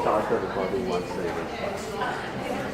Start the recording once they start.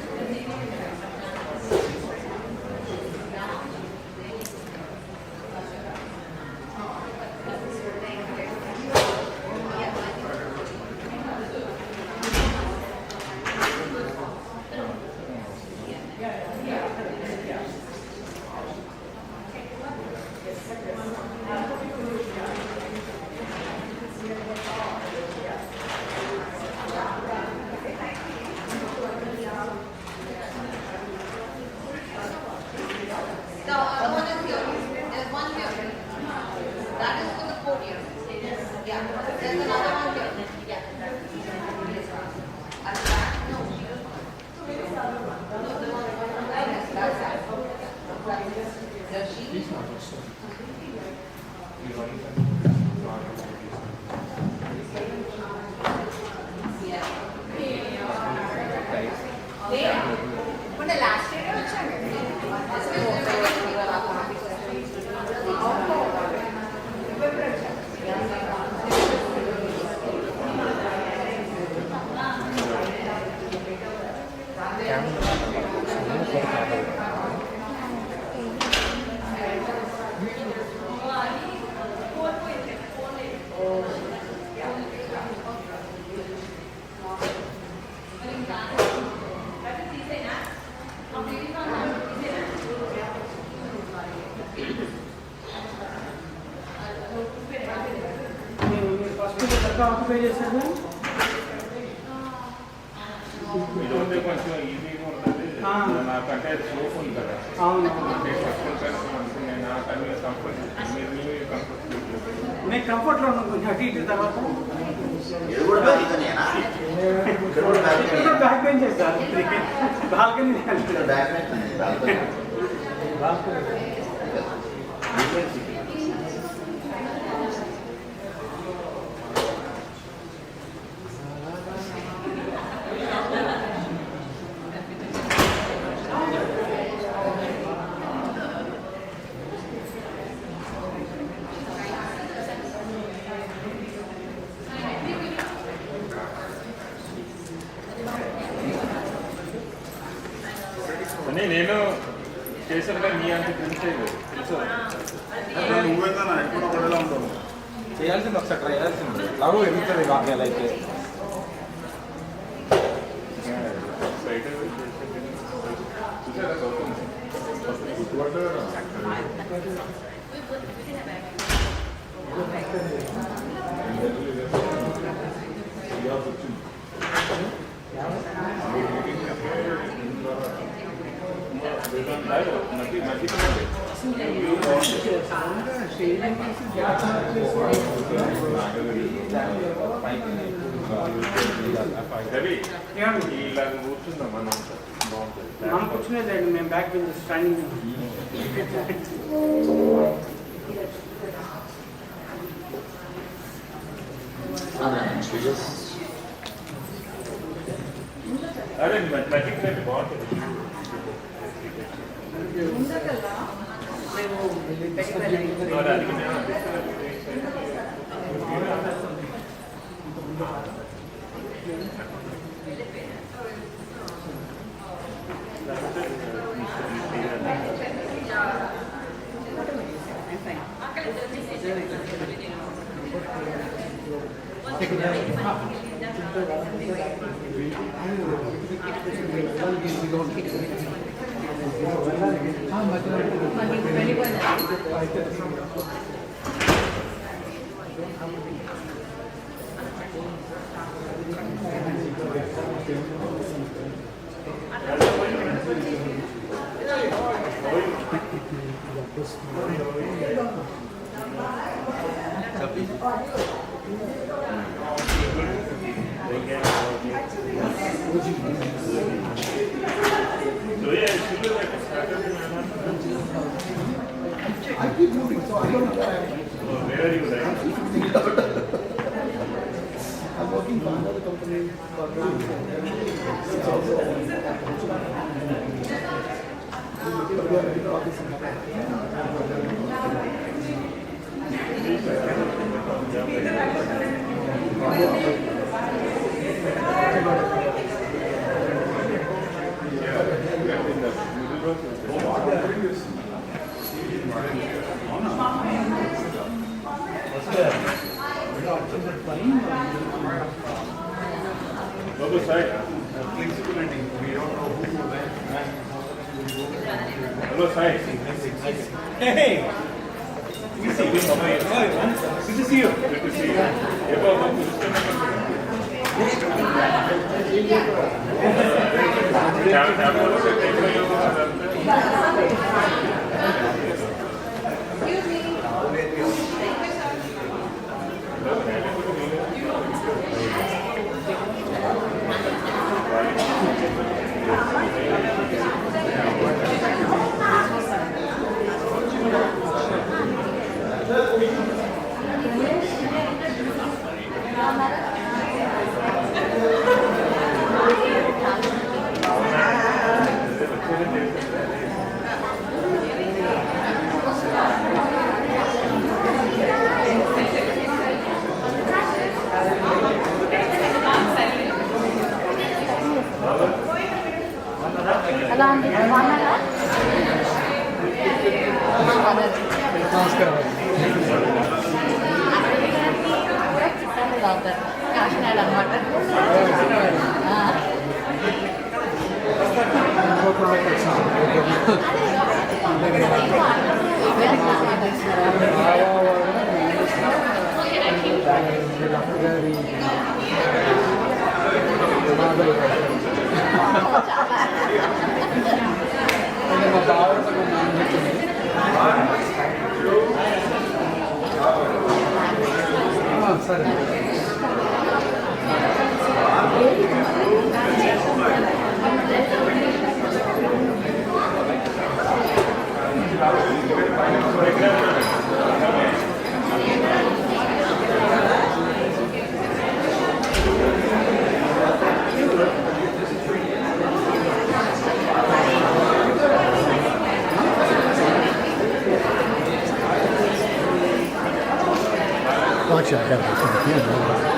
చేశారుగా మీ అంత తెలుసు నువ్వేందా ఎక్కడ పడేలా ఉంటావు చేయాల్సింది ఒకసారి ట్రై చేయాల్సింది లాభం ఎదుగుతుంది బాగా అయితే ఇలా కూర్చుందాం మనం కూర్చునేదండి మేము బ్యాక్ బెంచ్ స్టాండింగ్ అదే మెట్రిక్ బాగుంటుంది I keep moving, so I don't know where I am. Where are you right? I'm working for another company. Hello, sir. Flexibility. We don't know who when. Hello, sir. Hey! Good to see you. Good to see you. నమస్కారం కాకినాడ అనమాట సరే Actually, I got this one.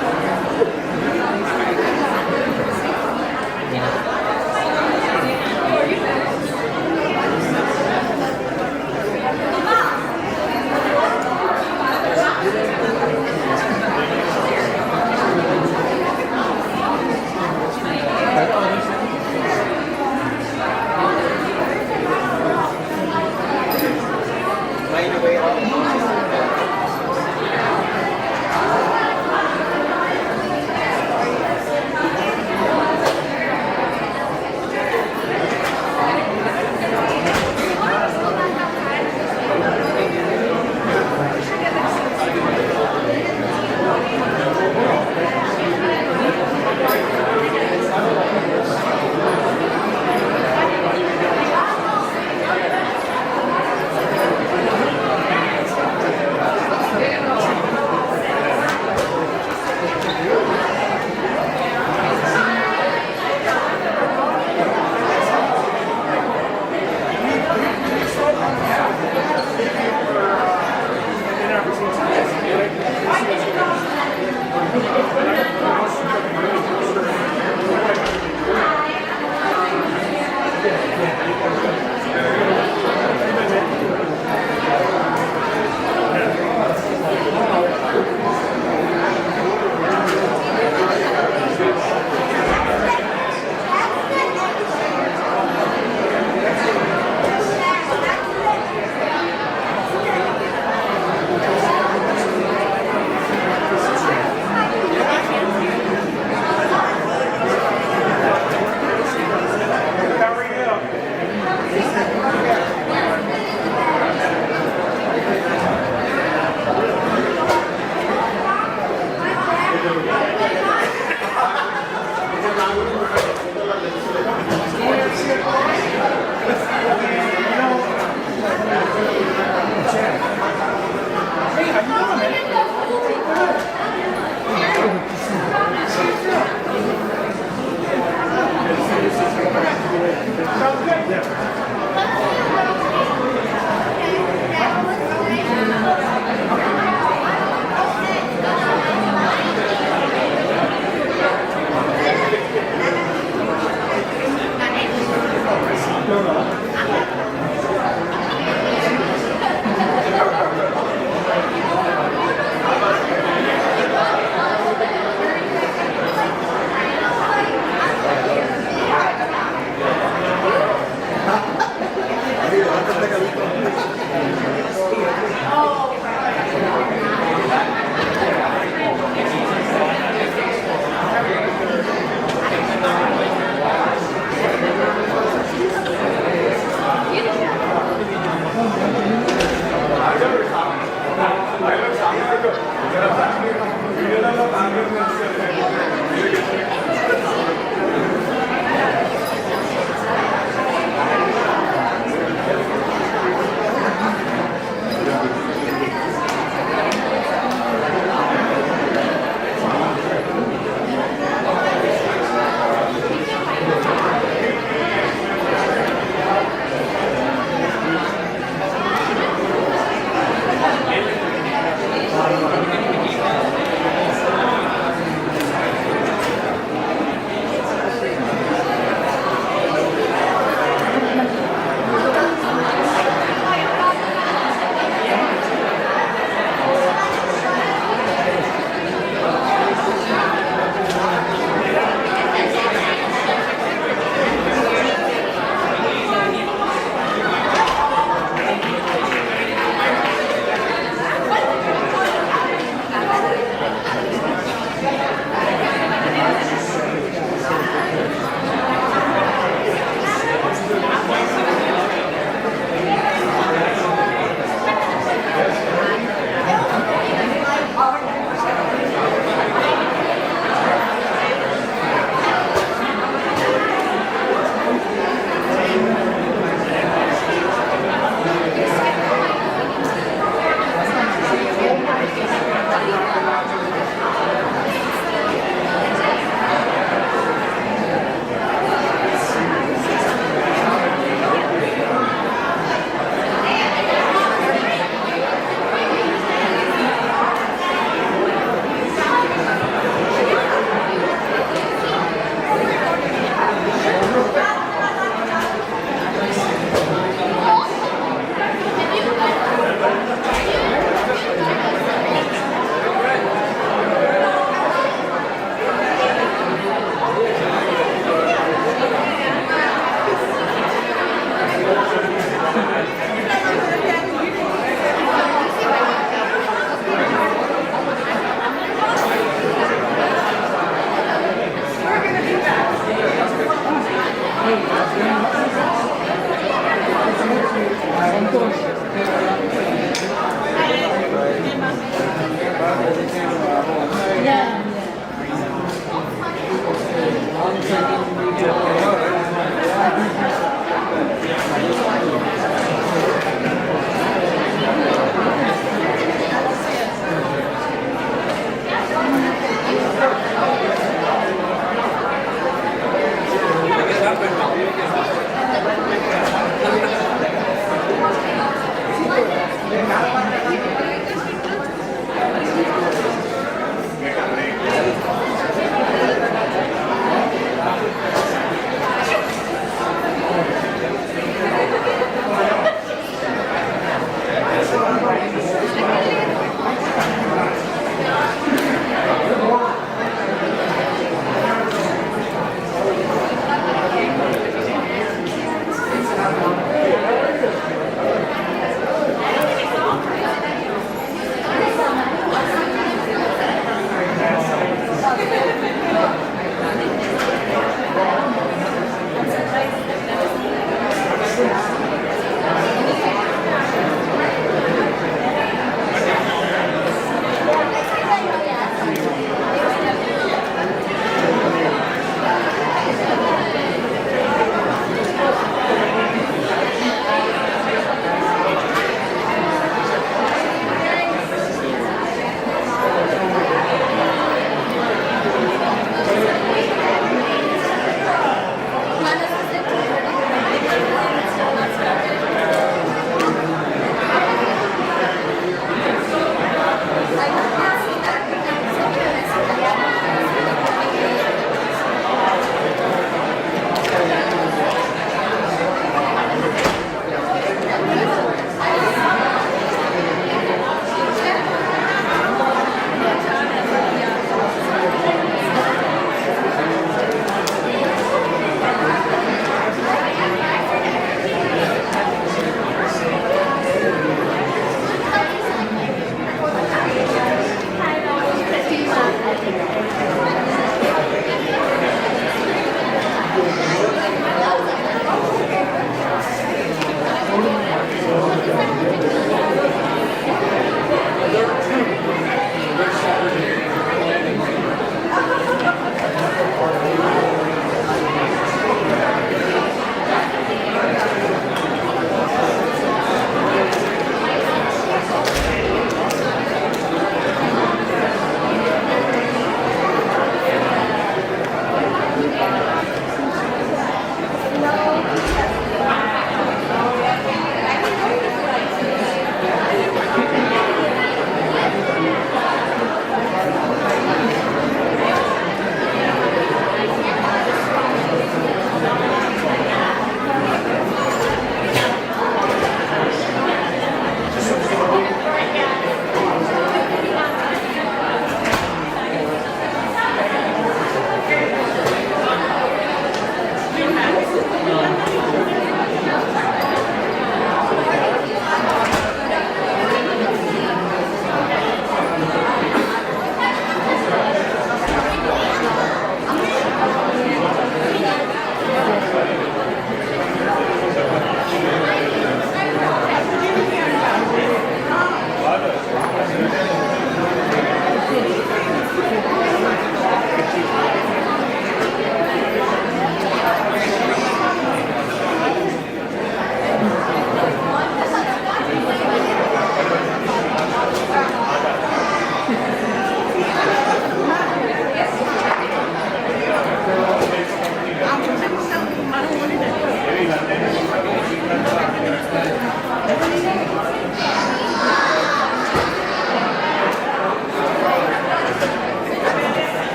Make a break.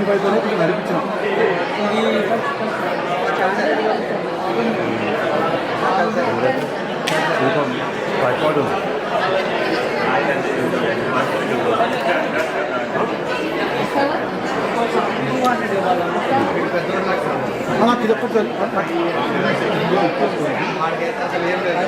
వైపునే కొంచెం నడిపించాం. Tripod ఉంది. నాకు ఇది ఒక్కటి అసలు ఏం లేదు.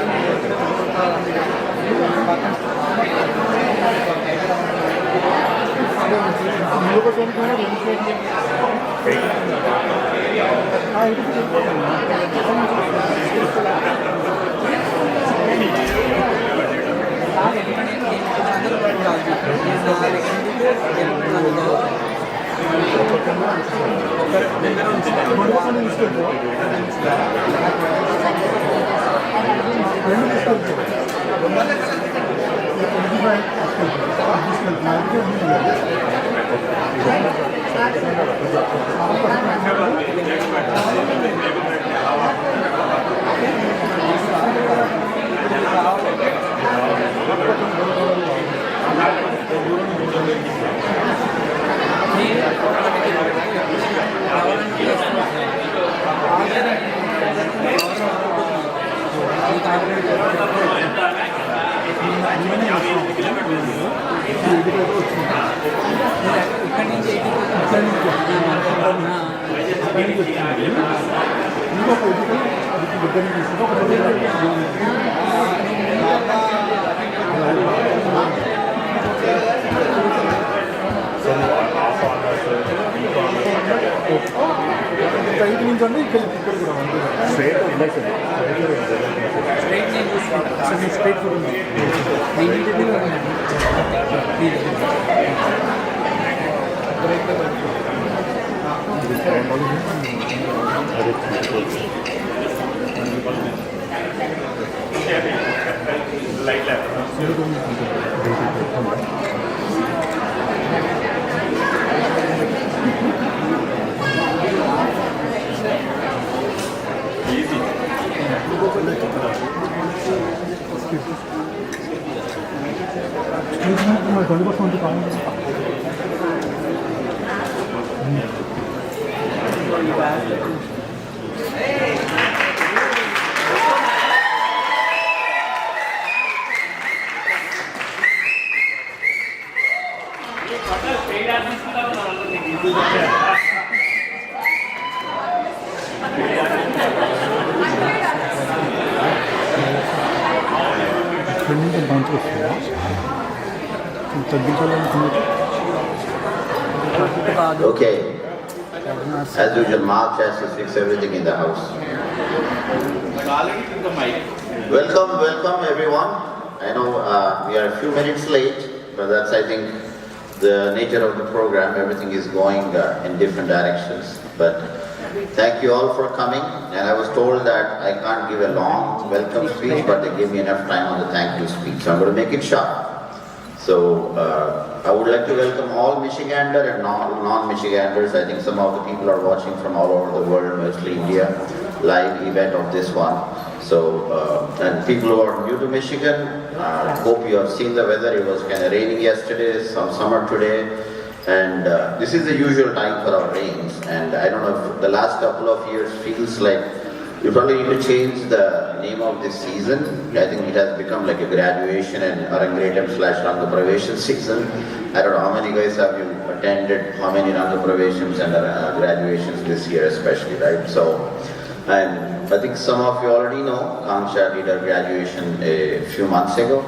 స్ట్రైట్ ఫుడ్ ఉంది. Light lab. 정말 걸리버스한테 가는 거. 별님도 많이 찍었어요. 진짜 민철님 분위기. Okay. As usual, March has to fix everything in the house. Welcome everyone. I know we are a few minutes late, but that's, I think, the nature of the program. Everything is going in different directions. But thank you all for coming. And I was told that I can't give a long welcome speech, but they gave me enough time on the thank you speech. So I'm going to make it short. So I would like to welcome all Michigander and non-Michiganders. I think some of the people are watching from all over the world, mostly India, live event of this one. So, and people who are new to Michigan, hope you have seen the weather. It was kind of raining yesterday, some summer today. And this is the usual time for our rains. And I don't know if the last couple of years feels like you probably need to change the name of this season. I think it has become like a graduation and Rangapravesham / Rangapravesham season. I don't know how many guys have you attended, how many Rangapraveshams and graduations this year especially, right? So, and I think some of you already know, Kansha did her graduation a few months ago.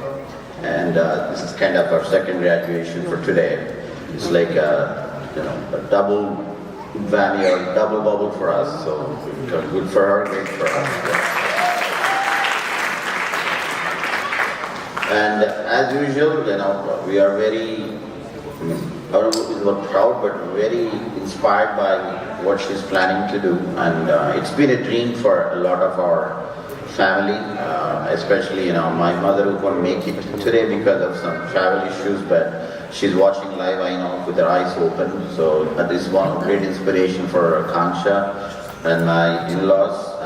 And this is kind of our second graduation for today. It's like a double whammy or double bubble for us, so good for her, great for us. And as usual, we are very, I don't know if it's not proud, but very inspired by what she's planning to do. And it's been a dream for a lot of our family, especially my mother who couldn't make it today because of some travel issues, but she's watching live, I know, with her eyes open. So this is one great inspiration for Kansha and my in-laws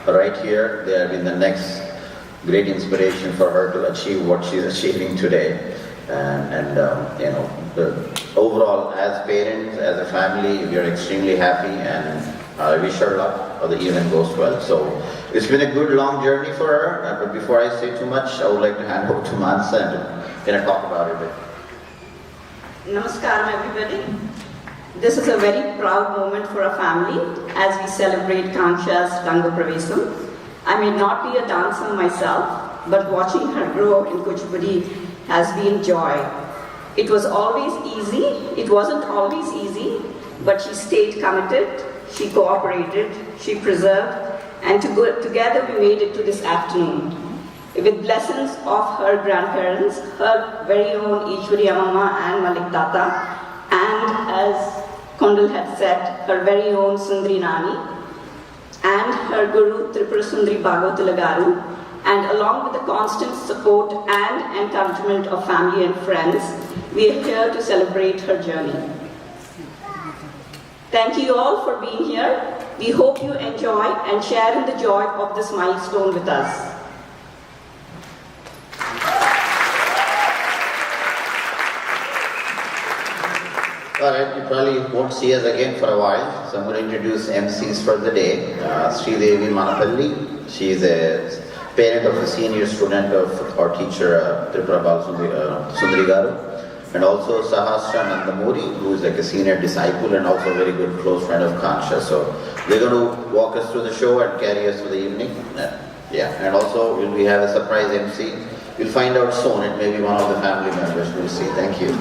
right here. They have been the next great inspiration for her to achieve what she's achieving today. And overall, as parents, as a family, we are extremely happy, and I wish her luck or the event goes well. So it's been a good long journey for her. But before I say too much, I would like to hand over to Mansa and talk about it a bit. Namaskaram everybody. This is a very proud moment for our family as we celebrate Kansha's Rangapravesham. I may not be a dancer myself, but watching her grow in Kuchipudi has been joy. It wasn't always easy, but she stayed committed, she cooperated, she preserved, and together we made it to this afternoon. With blessings of her grandparents, her very own Ishwari Mama and Malik Tata, and as Kondal had said, her very own Sundri Nani, and her Guru Tripura Sundri Bhagavatilagaru, and along with the constant support and encouragement of family and friends, we are here to celebrate her journey. Thank you all for being here. We hope you enjoy and share in the joy of this milestone with us. Alright, you probably won't see us again for a while, so I'm going to introduce MCs for the day. Sridevi Manapalli, she is a parent of a senior student of our teacher Tripura Sundri Garu, and also Sahasra Nandamuri, who is like a senior disciple and also a very good close friend of Kansha. So they're going to walk us through the show and carry us through the evening. And also we have a surprise MC. We'll find out soon. It may be one of the family members. We'll see. Thank you.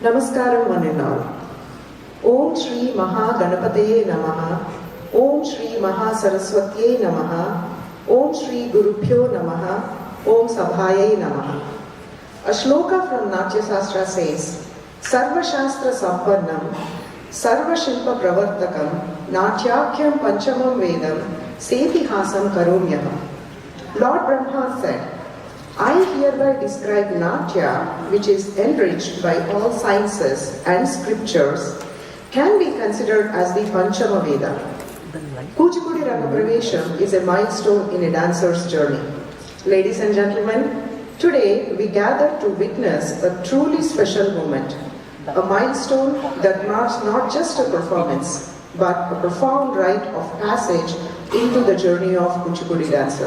Namaskaram one and all. Om Shri Maha Ganapataye Namaha. Om Shri Maha Saraswatye Namaha. Om Shri Gurubhyo Namaha. Om Sabhaye Namaha. A shloka from Natya Shastra says, Sarva Shastra Sampannam, Sarva Shilpa Pravartakam, Natyakyam Panchamam Vedam, Setihasam Karomyaham. Lord Brahma said, I hereby describe Natya, which is enriched by all sciences and scriptures, can be considered as the Panchama Veda. Kuchipudi Rangapravesham is a milestone in a dancer's journey. Ladies and gentlemen, today we gather to witness a truly special moment, a milestone that marks not just a performance, but a profound rite of passage into the journey of Kuchipudi dancer.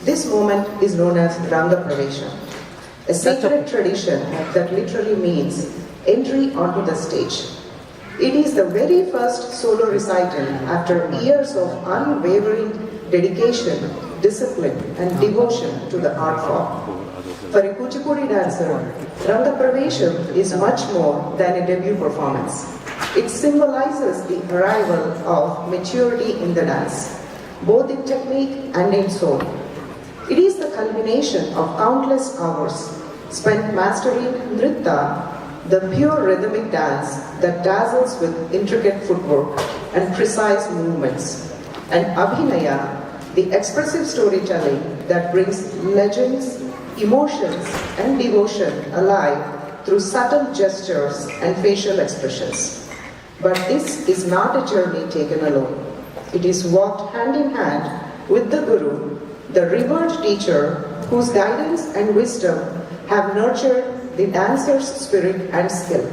This moment is known as Rangapravesham, a sacred tradition that literally means entry onto the stage. It is the very first solo recital after years of unwavering dedication, discipline and devotion to the art form. For a Kuchipudi dancer, Rangapravesham is much more than a debut performance. It symbolizes the arrival of maturity in the dance, both in technique and in soul. It is the culmination of countless hours spent mastering Nritta, the pure rhythmic dance that dazzles with intricate footwork and precise movements, and Abhinaya, the expressive storytelling that brings legends, emotions, and devotion alive through subtle gestures and facial expressions. But this is not a journey taken alone. It is walked hand in hand with the Guru, the revered teacher whose guidance and wisdom have nurtured the dancer's spirit and skill.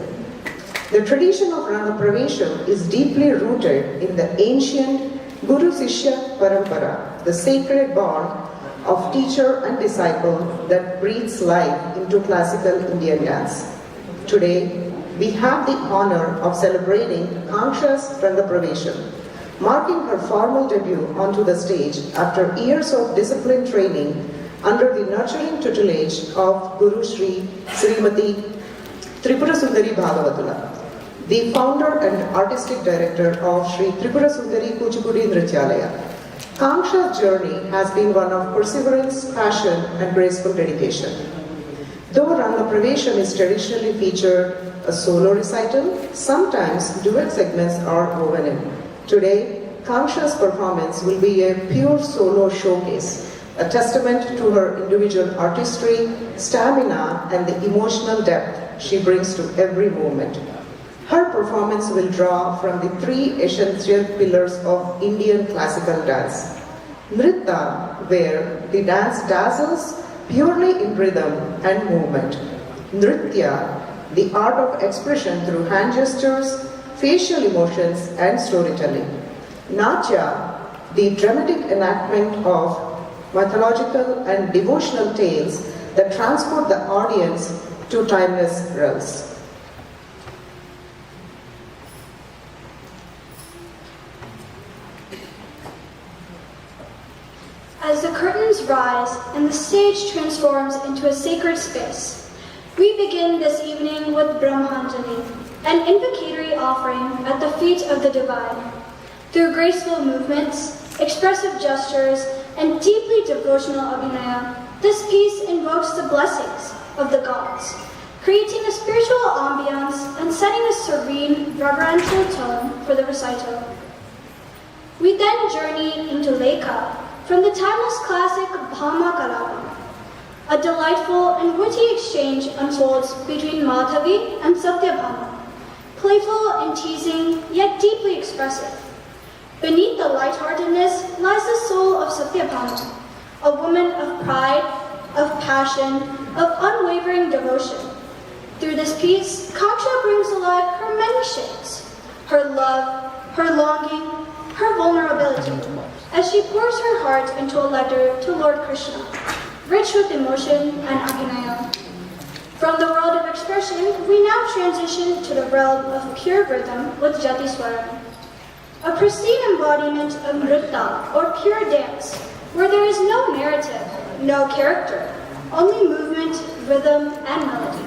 The tradition of Rangapravesham is deeply rooted in the ancient Guru-Sishya Parampara, the sacred bond of teacher and disciple that breathes life into classical Indian dance. Today, we have the honor of celebrating Kanksha's Rangapravesham, marking her formal debut onto the stage after years of disciplined training under the nurturing tutelage of Guru Shri Srimati Tripura Sundari Bhagavatula, the founder and artistic director of Shri Tripura Sundari Kuchipudi Nrityalaya. Kanksha's journey has been one of perseverance, passion and graceful dedication. Though Rangapravesham is traditionally featured a solo recital, sometimes duet segments are woven in. Today, Kanksha's performance will be a pure solo showcase, a testament to her individual artistry, stamina, and the emotional depth she brings to every moment. Her performance will draw from the three essential pillars of Indian classical dance. Nritta, where the dance dazzles purely in rhythm and movement. Nritya, the art of expression through hand gestures, facial emotions, and storytelling. Natya, the dramatic enactment of mythological and devotional tales that transport the audience to timeless realms. As the curtains rise and the stage transforms into a sacred space, we begin this evening with Brahmanjali, an invocatory offering at the feet of the divine. Through graceful movements, expressive gestures, and deeply devotional abhinaya, this piece invokes the blessings of the gods, creating a spiritual ambiance and setting a serene, reverential tone for the recital. We then journey into Lekha from the timeless classic Bhama Kalava. A delightful and witty exchange unfolds between Madhavi and Satyabhama, playful and teasing, yet deeply expressive. Beneath the lightheartedness lies the soul of Satyabhama, a woman of pride, of passion, of unwavering devotion. Through this piece, Kanksha brings alive her many shades, her love, her longing, her vulnerability, as she pours her heart into a letter to Lord Krishna, rich with emotion and abhinaya. From the world of expression, we now transition to the realm of pure rhythm with Jati Swaram. a pristine embodiment of nritta, or pure dance, where there is no narrative, no character, only movement, rhythm, and melody.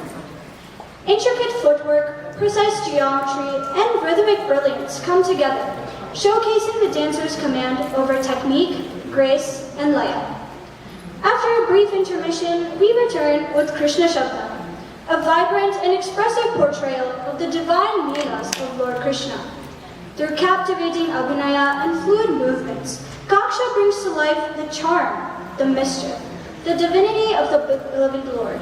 Intricate footwork, precise geometry, and rhythmic brilliance come together, showcasing the dancer's command over technique, grace, and laya. After a brief intermission, we return with Krishna Shabda, a vibrant and expressive portrayal of the divine Leelas of Lord Krishna. Through captivating abhinaya and fluid movements, Kaksha brings to life the charm, the mischief, the divinity of the beloved Lord.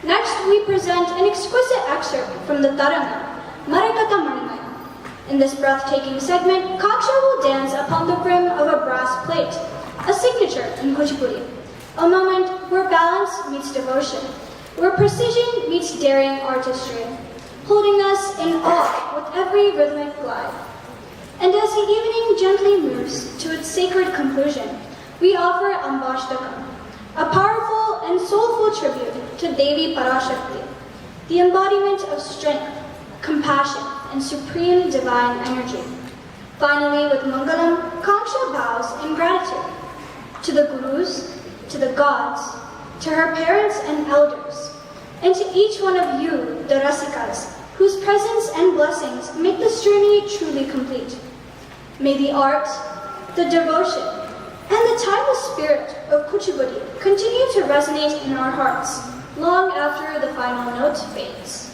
Next, we present an exquisite excerpt from the Taranga, Marakata Manimaya. In this breathtaking segment, Kaksha will dance upon the brim of a brass plate, a signature in Kuchipudi, a moment where balance meets devotion, where precision meets daring artistry, holding us in awe with every rhythmic glide. And as the evening gently moves to its sacred conclusion, we offer Ambashdakam, a powerful and soulful tribute to Devi Parashakti, the embodiment of strength, compassion, and supreme divine energy. Finally, with Mangalam, Kaksha bows in gratitude to the gurus, to the gods, to her parents and elders, and to each one of you, the Rasikas, whose presence and blessings make this journey truly complete. May the art, the devotion, and the timeless spirit of Kuchipudi continue to resonate in our hearts long after the final note fades.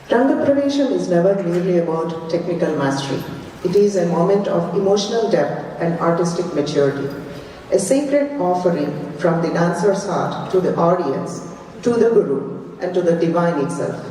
Rangapravesham is never merely about technical mastery. It is a moment of emotional depth and artistic maturity, a sacred offering from the dancer's heart to the audience, to the Guru, and to the divine itself.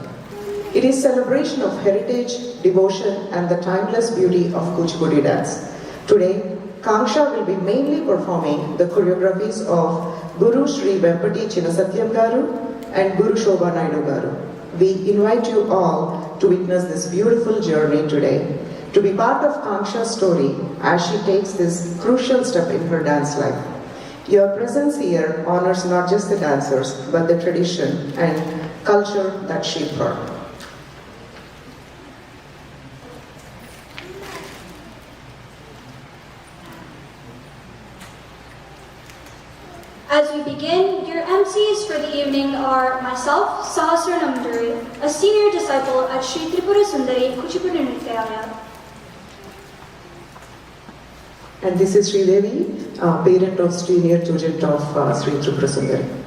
It is celebration of heritage, devotion, and the timeless beauty of Kuchipudi dance. Today, Kaksha will be mainly performing the choreographies of Guru Sri Vempati Chinasatyam Garu and Guru Shobha Naidu Garu. We invite you all to witness this beautiful journey today, to be part of Kaksha's story as she takes this crucial step in her dance life. Your presence here honors not just the dancers, but the tradition and culture that shaped her. As we begin, your MCs for the evening are myself, Sahasra Namduri, a senior disciple at Sri Tripura Sundari Kuchipudi Nrityalaya. And this is Sri Devi, parent of senior student of Sri Tripura Sundari.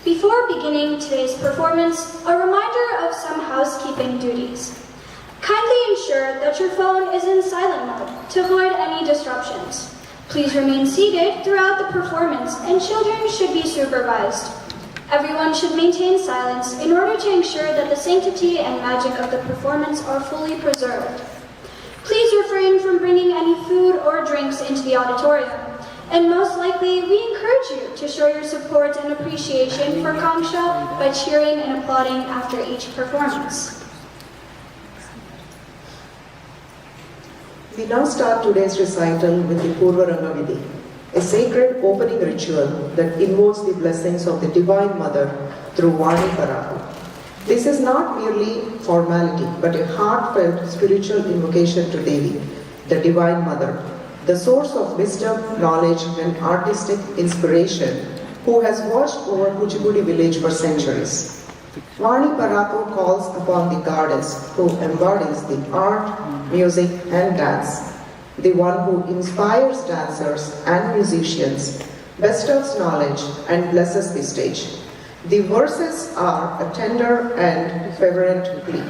Before beginning today's performance, a reminder of some housekeeping duties. Kindly ensure that your phone is in silent mode to avoid any disruptions. Please remain seated throughout the performance and children should be supervised. Everyone should maintain silence in order to ensure that the sanctity and magic of the performance are fully preserved. Please refrain from bringing any food or drinks into the auditorium. And most likely, we encourage you to show your support and appreciation for Kaksha by cheering and applauding after each performance. We now start today's recital with the Purva Ranga Vidhi, a sacred opening ritual that invokes the blessings of the Divine Mother through Vani Paraka. This is not merely formality, but a heartfelt spiritual invocation to Devi, the Divine Mother, the source of wisdom, knowledge, and artistic inspiration, who has watched over Kuchipudi village for centuries. Vani Parako calls upon the goddess who embodies the art, music, and dance, the one who inspires dancers and musicians, bestows knowledge, and blesses the stage. The verses are a tender and fervent plea.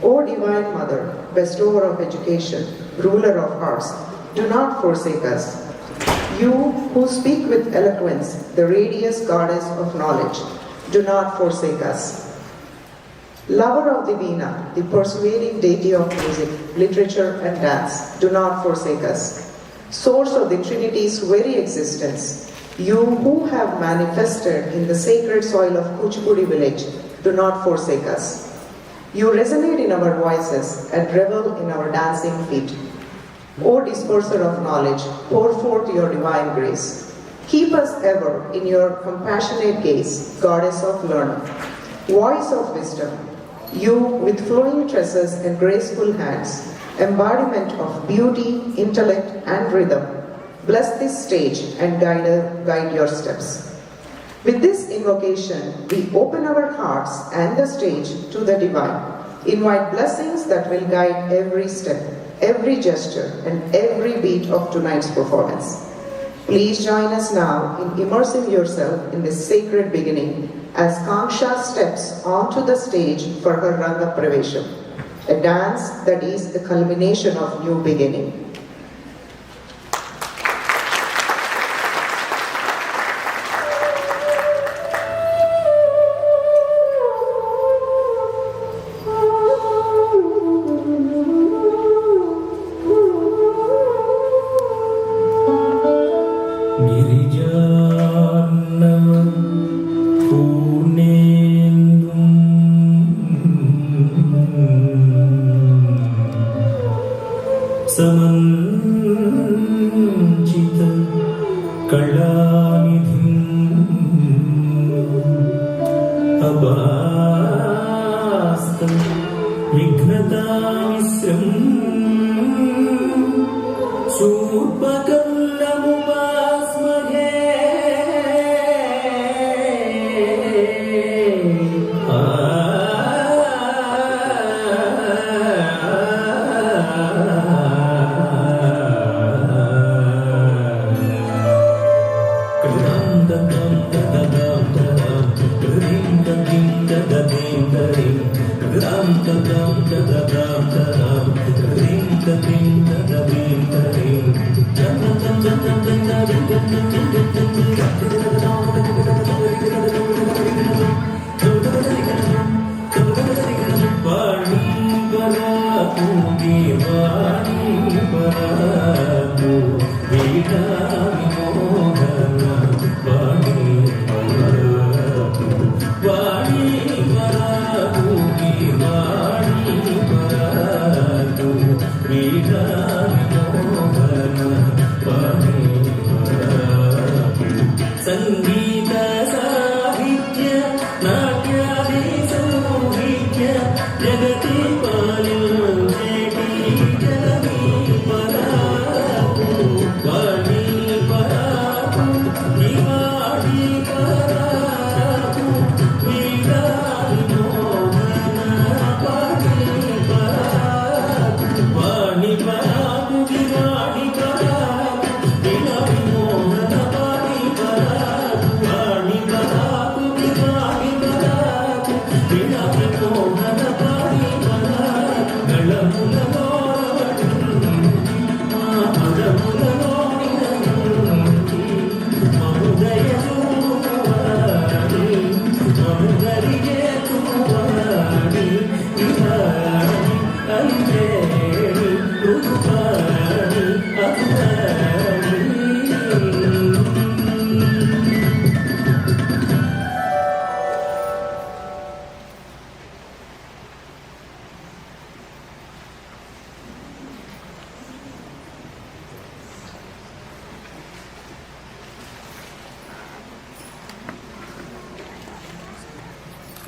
O Divine Mother, bestower of education, ruler of hearts, do not forsake us. You who speak with eloquence, the radiant goddess of knowledge, do not forsake us. Lover of the Veena, the persuading deity of music, literature, and dance, do not forsake us. Source of the Trinity's very existence, You who have manifested in the sacred soil of Kuchipudi village, do not forsake us. You resonate in our voices and revel in our dancing feet. O disperser of knowledge, pour forth your divine grace. Keep us ever in your compassionate gaze, goddess of learning, voice of wisdom. You with flowing tresses and graceful hands, embodiment of beauty, intellect, and rhythm, bless this stage and guide your steps. With this invocation, we open our hearts and the stage to the divine. Invite blessings that will guide every step, every gesture, and every beat of tonight's performance. Please join us now in immersing yourself in this sacred beginning as Kanksha steps onto the stage for her Rangapravesham, a dance that is the culmination of new beginning.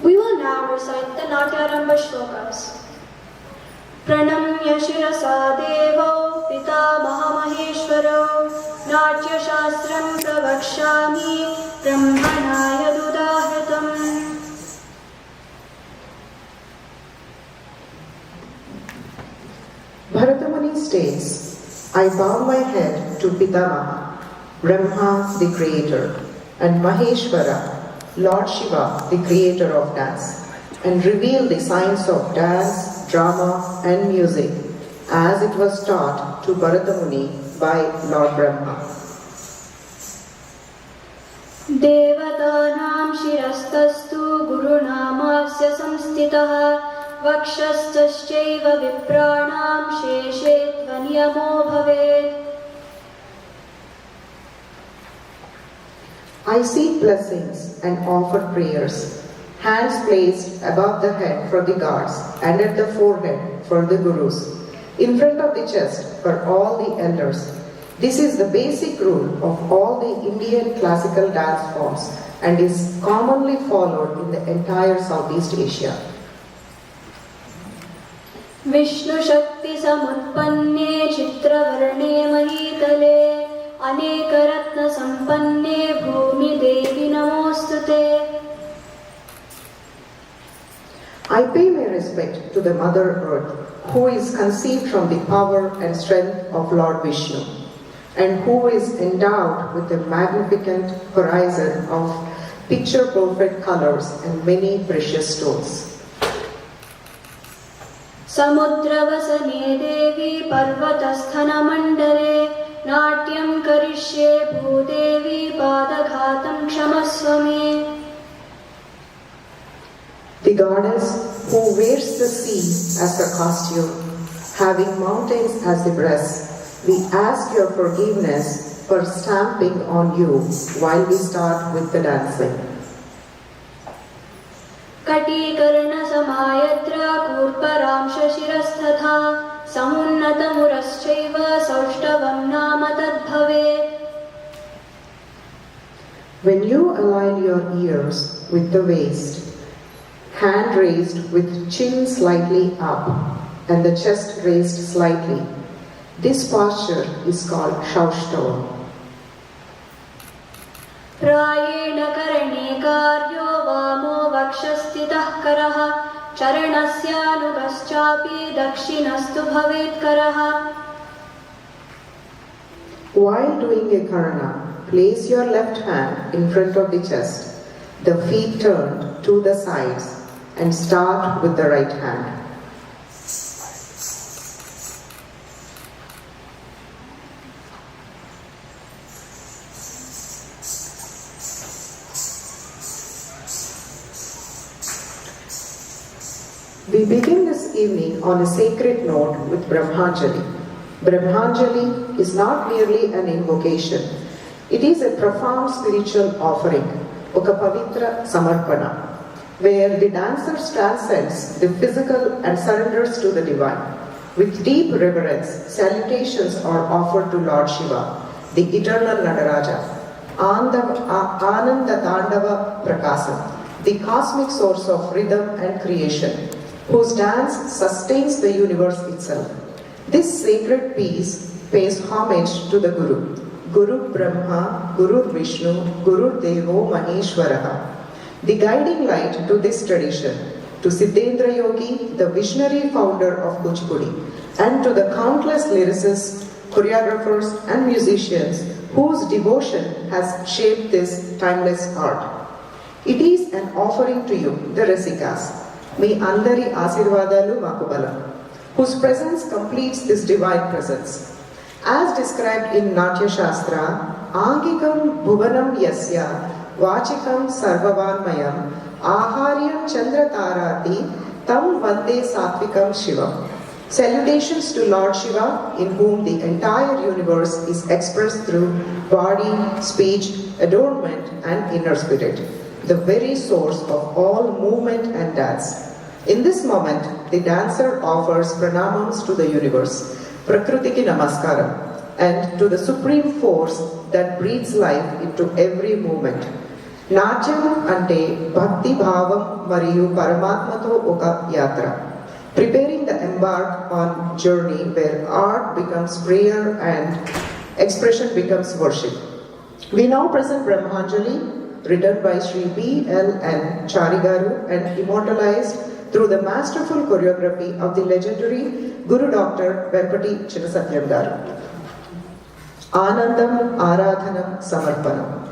We will now recite the Natyarambha shlokas. Pranamya Shirasa Devo Pita Mahamaheshwaro Natya Shastram Pravakshami Brahmanaya Dudahritam. Bharatamuni states, I bow my head to Pitamaha, Brahma the creator, and Maheshwara, Lord Shiva, the creator of dance, and reveal the science of dance, drama, and music as it was taught to Bharatamuni by Lord Brahma. Devatanam shirastastu gurunamasya samstitaha vakshastaschaiva vipranam sheshe tvanyamo bhavet. I seek blessings and offer prayers. Hands placed above the head for the guards and at the forehead for the gurus. In front of the chest for all the elders. This is the basic rule of all the Indian classical dance forms and is commonly followed in the entire Southeast Asia. Vishnu शक्ति समुत्पन्ने चित्रवर्णे महीतले अनेक रत्न संपन्ने भूमि देवी नमोस्तुते. I pay my respect to the Mother Earth, who is conceived from the power and strength of Lord Vishnu, and who is endowed with a magnificent horizon of picture-perfect colors and many precious stones. समुद्रवसने देवी पर्वतस्थनमण्डले नाट्यं करिष्ये भूदेवी पादघातं क्षमस्व मे. The goddess who wears the sea as a costume, having mountains as the breast, we ask your forgiveness for stamping on you while we start with the dancing. कटीकर्ण समायत्र कूर्परांश शिरस्तथा समुन्नतमुरश्चैव सौष्ठवं नाम तद्भवेत्. When you align your ears with the waist, hand raised with chin slightly up and the chest raised slightly, this posture is called Shaushtava. प्रायेण करणे कार्यो वामो वक्षस्थितः करः चरणस्यानुगश्चापि दक्षिणस्तु भवेत् करः. While doing a karana, place your left hand in front of the chest, the feet turned to the sides, and start with the right hand. We begin this evening on a sacred note with Brahmanjali. Brahmanjali is not merely an invocation. It is a profound spiritual offering, oka pavitra samarpana, where the dancer transcends the physical and surrenders to the divine. With deep reverence, salutations are offered to Lord Shiva, the eternal Nataraja, Ananda Tandava Prakasam, the cosmic source of rhythm and creation, whose dance sustains the universe itself. This sacred piece pays homage to the Guru. Guru Brahma, Guru Vishnu, Guru Devo Maheshwaraha. The guiding light to this tradition, to Siddhendra Yogi, the visionary founder of Kuchipudi, and to the countless lyricists, choreographers and musicians whose devotion has shaped this timeless art. It is an offering to you, the Rasikas. May Andari Asirvadalu Makubalam, whose presence completes this divine presence. As described in Natya Shastra, Angikam Bhuvanam Yasya Vachikam Sarvavanmayam Aharyam Chandra Tarati Tam Vande Satvikam Shivam. Salutations to Lord Shiva, in whom the entire universe is expressed through body, speech, adornment and inner spirit, the very source of all movement and dance. In this moment, the dancer offers pranamams to the universe, Prakrutiki Namaskaram, and to the supreme force that breathes life into every movement. Natyam ante bhakti bhavam mariyu paramatmato oka yatra, preparing the embark on journey where art becomes prayer and expression becomes worship. We now present Brahmanjali, written by Sri B.L.N. Charigaru and immortalized through the masterful choreography of the legendary Guru Dr. Vempati Chinasatyam Garu. Anandam Aradhanam Samarpanam.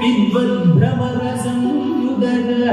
Vidvad Brahma Rasam Yudana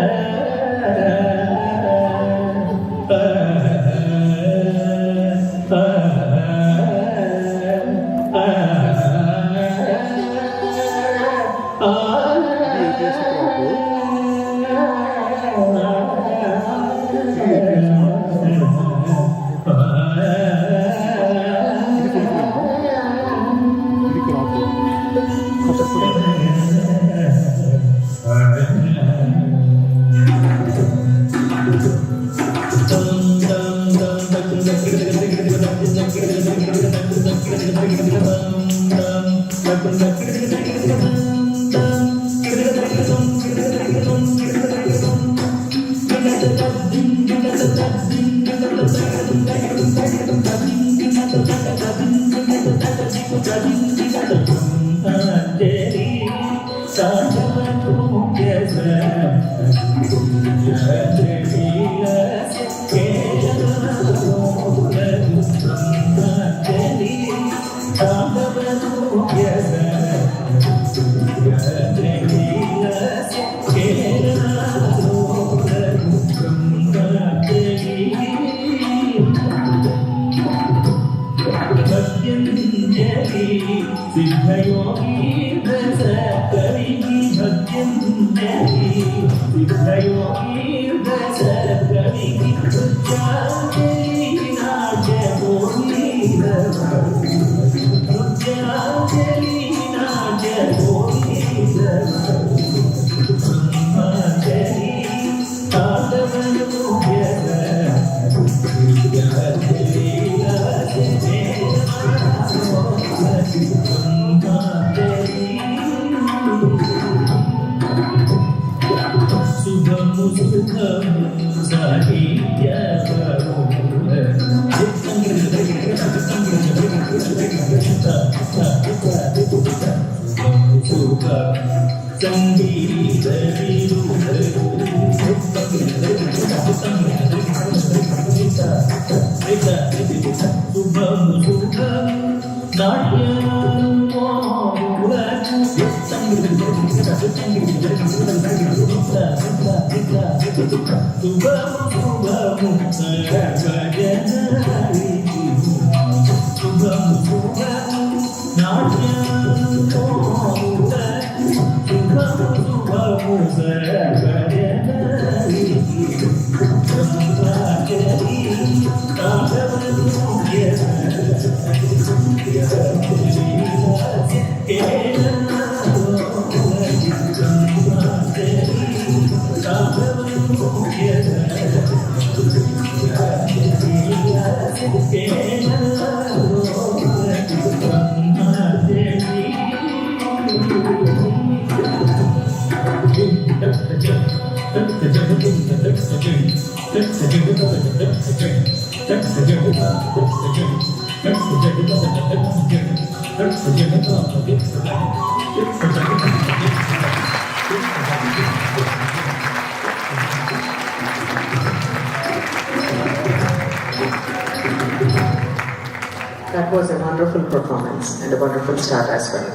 That was a wonderful performance and a wonderful start as well.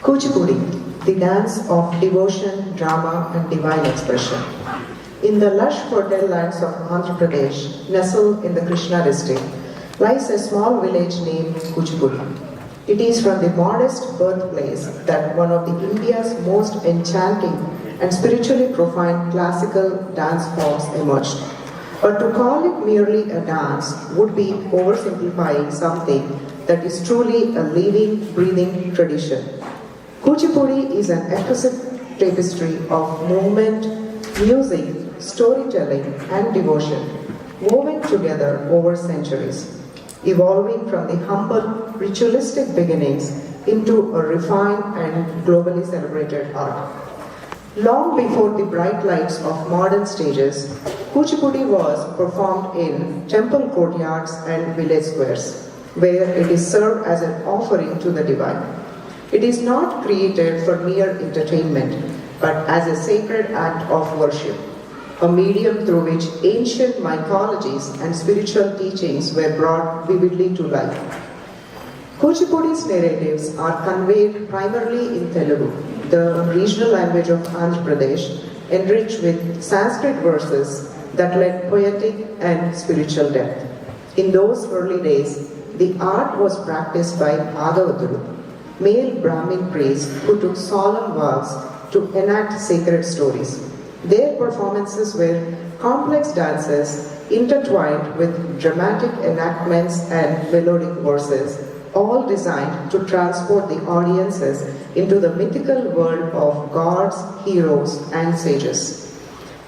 Kuchipudi, the dance of devotion, drama and divine expression. In the lush fertile lands of Andhra Pradesh, nestled in the Krishna district, lies a small village named Kuchipudi. It is from the modest birthplace that one of the India's most enchanting and spiritually profound classical dance forms emerged. But to call it merely a dance would be oversimplifying something that is truly a living, breathing tradition. Kuchipudi is an exquisite tapestry of movement, music, storytelling, and devotion, woven together over centuries, evolving from the humble, ritualistic beginnings into a refined and globally celebrated art. Long before the bright lights of modern stages, Kuchipudi was performed in temple courtyards and village squares, where it is served as an offering to the divine. It is not created for mere entertainment, but as a sacred act of worship, a medium through which ancient mythologies and spiritual teachings were brought vividly to life. Kuchipudi's narratives are conveyed primarily in Telugu, the regional language of Andhra Pradesh, enriched with Sanskrit verses that led poetic and spiritual depth. In those early days, the art was practiced by Adavaduru, male Brahmin priests who took solemn vows to enact sacred stories. Their performances were complex dances intertwined with dramatic enactments and melodic verses, all designed to transport the audiences into the mythical world of gods, heroes, and sages.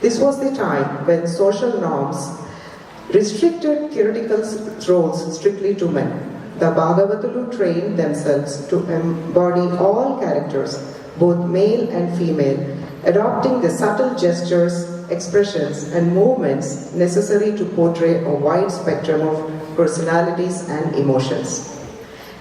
This was the time when social norms restricted theoretical roles strictly to men. The Bhagavatulu trained themselves to embody all characters, both male and female, adopting the subtle gestures, expressions, and movements necessary to portray a wide spectrum of personalities and emotions.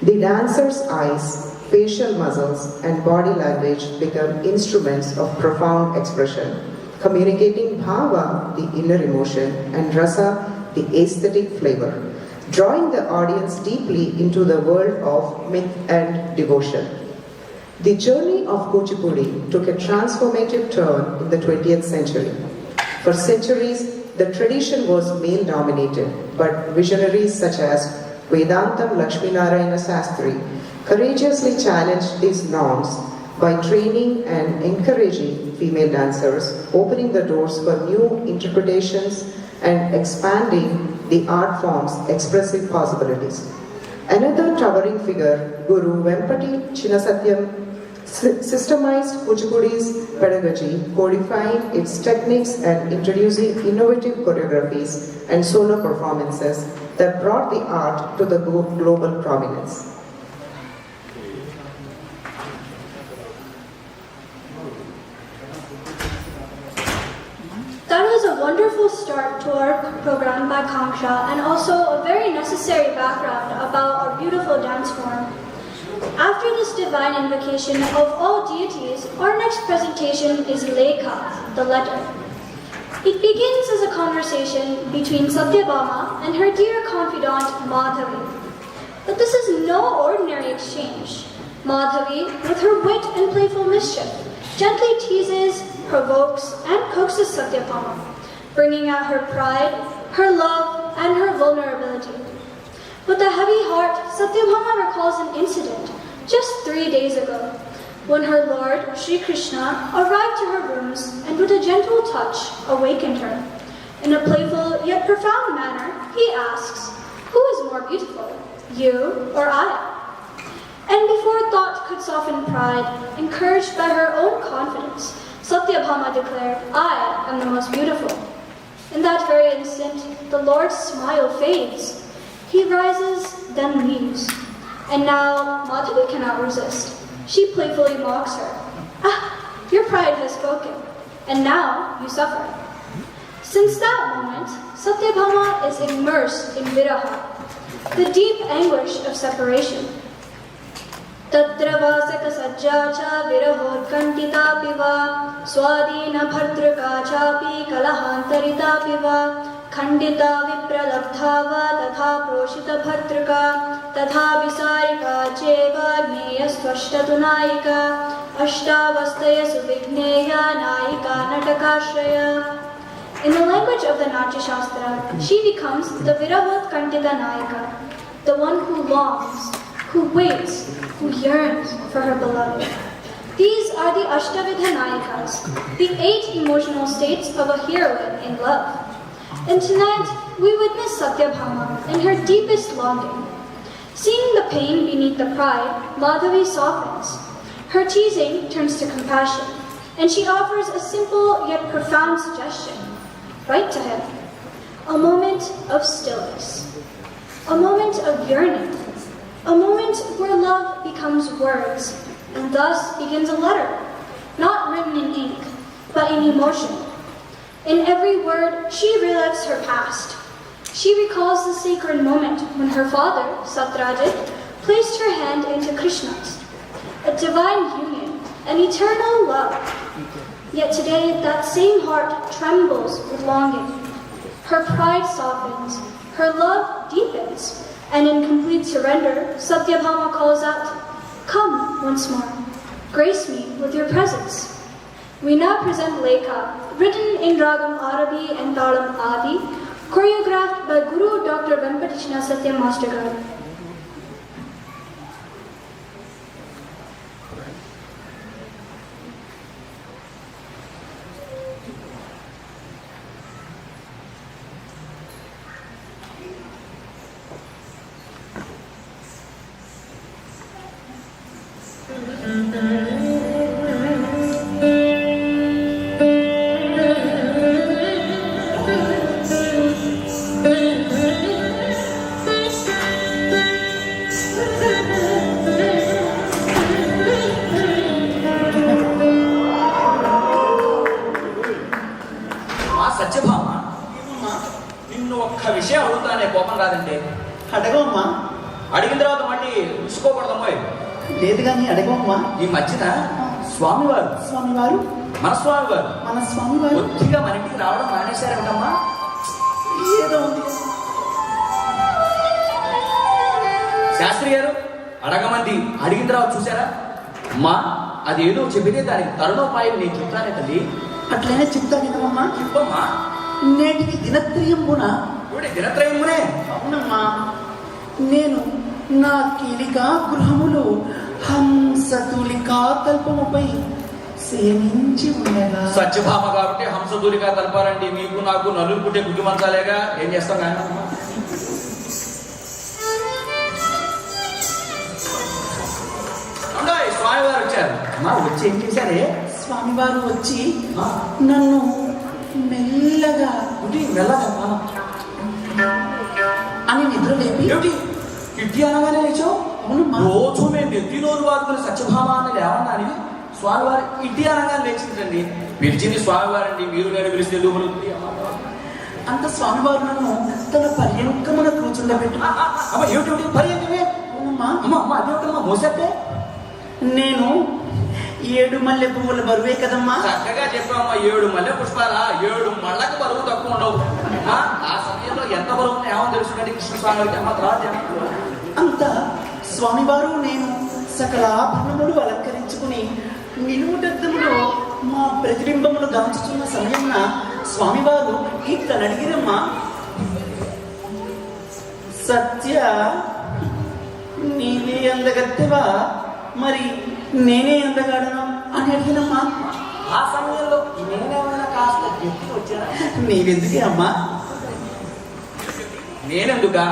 The dancer's eyes, facial muscles, and body language become instruments of profound expression, communicating bhava, the inner emotion, and rasa, the aesthetic flavor, drawing the audience deeply into the world of myth and devotion. The journey of Kuchipudi took a transformative turn in the 20th century. For centuries, the tradition was male-dominated, but visionaries such as Vedantam Lakshminarayana Sastri courageously challenged these norms by training and encouraging female dancers, opening the doors for new interpretations and expanding the art form's expressive possibilities. Another towering figure, Guru Vempati Chinasatyam, systemized Kuchipudi's pedagogy, codifying its techniques and introducing innovative choreographies and solo performances that brought the art to the global prominence. That was a wonderful start to our program by Kangsha and also a very necessary background about our beautiful dance form. After this divine invocation of all deities, our next presentation is Lekha, the letter. It begins as a conversation between Satyabhama and her dear confidant Madhavi. But this is no ordinary exchange. Madhavi, with her wit and playful mischief, gently teases, provokes, and coaxes Satyabhama, bringing out her pride, her love, and her vulnerability. With a heavy heart, Satyabhama recalls an incident just 3 days ago, when her lord, Sri Krishna, arrived to her rooms and with a gentle touch awakened her. In a playful yet profound manner, he asks, "Who is more beautiful, you or I?" And before thought could soften pride, encouraged by her own confidence, Satyabhama declared, "I am the most beautiful." In that very instant, the Lord's smile fades. He rises, then leaves. And now Madhavi cannot resist. She playfully mocks her. "Ah, your pride has spoken, and now you suffer." Since that moment, Satyabhama is immersed in viraha, the deep anguish of separation. Tatra vasaka sajja cha virahotkantika piva swadina bhartraka chapi kalahantarita piva khandita vipralabdha va tatha proshita bhartraka tatha visarika cheva gneya swashtatu naika ashtavastaya suvigneya naika natakashraya. In the language of the Natya Shastra, she becomes the virahotkantika naika, the one who longs, who waits, who yearns for her beloved. These are the Ashtavidha Nayikas, the 8 emotional states of a heroine in love. And tonight, we witness Satyabhama in her deepest longing. Seeing the pain beneath the pride, Madhavi softens. Her teasing turns to compassion, and she offers a simple yet profound suggestion. Write to him. A moment of stillness. A moment of yearning. A moment where love becomes words, and thus begins a letter, not written in ink, but in emotion. In every word, she relives her past. She recalls the sacred moment when her father, Satyajit, placed her hand into Krishna's, a divine union, an eternal love. Yet today, that same heart trembles with longing. Her pride softens, her love deepens, and in complete surrender, Satyabhama calls out, "Come once more, grace me with your presence." We now present Lekha, written in Ragam Arabi and Talam Adi, choreographed by Guru Dr. Venkateshna Satyam Master Garu. Mm-hmm. Satyabhama, నిన్ను ఒక్క విషయం అడుగుతానే కోపం రాదంటే. అడగమ్మా. అడిగిన తర్వాత మళ్ళీ ఉంచుకోకూడదమ్మా. లేదు కానీ అడగమ్మా. ఈ మధ్యన స్వామివారు మన స్వామివారు కొద్దిగా మన ఇంటికి రావడం మానేశారేమిటమ్మా? ఏదో ఉంది. శాస్త్రి గారు అడగమంది అడిగిన తర్వాత చూసారా అమ్మా, అదేదో చెబితే దానికి తరుణోపాయం నేను చెప్తానే తల్లి. అట్లనే చెప్తాను కదమ్మా. చెప్పమ్మా. నేటికి దినత్రయమున. దినత్రయమునే? అవునమ్మా. నేను నా కీలికా గృహములో హంసతులికా కల్పముపై సేవించి ఉండగా. సత్యభామ కాబట్టి హంసతూలికా కలపాలండి. మీకు నాకు నలుగురు పుట్టే గుడ్డు మంచాలేగా, ఏం చేస్తాం కానీ. స్వామివారు వచ్చారు. వచ్చి ఏం చేశారే? స్వామివారు వచ్చి నన్ను మెల్లగా అని నిద్ర లేపి ఇట్టి అనగానే లేచావు? రోజు మేము ఎత్తినోరు వాడుకుని సత్యభామ అని లేవన్నాని స్వామివారు ఇట్టి అనగానే లేచిందండి. పిలిచింది స్వామివారండి, మీరు నేను పిలిస్తే ఎదుగుతుంది. అంత స్వామివారు నన్ను తన పర్యంకమున కూర్చుండబెట్టు. అమ్మ ఏమిటి పర్యంకమే? అమ్మ అదేమిటమ్మా మోసే? నేను 7 మల్లె పువ్వుల బరువే కదమ్మా. చక్కగా చెప్పామ్మా. 7 మల్లె పుష్పాల 7 మళ్ళకు బరువు తక్కువ ఉండవు. ఆ సమయంలో ఎంత బరువు ఏమో తెలుసుకుంటే కృష్ణ స్వామి అమ్మ తర్వాత అంత స్వామివారు నేను సకల ఆభరణములు అలంకరించుకుని నిలువుటద్దములో మా ప్రతిబింబములు గమనిస్తున్న సమయమున స్వామివారు ఇట్లా అడిగిరమ్మా, సత్య నీవే అందగత్తెవా, మరి నేనే అందగాడను అని అడిగినమ్మా. ఆ సమయంలో నేనేమైనా కాస్త గట్టి వచ్చానా? నీవెందుకే అమ్మా? నేనెందుకా?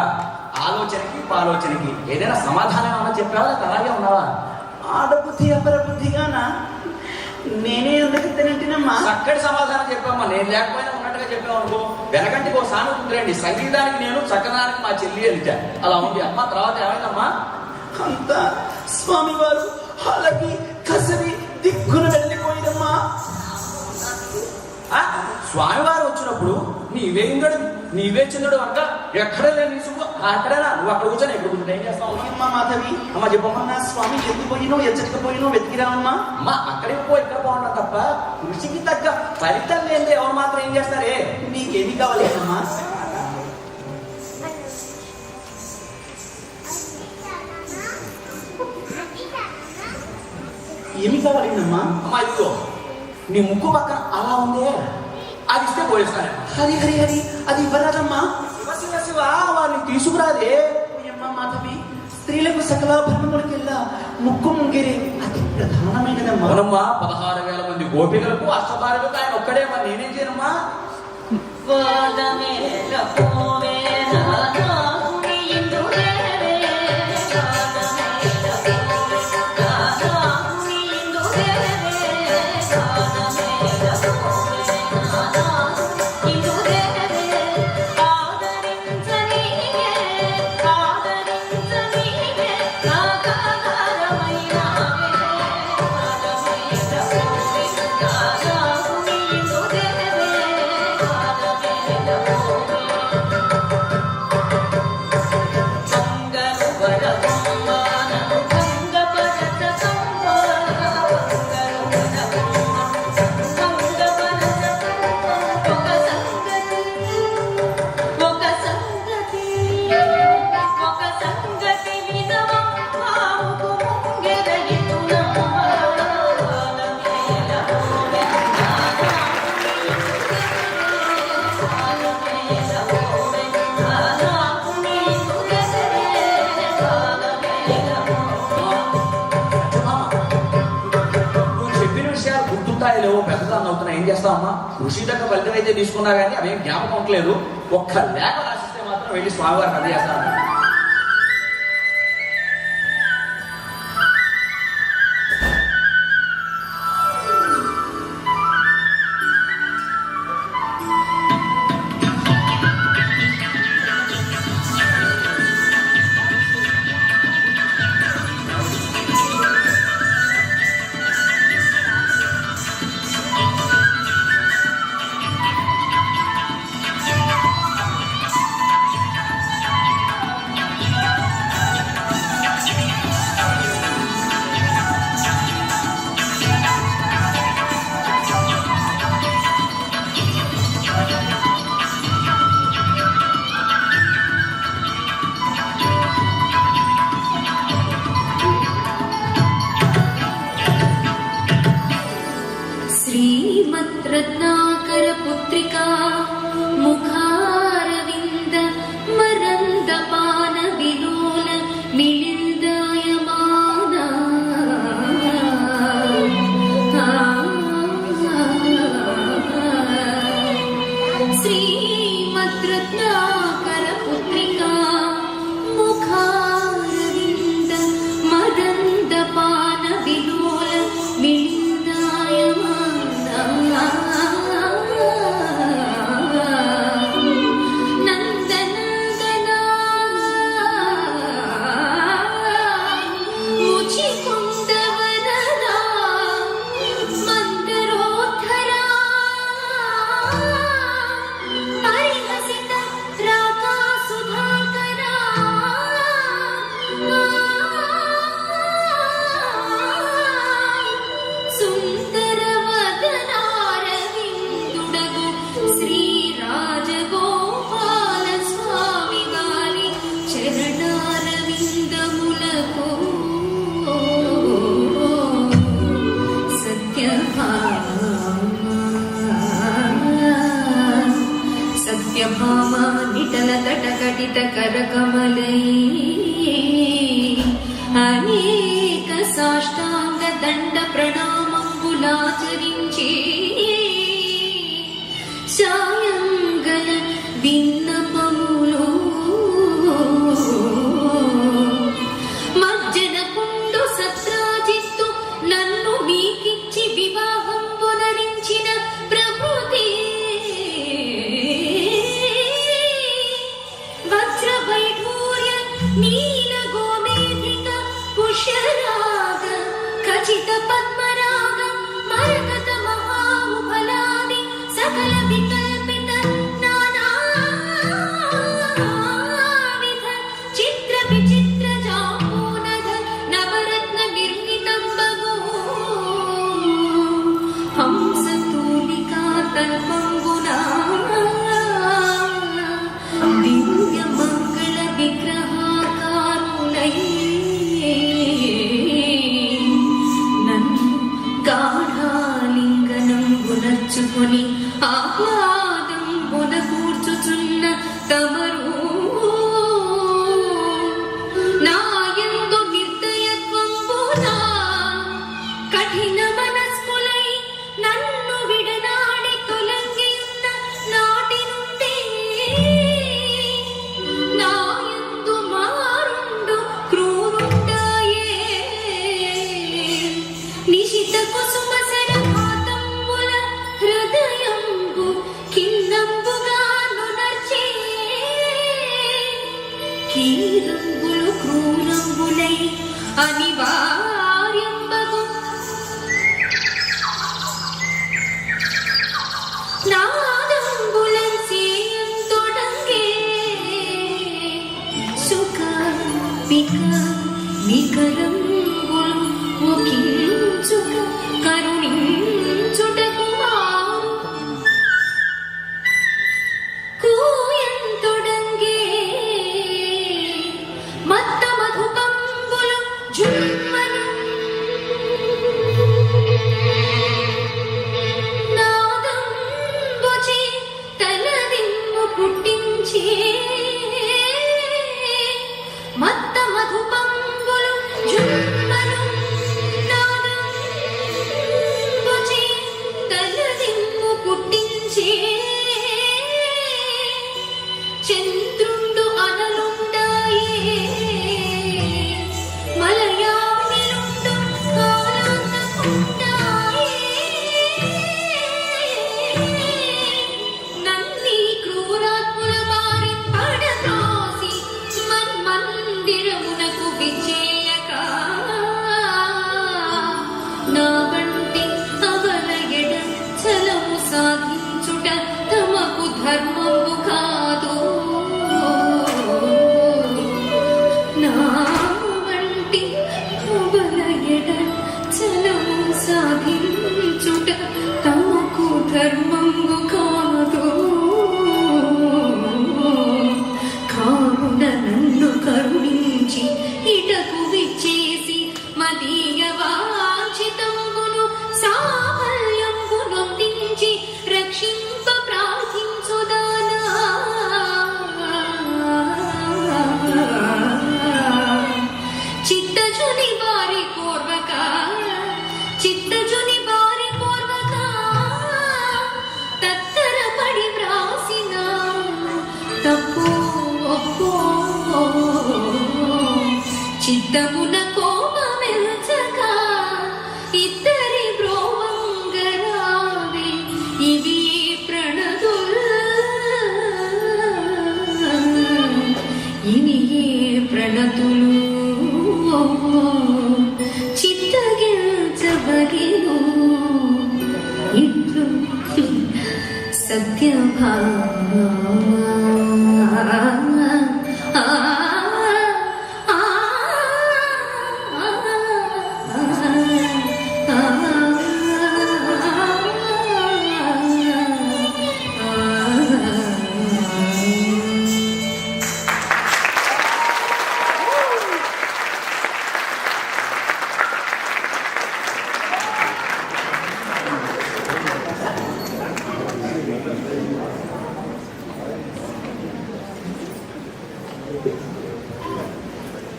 ఆలోచనకి పాలోచనకి ఏదైనా సమాధానం ఏమన్నా చెప్పావా? అలాగే ఉన్నావా? ఆడబుద్ధి అపరబుద్ధిగానా? నేనే ఎందుకంటేనమ్మా. చక్కటి సమాధానం చెప్పామ్మా. నేను లేకపోయినా ఉన్నట్టుగా చెప్పావు అనుకో. వెనకంటికి ఒక సామెత ఉందిలేండి, సంగీతానికి నేను చక్కదానికి మా చెల్లి అలిట. అలా ఉంది అమ్మ. తర్వాత ఏమైందమ్మా? అంత స్వామివారు అలాగే కసరి దిక్కున వెళ్ళిపోయిందమ్మా. స్వామివారు వచ్చినప్పుడు నీవే చంద్రుడు అక్క ఎక్కడ లేని అక్కడేనా? నువ్వు అక్కడ కూర్చొని ఎక్కడ కూర్చొని ఏం చేస్తావు? అమ్మా మాధవి, అమ్మ చెప్పమ్మా. నా స్వామి ఎత్తిపోయినో ఎచ్చకపోయినో వెతికిరామమ్మా. అమ్మ అక్కడికి పోయి ఇక్కడ బాగున్నా తప్ప కృషికి తగ్గ ఫలితం లేదే ఎవరు మాత్రం ఏం చేస్తారే? నీకేమి కావాలి అమ్మా? ఏమి కావాలేనమ్మా? అమ్మా ఇదిగో నీ ముక్కు పక్కన అలా ఉందే, అది ఇస్తే పోయిస్తాను. హరి హరి హరి, అది ఇవ్వరాదమ్మా. శివ శివ వారిని తీసుకురాదే. అమ్మా మాధవి, స్త్రీలకు సకలాభరణములకెల్లా ముక్కు ముంగిరి అతి ప్రధానమైనదమ్మా. అవునమ్మా. 16,000 మంది గోపికలకు అష్టభార్యలకు ఆయన ఒక్కడే. మరి నేనేం చేయనమ్మా? పెద్దదాన్ని అవుతున్నా ఏం చేస్తామమ్మా? కృషి దగ్గర ఫలితం అయితే తీసుకున్నా కానీ అవేం జ్ఞాపకం ఉండలేదు. ఒక్క లేఖ రాసిస్తే మాత్రం వెళ్ళి స్వామివారికి అది చేస్తాను. पुत्रिका मुखारविन्द मरन्दपान विलोल मिलिन्दायमाना श्रीमद्रत्नाकर पुत्रिका मुखारविन्द मरन्दपान विलोल मिलिन्दायमाना नन्दनन्दना मुचिकुन्दवरदा मन्दरोद्धरा परिहसित राका सुधाकरा सुन्दरवदनारविन्दुडगु श्रीराजगोपाल स्वामी वारि चरणारविन्दमुलको सत्यभामा निटलतटकटित करकमलै అనేక సాష్టాంగ దండ ప్రణామంబులాచరించి సాయంగల విన్నపములు మజ్జన కుండు సత్రాజిత్తు నన్ను మీకిచ్చి వివాహం పునరించిన ప్రభుతి వజ్ర వైఢూర్య నీల గోమేధిక పుష్యరాగ ఖచిత పద్మరాగ మరకత మహాముఫలాది సకల వికల్పిత నానావిధ చిత్ర విచిత్ర జాంబూనధ నవరత్న నిర్మితంబగు హంసతూలికా తల్పంబునా దివ్య మంగళ విగ్రహాకారులై నన్ను గాఢాలింగనం గునర్చుకొని ఆహ్లాదం బొనకూర్చుచున్న తమరు నాయందు నిర్దయత్వంబునా కఠిన మనస్కులై నన్ను విడనాడి తొలగియున్న నాటి నుండి నాయందు మారుండు క్రూరుండాయే నిశిత కుసుమ శరఘాతంబుల హృదయంబు కిన్నంబుగా నునర్చే కీలంబులు క్రూరంబులై అనివార్యంబగు నాదంబులం సేయంతొడంగే సుఖ పిక నికరంబులు ఒకించుక కరుణించుటకు వారు కూయంతొడంగే మత్త మధుపంబులు జుమ్మ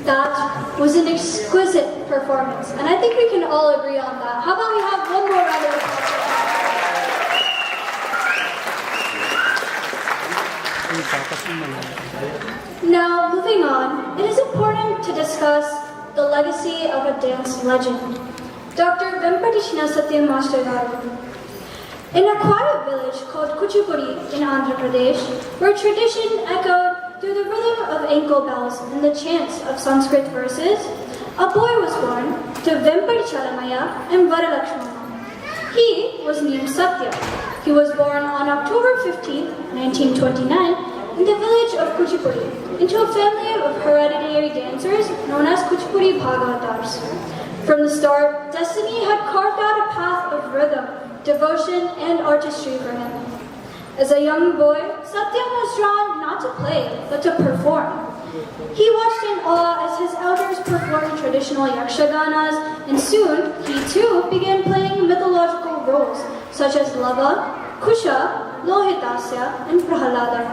That was an exquisite performance, and I think we can all agree on that. How about we have one more round of applause? Now, moving on, it is important to discuss the legacy of a dance legend, Dr. Vempati Satyam Master Garu. In a quiet village called Kuchipudi in Andhra Pradesh, where tradition echoed through the rhythm of ankle bells and the chants of Sanskrit verses, a boy was born to Vempati Chalamaya and Varalakshmana. He was named Satya. He was born on October 15, 1929, in the village of Kuchipudi, into a family of hereditary dancers known as Kuchipudi Bhagavatars. From the start, destiny had carved out a path of rhythm, devotion, and artistry for him. As a young boy, Satyam was drawn not to play, but to perform. He watched in awe as his elders performed traditional yakshaganas, and soon he too began playing mythological roles such as Lava, Kusha, Lohitasya, and Prahalada.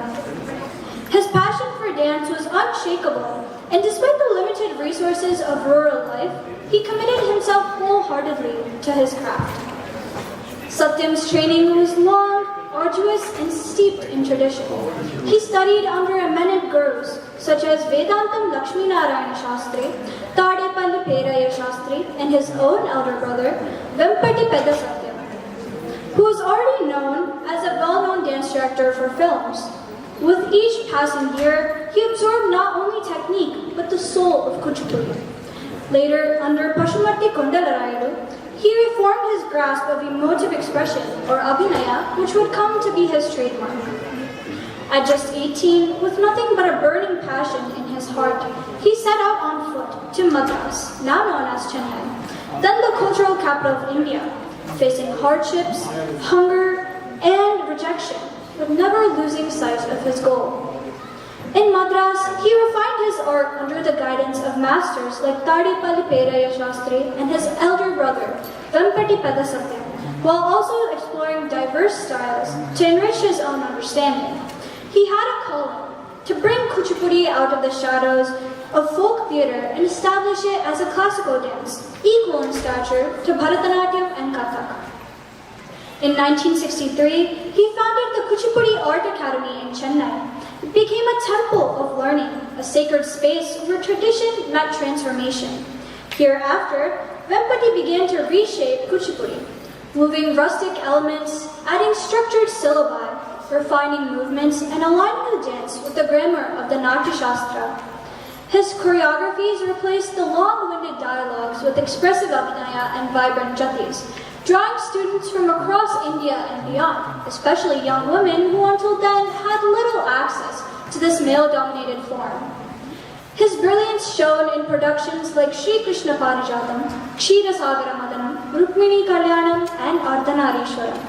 His passion for dance was unshakable, and despite the limited resources of rural life, he committed himself wholeheartedly to his craft. Satyam's training was long, arduous, and steeped in tradition. He studied under eminent gurus such as Vedantam Lakshmi Narayana Shastri, Tadepalli Peraya Shastri, and his own elder brother, Vempati Pedda Satyam, who was already known as a well-known dance director for films. With each passing year, he absorbed not only technique, but the soul of Kuchipudi. Later, under Pashumatti Kondalarayadu, he reformed his grasp of emotive expression, or abhinaya, which would come to be his trademark. At just 18, with nothing but a burning passion in his heart, he set out on foot to Madras, now known as Chennai, then the cultural capital of India, facing hardships, hunger, and rejection, but never losing sight of his goal. In Madras, he refined his art under the guidance of masters like Tadepalli Peraya Shastri and his elder brother, Vempati Pedda Satyam, while also exploring diverse styles to enrich his own understanding. He had a calling to bring Kuchipudi out of the shadows of folk theater and establish it as a classical dance, equal in stature to Bharatanatyam and Kathak. In 1963, he founded the Kuchipudi Art Academy in Chennai. It became a temple of learning, a sacred space where tradition met transformation. Hereafter, Vempati began to reshape Kuchipudi, moving rustic elements, adding structured syllabi, refining movements, and aligning the dance with the grammar of the Natya Shastra. His choreographies replaced the long-winded dialogues with expressive abhinaya and vibrant jatis, drawing students from across India and beyond, especially young women who until then had little access to this male-dominated form. His brilliance shone in productions like Sri Krishna Parijatam, Kshira Sagara Madanam, Rukmini Kalyanam, and Ardhanarishwaram,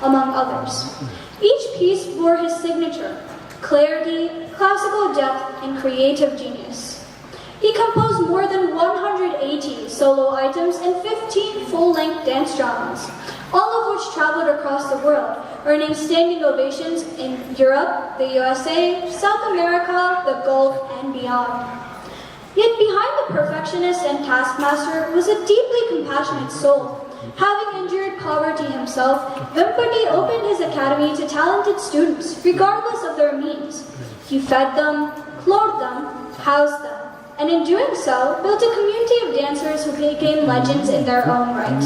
among others. Each piece bore his signature: clarity, classical depth, and creative genius. He composed more than 180 solo items and 15 full-length dance dramas, all of which traveled across the world, earning standing ovations in Europe, the USA, South America, the Gulf, and beyond. Yet behind the perfectionist and taskmaster was a deeply compassionate soul. Having endured poverty himself, Vempati opened his academy to talented students, regardless of their means. He fed them, clothed them, housed them, and in doing so, built a community of dancers who became legends in their own right.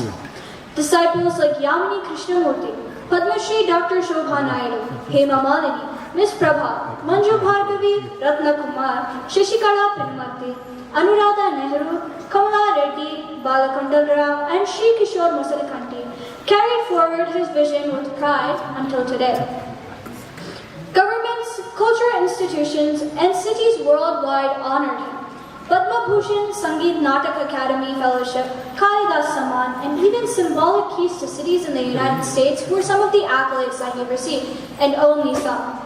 Disciples like Yamini Krishnamurti, Padma Shri Dr. Shobha Naidu, Hema Malini, Miss Prabha, Manju Bhargavi, Ratna Kumar, Shashikala Pinmati, Anuradha Nehru, Kamala Reddy, Balakandal Rao, and Sri Kishore Musalikanti carried forward his vision with pride until today. cultural institutions, and cities worldwide honored him. Padma Bhushan, Sangeet Natak Academy Fellowship, Kalidas Samman, and even symbolic keys to cities in the United States were some of the accolades that he received, and only some.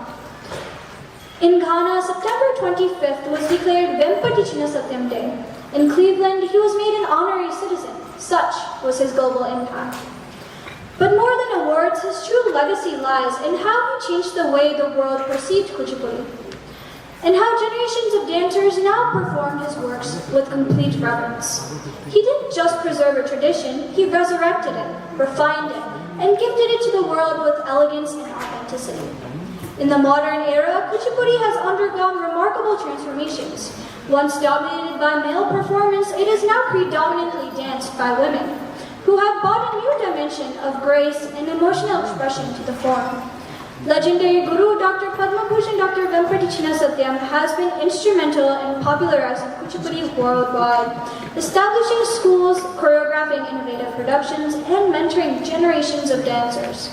In Ghana, September 25th was declared Vempati Chinna Satyam Day. In Cleveland, he was made an honorary citizen. Such was his global impact. But more than awards, his true legacy lies in how he changed the way the world perceived Kuchipudi, and how generations of dancers now performed his works with complete reverence. He didn't just preserve a tradition, he resurrected it, refined it, and gifted it to the world with elegance and authenticity. In the modern era, Kuchipudi has undergone remarkable transformations. Once dominated by male performance, it is now predominantly danced by women, who have brought a new dimension of grace and emotional expression to the form. Legendary Guru Dr. Padma Bhushan Dr. Vempati Chinna Satyam has been instrumental in popularizing Kuchipudi worldwide, establishing schools, choreographing innovative productions, and mentoring generations of dancers.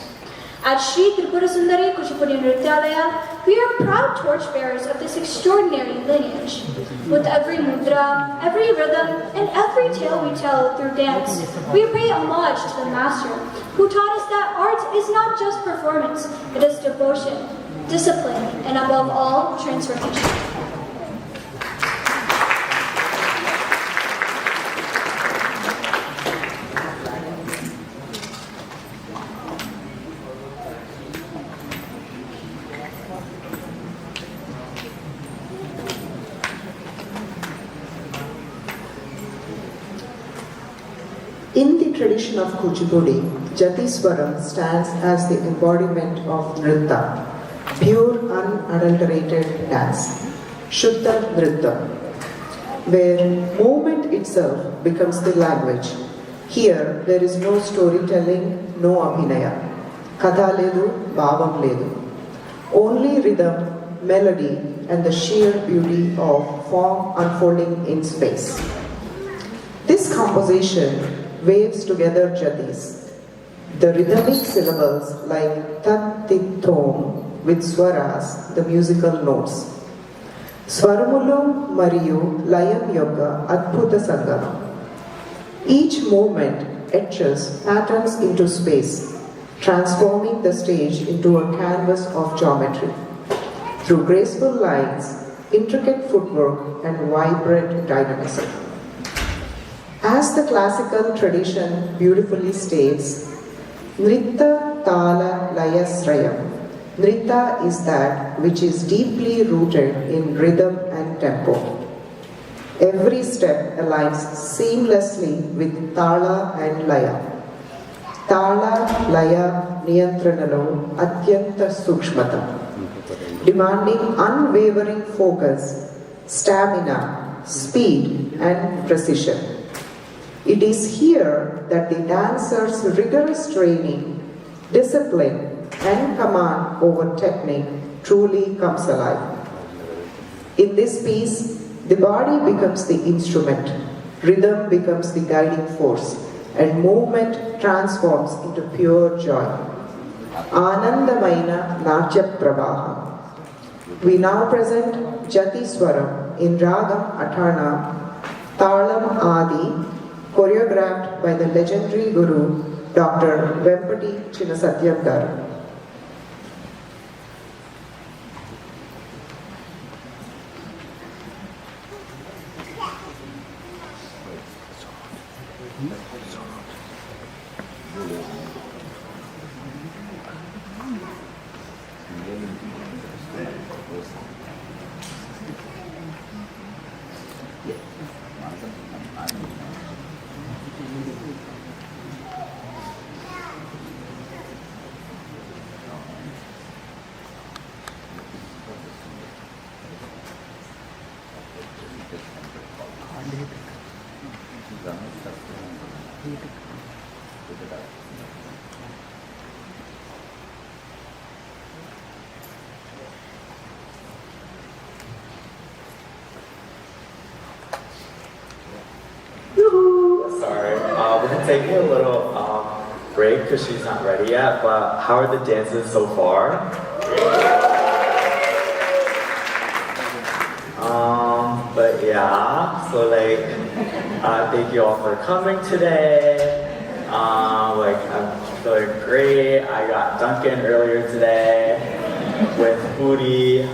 At Sri Tripura Sundari Kuchipudi Nrityalaya, we are proud torchbearers of this extraordinary lineage. With every mudra, every rhythm, and every tale we tell through dance, we pay homage to the master, who taught us that art is not just performance, it is devotion, discipline, and above all, transformation. In the tradition of Kuchipudi, Jatiswaram stands as the embodiment of Nritta, pure unadulterated dance, Shuddha Nritta, where movement itself becomes the language. Here, there is no storytelling, no abhinaya, katha ledu, bhavam ledu, only rhythm, melody, and the sheer beauty of form unfolding in space. This composition waves together jatis, the rhythmic syllables like tat, tit, thom with swaras, the musical notes. Swaramulu Mariyu Layam Yoga Adbhuta Sangam. Each movement etches patterns into space, transforming the stage into a canvas of geometry. Through graceful lines, intricate footwork, and vibrant dynamism. As the classical tradition beautifully states, Nritta Tala Laya Srayam. Nritta is that which is deeply rooted in rhythm and tempo. Every step aligns seamlessly with Tala and Laya. Tala Laya Niyantranalo Atyanta Sukshmata, demanding unwavering focus, stamina, speed, and precision. It is here that the dancer's rigorous training, discipline, and command over technique truly comes alive. In this piece, the body becomes the instrument, rhythm becomes the guiding force, and movement transforms into pure joy. Anandamaina Natya Prabaha. We now present Jatiswaram in Ragam Athana, Talam Adi, choreographed by the legendary Guru, Dr. Vempati Chinna Satyam Garu. Sorry, we're taking a little break because she's not ready yet, but how are the dances so far? yeah, so like, thank you all for coming today. I'm feeling great. I got Duncan earlier today with foodie.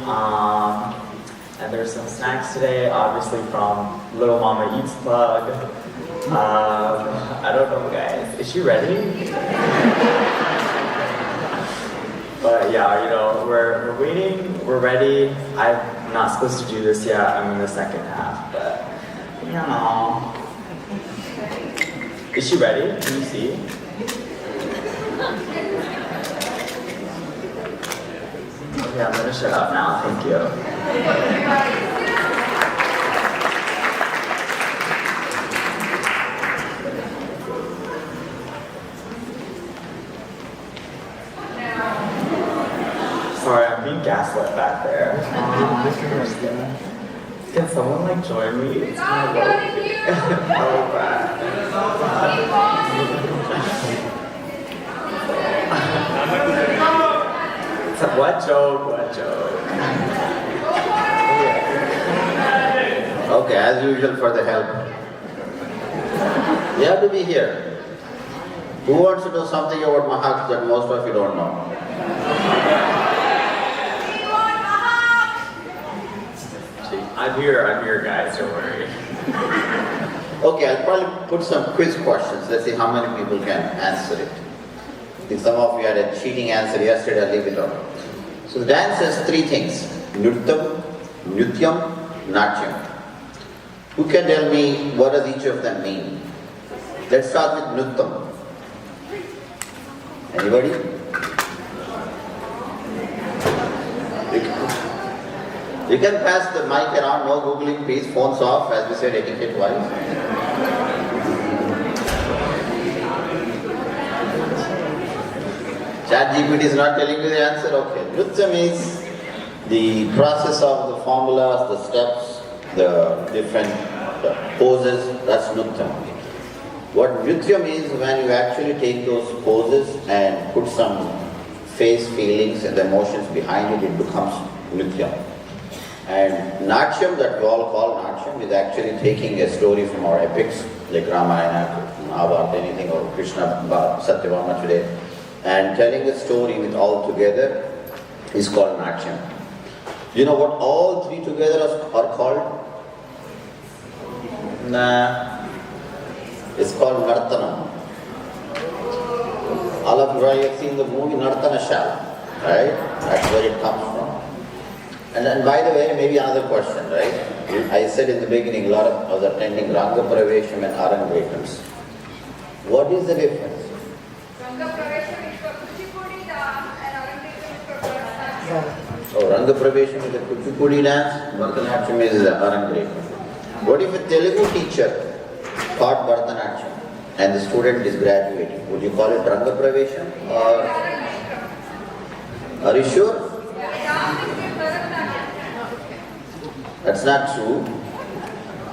And there's some snacks today, obviously from Little Mama Eats Plug. I don't know, guys. Is she ready? But yeah, you know, we're waiting, we're ready. I'm not supposed to do this yet. I'm in the second half, but you know. Is she ready? Can you see? Okay, I'm gonna shut up now. Thank you. Sorry, I'm being gaslit back there. Can someone like join me? It's kind of lonely. Oh, bad. What joke? What joke? Okay, as usual for the help. You have to be here. Who wants to know something about Mahak that most of you don't know? I'm here, guys, don't worry. Okay, I'll probably put some quiz questions. Let's see how many people can answer it. If some of you had a cheating answer yesterday, I'll leave it on. So the dance has three things: Nrittam, Nrityam, Natyam. Who can tell me what does each of them mean? Let's start with Nrittam. Anybody? You can pass the mic around, no googling, please, phones off, as we said, etiquette-wise. ChatGPT is not telling you the answer? Okay. Nrityam is the process of the formulas, the steps, the different poses, that's Nrityam. What Nrityam is when you actually take those poses and put some face feelings and the emotions behind it, it becomes Nrityam. And Natyam, that we all call Natyam, is actually taking a story from our epics, like Ramayana, Mahabharata, anything, or Krishna, Satyabhama today, and telling the story with all together is called Natyam. You know what all three together are called? Nah. It's called Nartanam. All of you have seen the movie Nartanashala, right? That's where it comes from. And by the way, maybe another question, right? I said in the beginning, a lot of us attending Rangapravesham and Rangapravesham. What is the difference? Rangapravesham is for Kuchipudi dance and Arangapravesham is for Bharatanatyam. So Rangapravesham is the Kuchipudi dance, Bharatanatyam is the Arangapravesham. What if a Telugu teacher taught Bharatanatyam and the student is graduating? Would you call it Rangapravesham or? Are you sure? That's not true.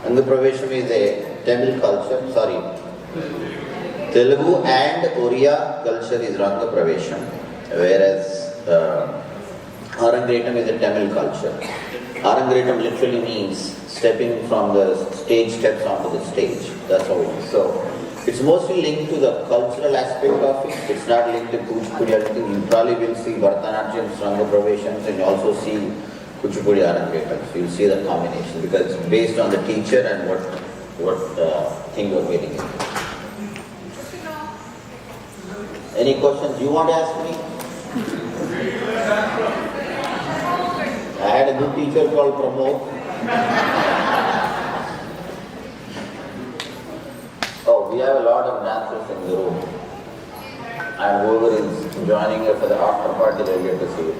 Rangapravesham is a Tamil culture, Telugu and Oriya culture is Rangapravesham, whereas Arangapraesham is a Tamil culture. Arangapraesham literally means stepping from the stage steps onto the stage. That's how it is. So it's mostly linked to the cultural aspect of it. It's not linked to Kuchipudi or anything. You probably will see Bharatanatyam, Rangapravesham, and you also see Kuchipudi Arangapraesham. So you'll see the combination because it's based on the teacher and what thing you're getting into. Any questions you want to ask me? I had a good teacher called Pramod. Oh, we have a lot of dancers in the room. And whoever is joining us for the after party, they'll get to see it.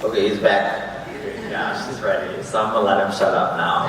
Okay, he's back. Yeah, she's ready. So I'm gonna let him shut up now.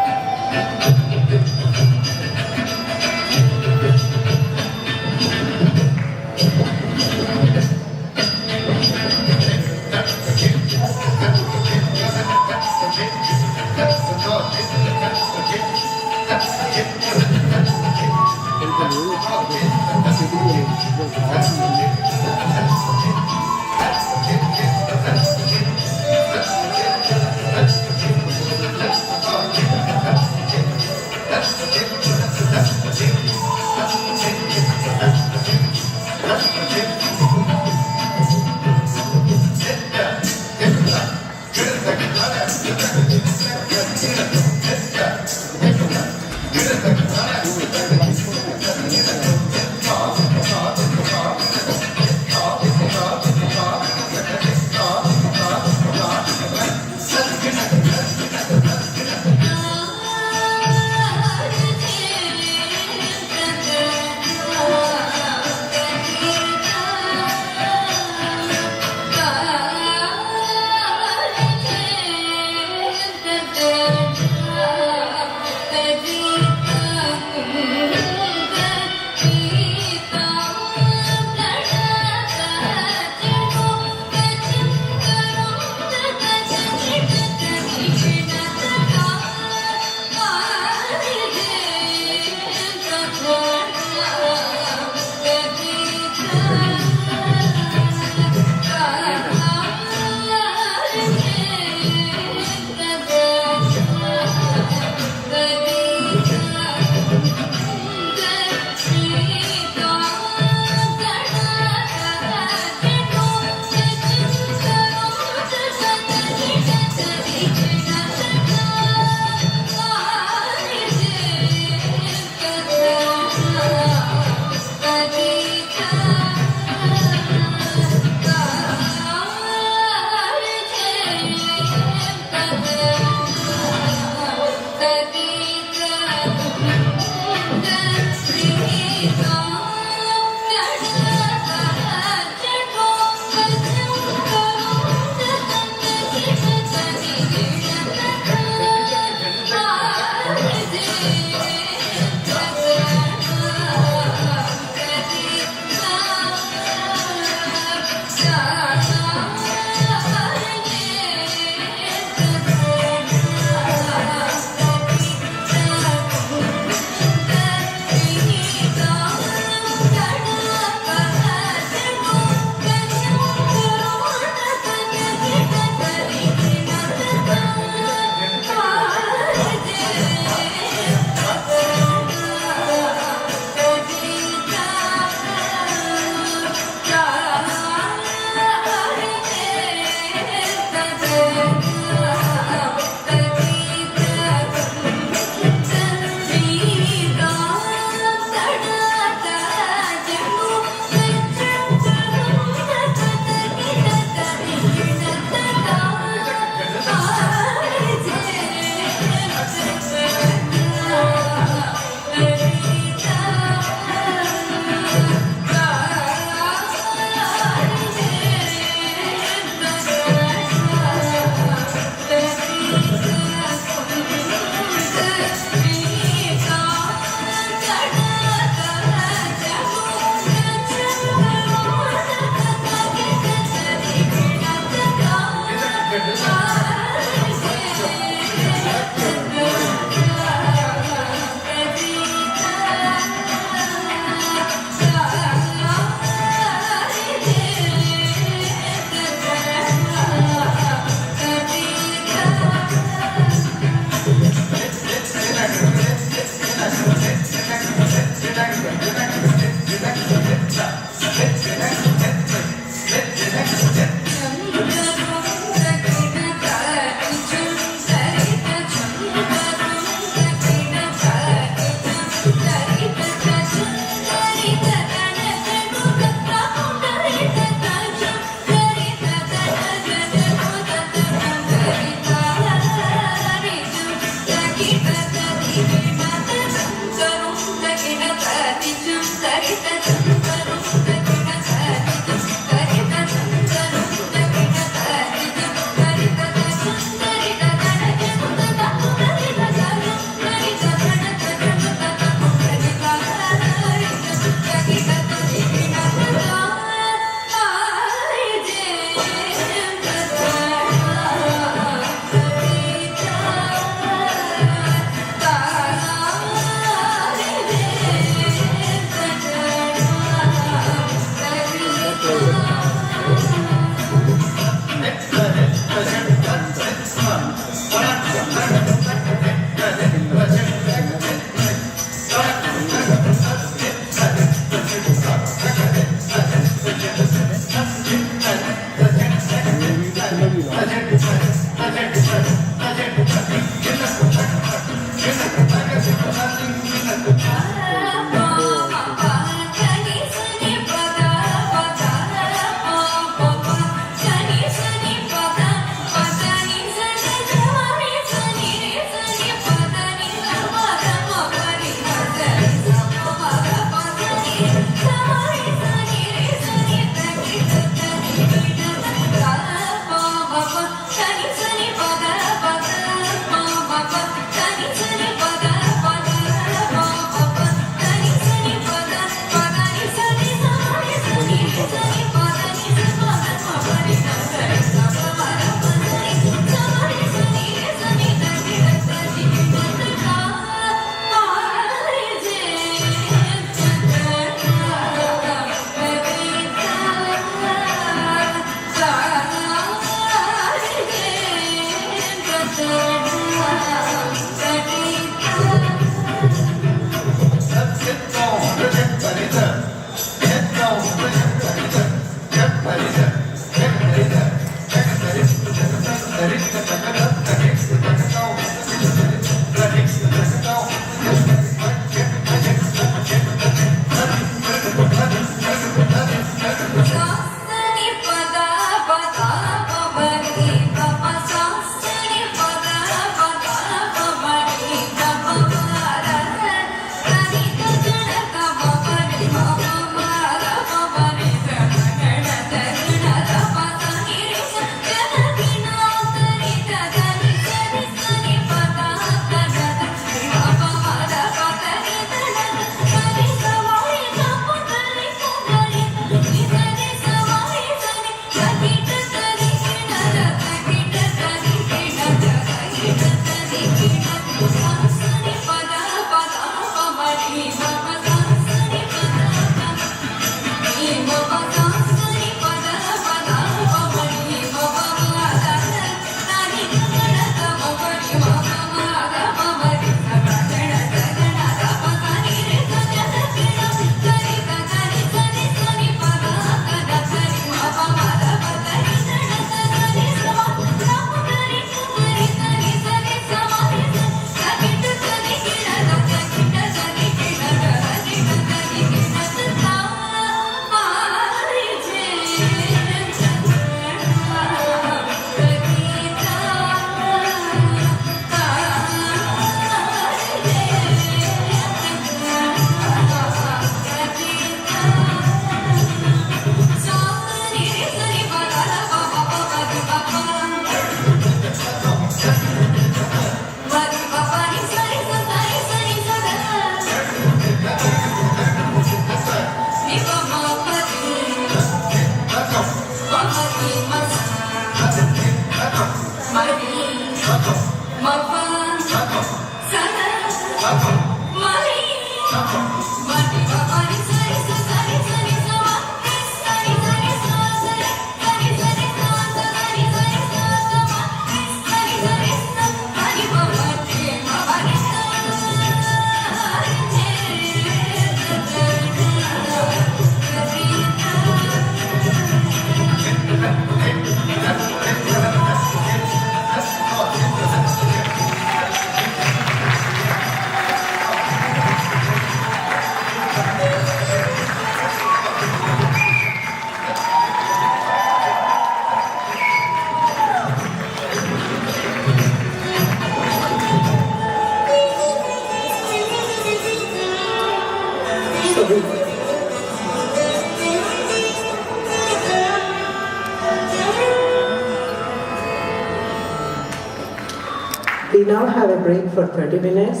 We now have a break for 30 minutes.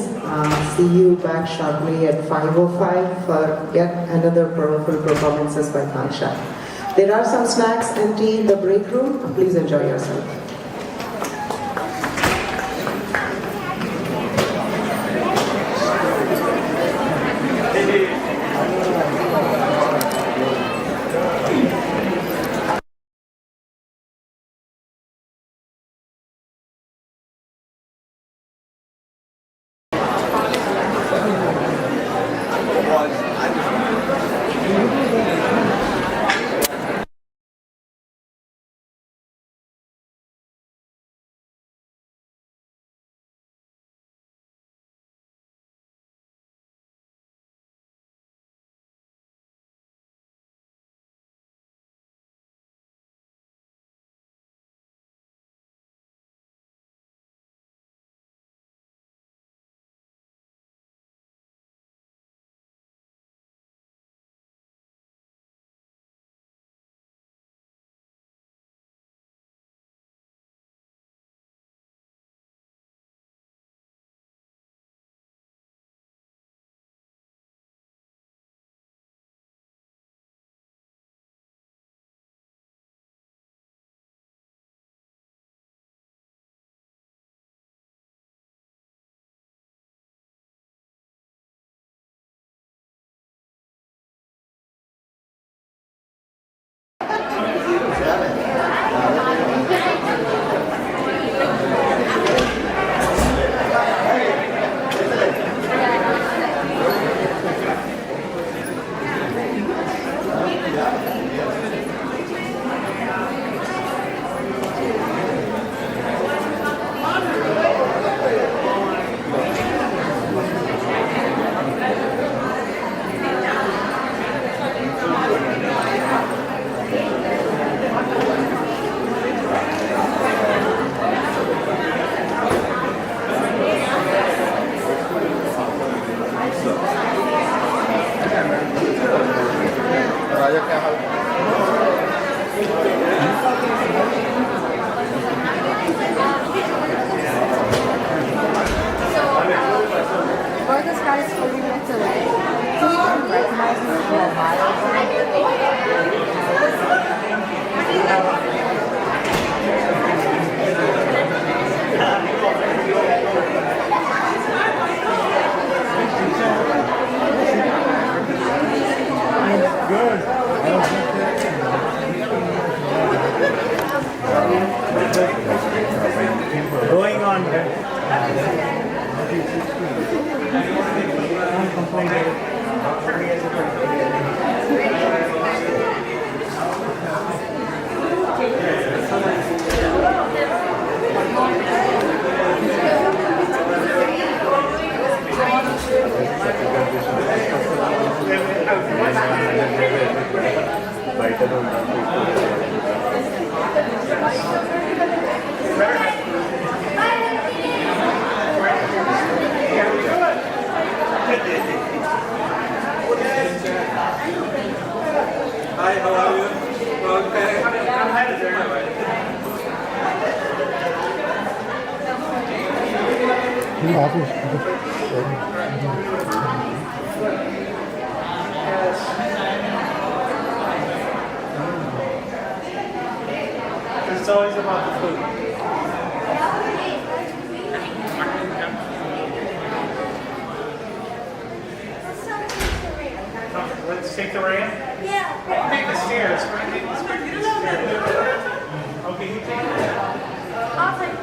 See you back shortly at 5:05 for yet another powerful performances by Kansha. There are some snacks and tea in the break room. Please enjoy yourself. Hi, how are you? Okay. I'm headed there anyway. It's always about the food. Let's take the ramp. Yeah. Take the stairs. Right? Take the stairs. Okay, you take it. I'll take it.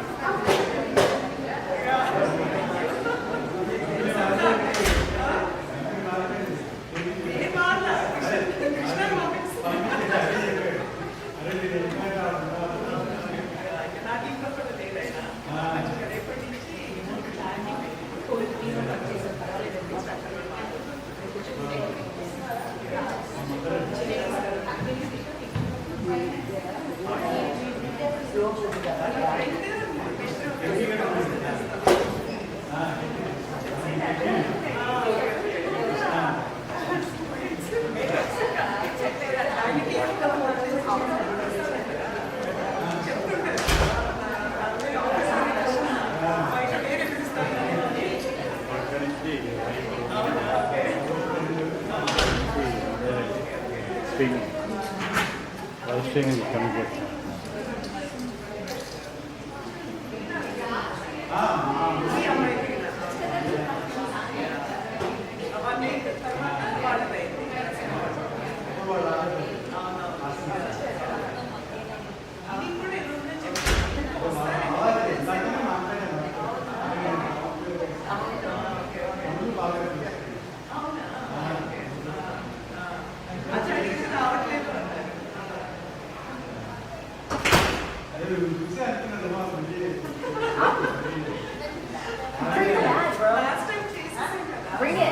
Bring it.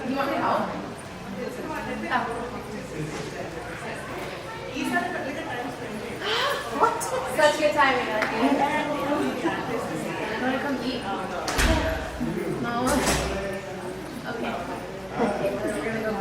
You want me to help? What? Such good timing. You want to come eat? No. Okay. We're gonna go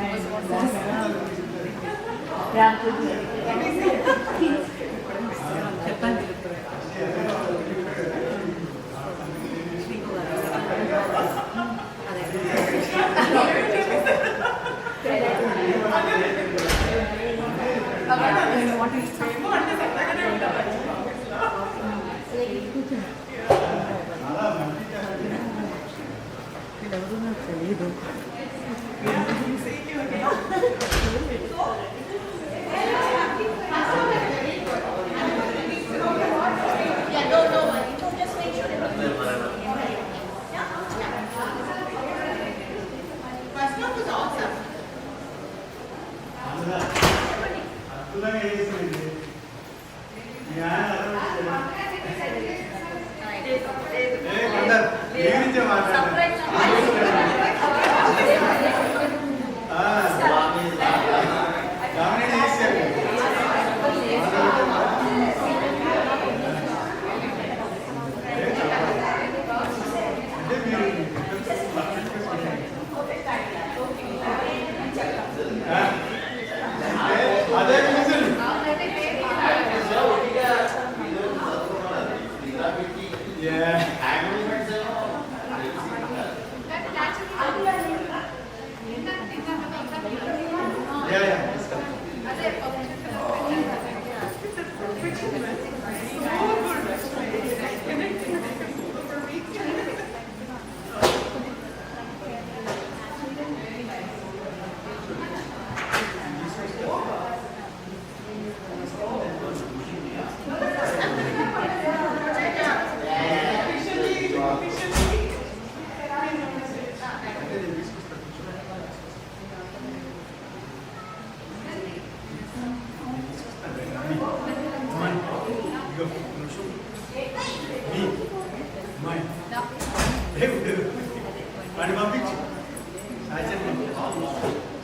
పంపించు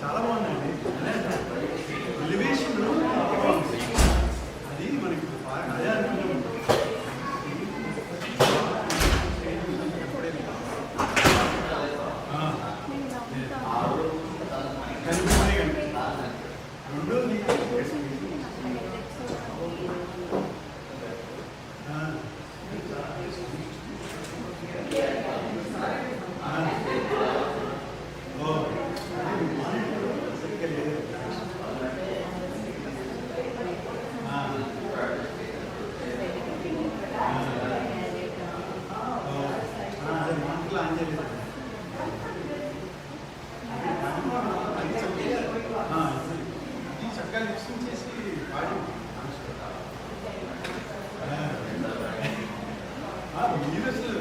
చాలా బాగుందండి elevation అది మనకి అదే అనుకుంటాం రెండోది చక్కగా lip sync చేసి పాడి మీరు అసలు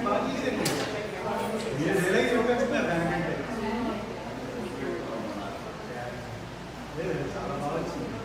బాగా చేశారు మీరు ఎలాగే ఇవ్వగలుగుతున్నారు దానికంటే చాలా బాగా వచ్చింది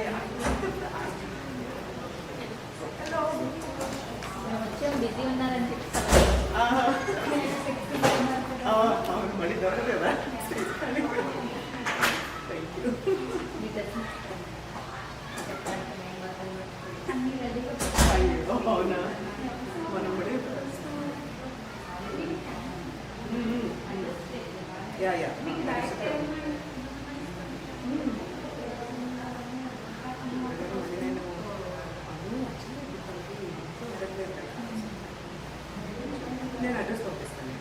yeah. Hello. కొంచెం బిజీ ఉన్నారని చెప్పి మళ్ళీ దొరకలేదా? అయ్యో అవునా మనం కూడా యా యా నేను అడ్రస్ పంపిస్తాను.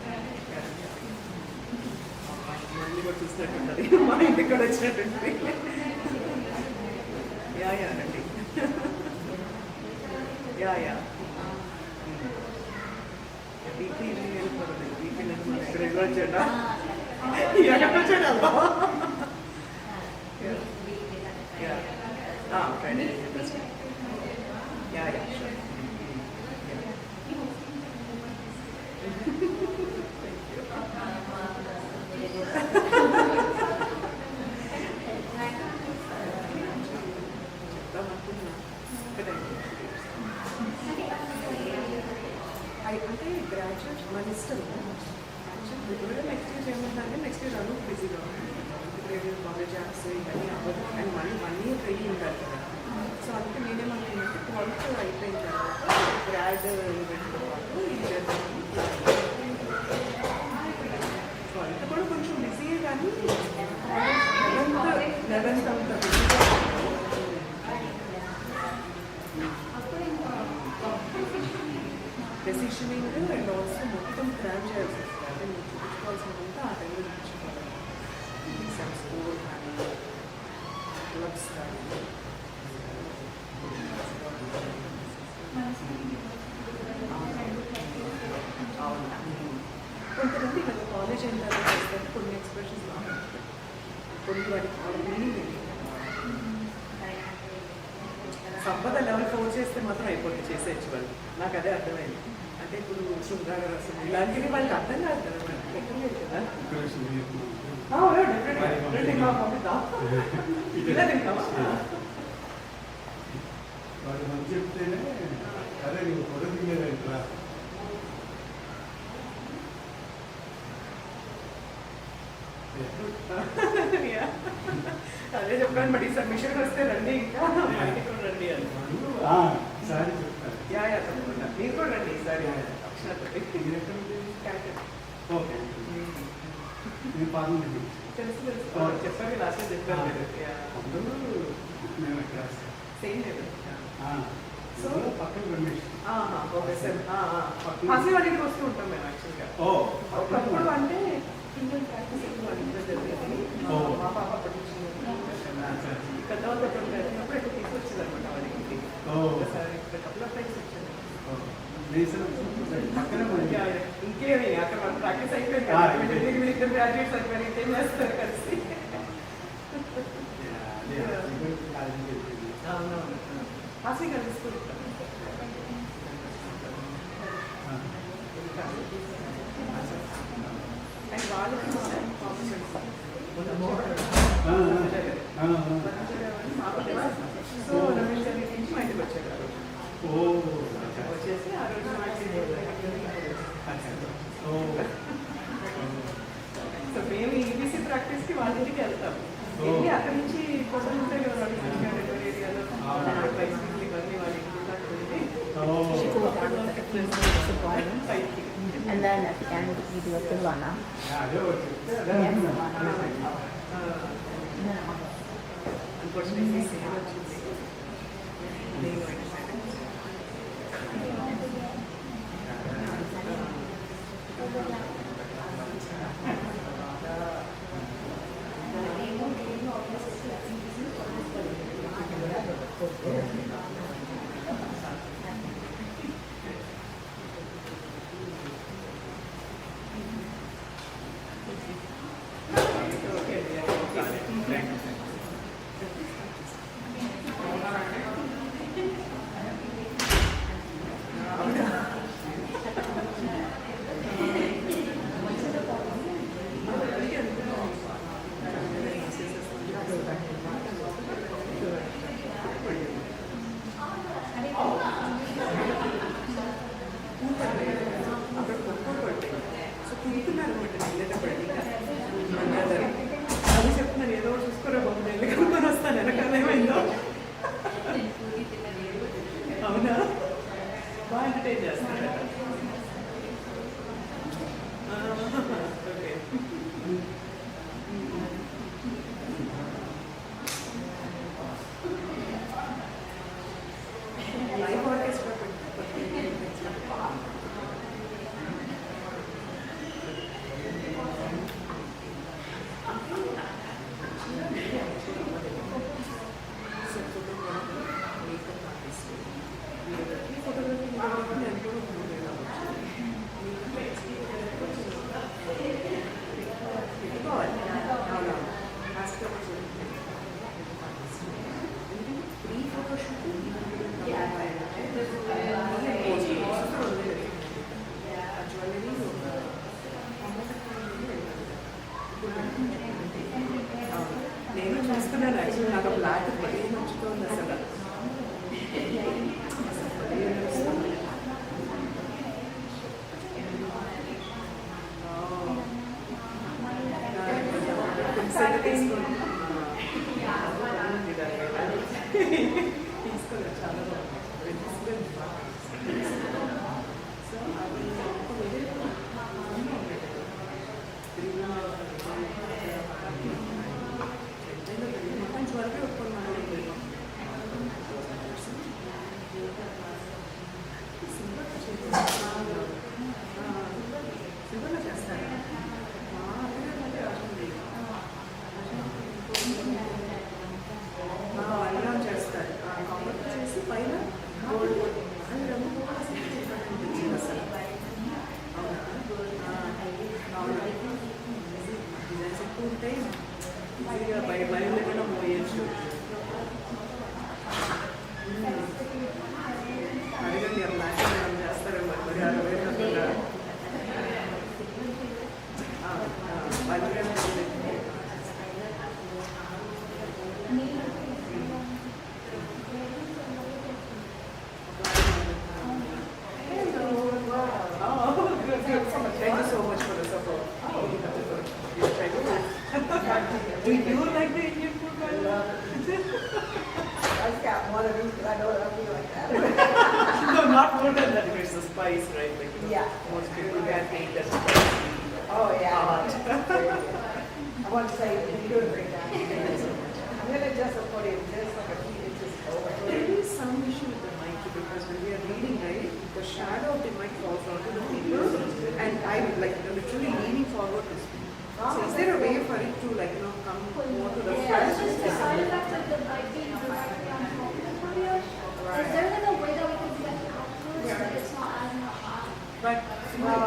మళ్ళీ కూడా చూసినట్టుంటుంది, మా ఇంటికి కూడా వచ్చినట్టుంది. యా యా రండి. యా యా వీక్లీ ఈవినింగ్ వెళ్ళిపోతుంది. వీక్లీ నేను మన ఇక్కడ వెళ్ళొచ్చాడా ఎక్కడ వచ్చాడా? ఫ్రైడే యా యా అంటే గ్రాడ్యుయేట్ మన ఇష్టం. ఇప్పుడు నెక్స్ట్ ఇయర్ ఏమవుతుందంటే నెక్స్ట్ ఇయర్ అను బిజీగా ఉంటుంది. కాలేజ్ యాప్స్ ఇవన్నీ అవ్వదు అండ్ మళ్ళీ 1 year ట్రైనింగ్ ఉంటారు కదా. సో అందుకే నేనేమనుకున్నానంటే 12th అయిపోయిన తర్వాత గ్రాడ్ ఈవెంట్తో పాటు ఇది చేద్దామని. సో అంత కూడా కొంచెం బిజీయే కానీ 11th అంత బిజీగా డెసిషనింగ్ అండ్ ఆల్సో మొత్తం ప్లాన్ చేయాల్సి వస్తుంది. అంటే మీరు చూపించుకోవాల్సినంత ఆ టైంలో చూపించుకోవాలి. ఎగ్జామ్ స్కోర్ కానీ క్లబ్స్ కానీ అవునా. కొంతమంది ఇలా కాలేజ్ అయిన తర్వాత చేస్తారు, కొన్ని ఎక్స్ప్రెషన్స్ బాగుంటాయి, కొన్ని వాటికి మీనింగ్ ఏంటి. సంపద లెవెల్ 4 చేస్తే మాత్రం అయిపోతుంది, చేసేయచ్చు వాళ్ళు. నాకు అదే అర్థమైంది. అంటే ఇప్పుడు శృంగార రసం ఇలాంటివి వాళ్ళకి అర్థం కాదు కదా, మనకి పెట్టలేదు కదా. ఇలా తింటావా? వాడు మంచి చెప్తేనే అదే నువ్వు పొడవు ఇట్లా అదే చెప్పాను. మరి సబ్మిషన్ వస్తే రండి, ఇంకా బయటికి కూడా రండి అని ఈసారి చెప్తాను. యా యా తప్పకుండా మీరు కూడా రండి ఈసారి. ఓకే నేను పార్లమెంట్ తెలుసు తెలుసు చెప్పారు, లాస్ట్ టైం చెప్పారు అందరూ మేము ఇక్కడ సేమ్ లేదు. సో పక్కన రమేష్ ఓకే సార్ అసలు వాడికి వస్తూ ఉంటాం మేము యాక్చువల్గా. ఒకప్పుడు అంటే ఇండియన్ ప్రాక్టీస్ ఎక్కువ జరిగేది. మా పాప పెద్దవాళ్ళు పెట్టినప్పుడు ఇక్కడ తీసుకొచ్చింది అనమాట వాడికి. ఒకసారి ఇక్కడ కపుల్ ఆఫ్ టైమ్స్ వచ్చాను. ఇంకేమి అక్కడ మనం ప్రాక్టీస్ అయిపోయింది. ఇద్దరు గ్రాడ్యుయేట్స్ అయిపోయారు, ఇంకేం చేస్తారు కలిసి. అవునవును హాస్య కలిసి అండ్ వాళ్ళకి సో రమేష్ గారి నుంచి మా ఇంటికి వచ్చారు. వచ్చేసి ఆ రోజు సో మేము ఈబీసీ ప్రాక్టీస్కి వాళ్ళ ఇంటికి వెళ్తాం. వెళ్ళి అక్కడి నుంచి ఫోటోలు ఉంటాయి కదా వాళ్ళ ఏరియాలో ఇవన్నీ వాళ్ళ ఇంటికి And then at the end, you do a Pilana. Unfortunately, black మరీ నచ్చుతుంది అసలు. తీసుకోలేదు చాలా బాగుంది. సో అది మంచి వరకు ఒప్పుకున్నాను. సింపుల్గా చేస్తాను. అల్లం చేస్తారు. కాంపౌండ్ చేసి పైన గోల్డ్ అది రంగు అసలు. అవునా డిజైన్స్ ఎక్కువ ఉంటాయి. ఈజీగా బయలు కూడా మోయచ్చు. అడగండి బ్లాక్ చేస్తారు మరి 60,000 కాకుండా Thank you so much for the support. Do you like the Indian food, by the way? I've got one of these, but I know what I'll be like that. No, not more than that. It's the spice, right? Like, you know, Yeah. most people can hate that spicy. Oh, yeah. Hot. I want to say, you're doing a great job. I'm going to just put it just like a few inches over. There is some issue with the mic because when we are reading, right, the shadow of the mic falls onto the paper, and I'm like literally leaning forward to speak. So is there a way for it to like come more to the Yeah, front? it's just the side effect of the mic being directly on top of the audio. Is there like a way that we can do that outwards so that it's not as much hot? But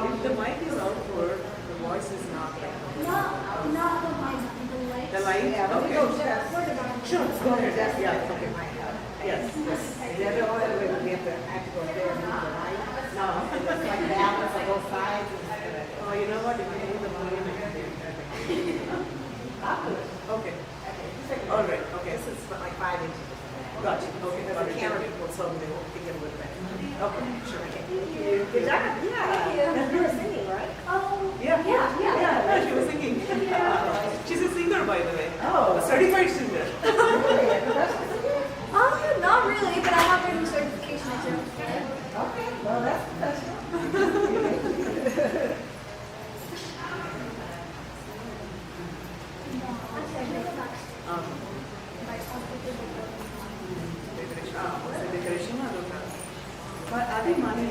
if the mic is outward, the voice is not like. Not the mic, the light. The light? Yeah, Okay. go Sure, go ahead. Just Yeah. okay, my Yes, yes. The other one, we have to actually go there and move the light. No. It's like balance on both sides. Oh, you know what? If you move the volume, okay. All right. Okay. This is like 5 inches. Gotcha. Okay. Because the camera people told me they won't think it would be. Okay. Sure. Good job. Yeah. You were singing, right? Yeah. She was singing. She's a singer, by the way. Oh. A certified singer. Not really, but I have a certification too. Okay. Well, that's professional. Decoration అదొక అది money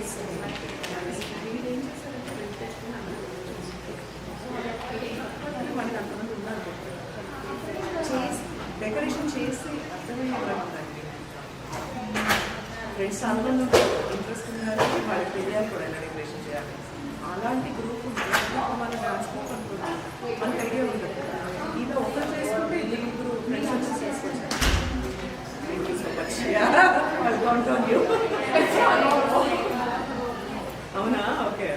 మనకి అంతమంది ఉన్నారు చేసి decoration చేసి అర్థమయ్యేలా ఉందండి. Friends అందరూ ఇంట్రెస్ట్ ఉన్నారు, వాళ్ళకి తెలియాలి కూడా ఎలా డెకరేషన్ చేయాలి. అలాంటి గ్రూప్ మన డాన్స్ గ్రూప్ అనుకుంటున్నాం, మనకి ఐడియా ఉంటుంది. ఇలా ఒకరు చేసుకుంటే ఇద్దరు ముగ్గురు ఫ్రెండ్స్ వచ్చి చేసుకొచ్చారు. Thank you so much. Yeah, I'll count on you. అవునా? Okay.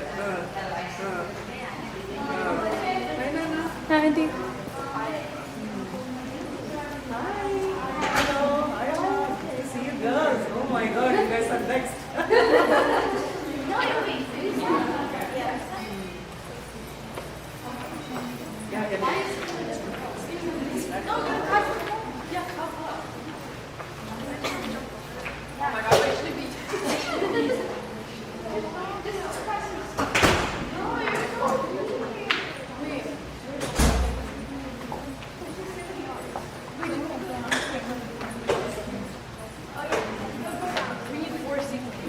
Andy. Hi. Hello. Hi. See you girls. Oh my God, you guys are next. We need 4 seats.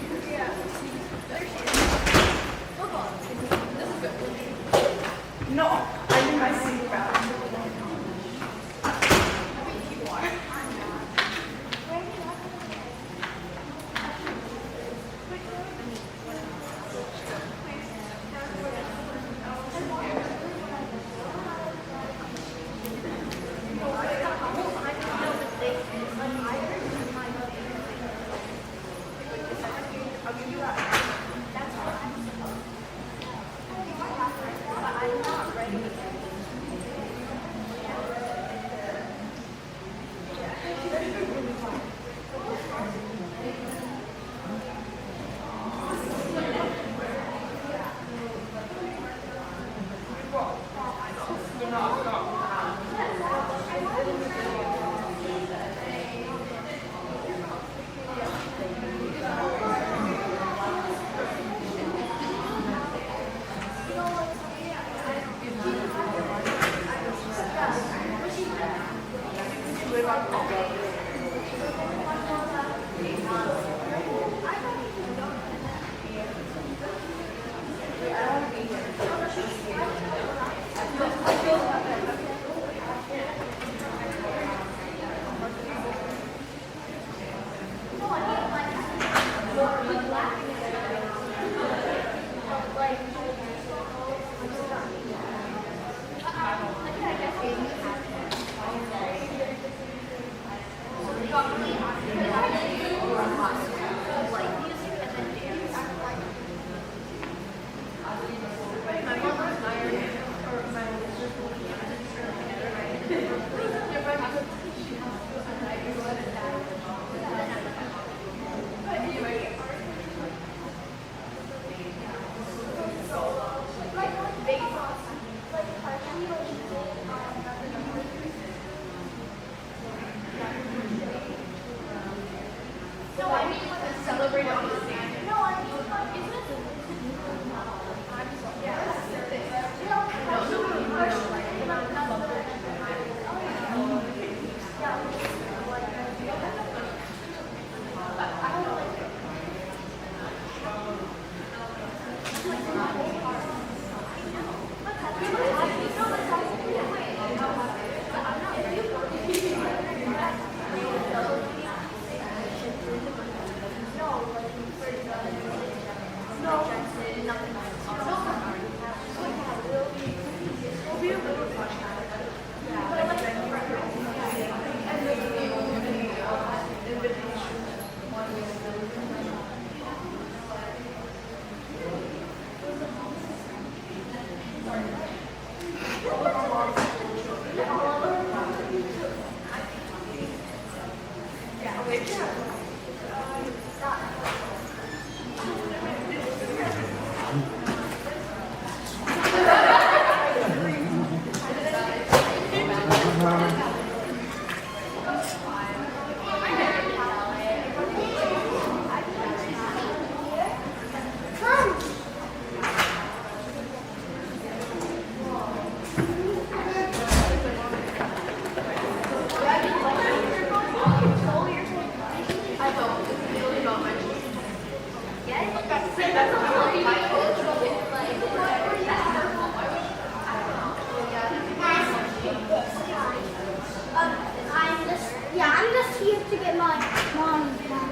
I'm just here to get my mom back.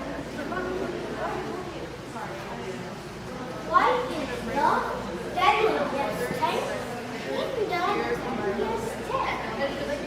Why is the daddy yes 10? Even though yes 10.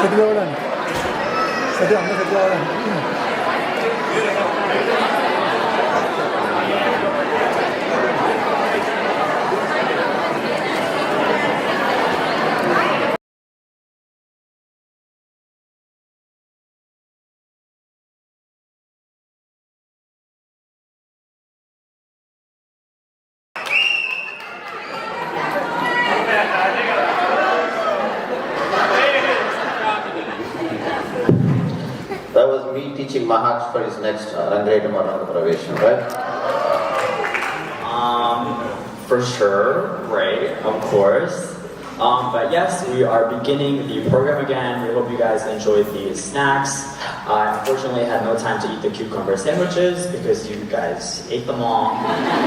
Set కావడానికి set అందరూ set కావడానికి That was me teaching Mahak for his next Rangapravesham, right? For sure, right, of course. But yes, we are beginning the program again. We hope you guys enjoyed the snacks. I unfortunately had no time to eat the cucumber sandwiches because you guys ate them all.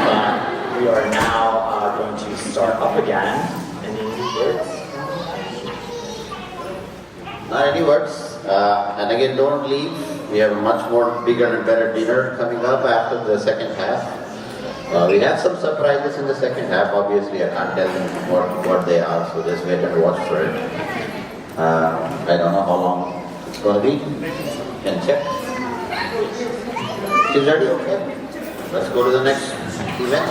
But we are now going to start up again. Any words? Not any words. And again, don't leave. We have a much more bigger and better dinner coming up after the second half. We have some surprises in the second half. Obviously, I can't tell them what they are, so just wait and watch for it. I don't know how long it's going to be. You can check. She's ready? Okay. Let's go to the next event.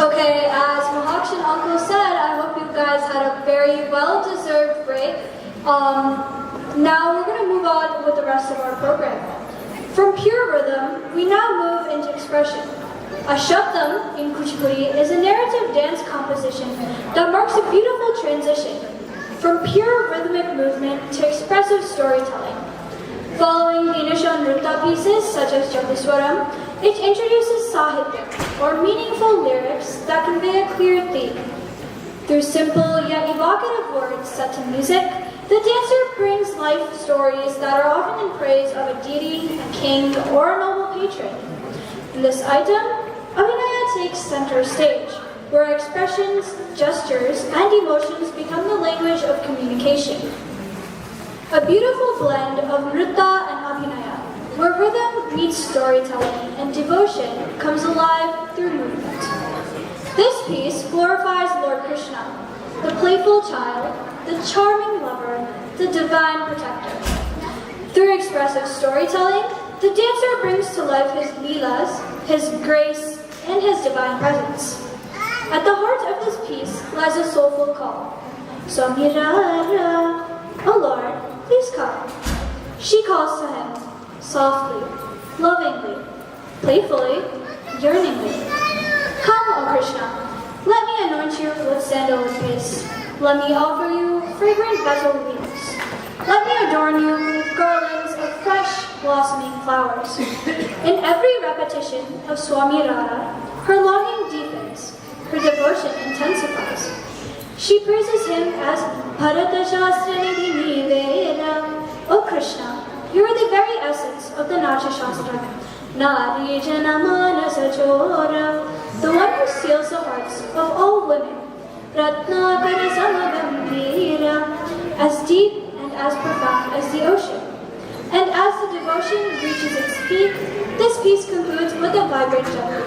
Okay, as Mahakshan Uncle said, I hope you guys had a very well-deserved break. Now we're going to move on with the rest of our program. From pure rhythm, we now move into expression. Ashabdam in Kuchipudi is a narrative dance composition that marks a beautiful transition from pure rhythmic movement to expressive storytelling. Following the initial nritta pieces such as Jabiswaram, it introduces sahitya, or meaningful lyrics that convey a clear theme. Through simple yet evocative words set to music, the dancer brings life stories that are often in praise of a deity, a king, or a noble patron. In this item, Abhinaya takes center stage, where expressions, gestures, and emotions become the language of communication. A beautiful blend of nritta and abhinaya, where rhythm meets storytelling and devotion comes alive through movement. This piece glorifies Lord Krishna, the playful child, the charming lover, the divine protector. Through expressive storytelling, the dancer brings to life his leelas, his grace, and his divine presence. At the heart of this piece lies a soulful call. Samirara, oh Lord, please come. She calls to him, softly, lovingly, playfully, yearningly. Come, O Krishna, let me anoint you with sandalwood paste. Let me offer you fragrant betel leaves. Let me adorn you with garlands of fresh, blossoming flowers. In every repetition of Swami Radha, her longing deepens, her devotion intensifies. She praises him as Bharata Shastra Nidhi Niveda. O Krishna, you are the very essence of the Natya Shastra. Nari Jana Manasa Chora, the one who seals the hearts of all women. Ratnakara Samagambhira, as deep and as profound as the ocean. And as the devotion reaches its peak, this piece concludes with a vibrant japa.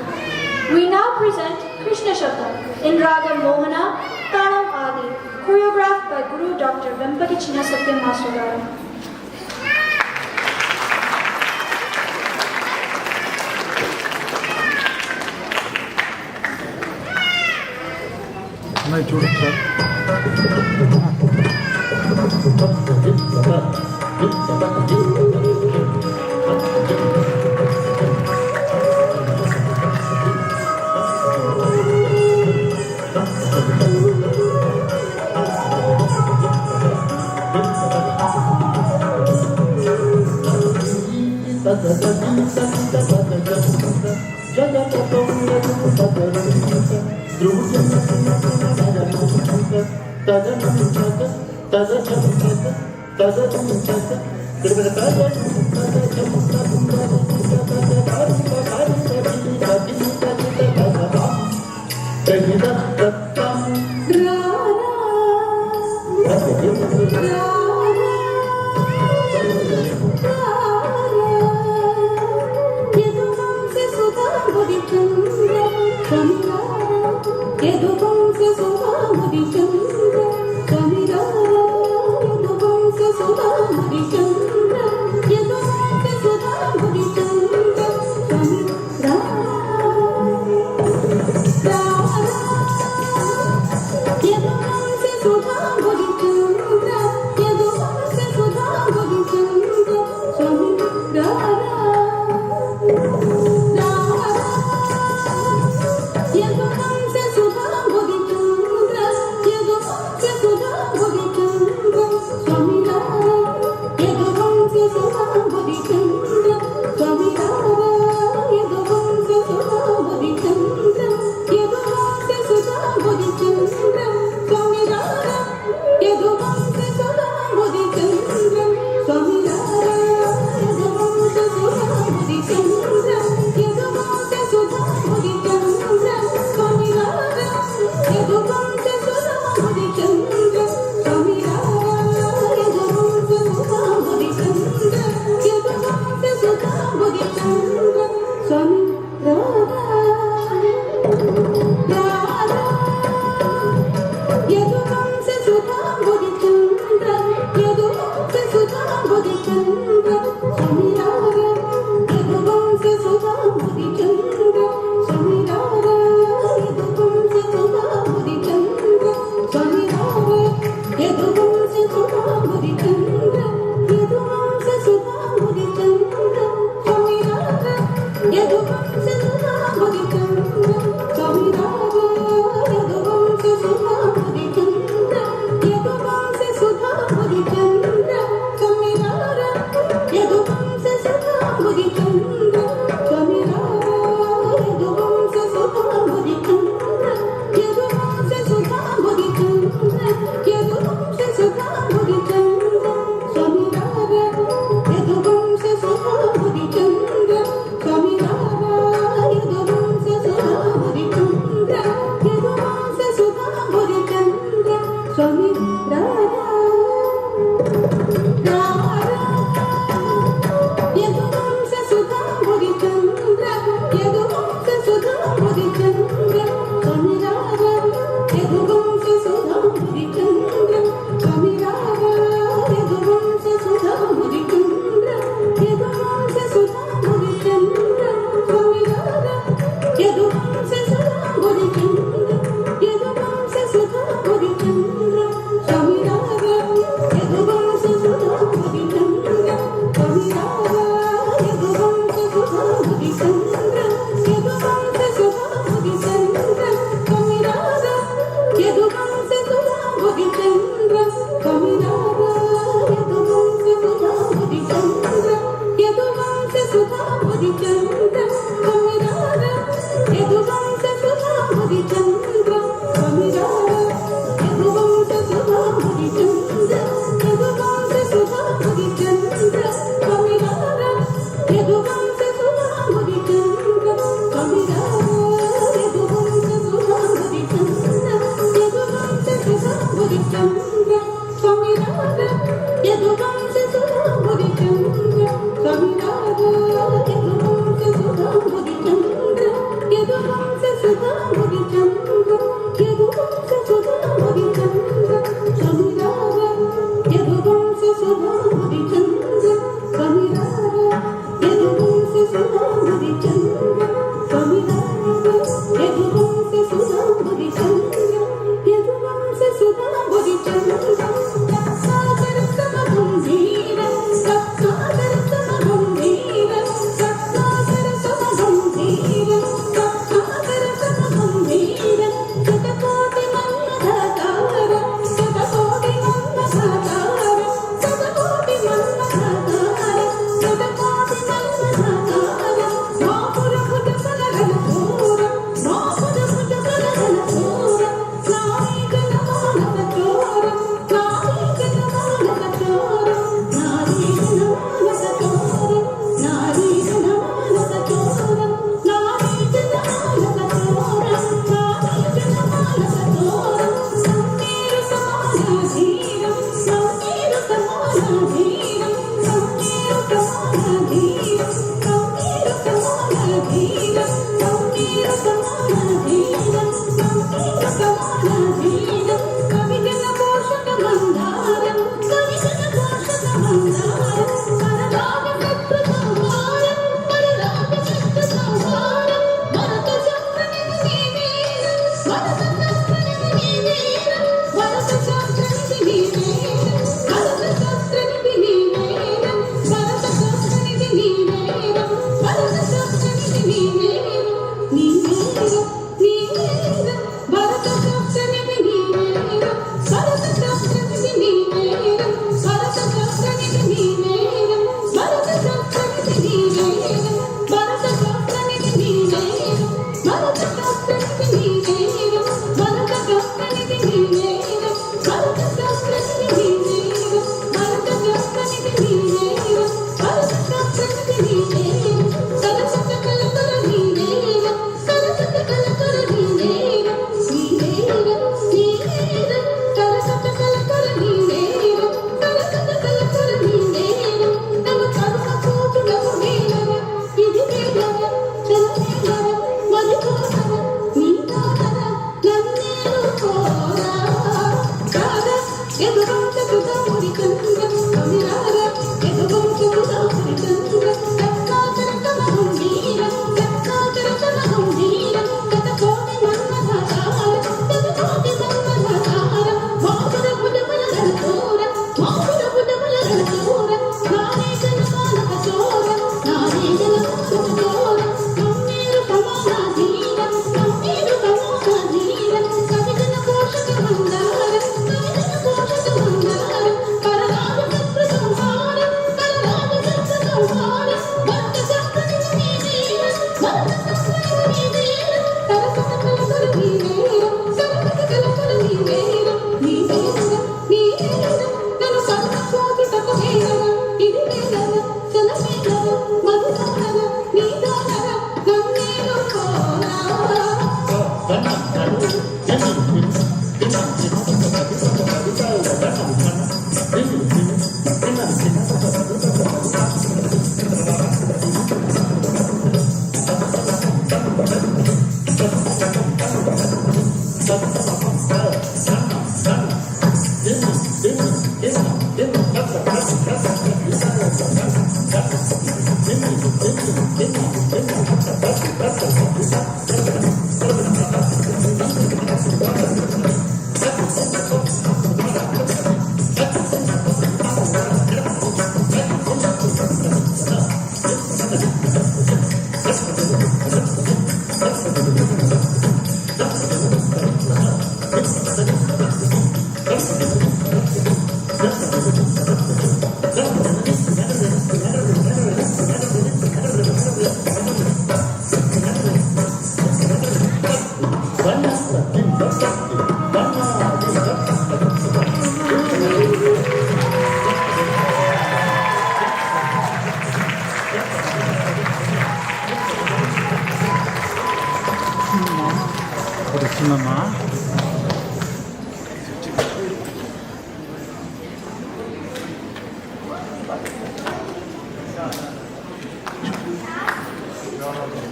We now present Krishna Shabdam in Raga Mohana, Tanam Adi, choreographed by Guru Dr. Vempati Chinna Satyam Master Garu. मैं जोड़ Rara Kote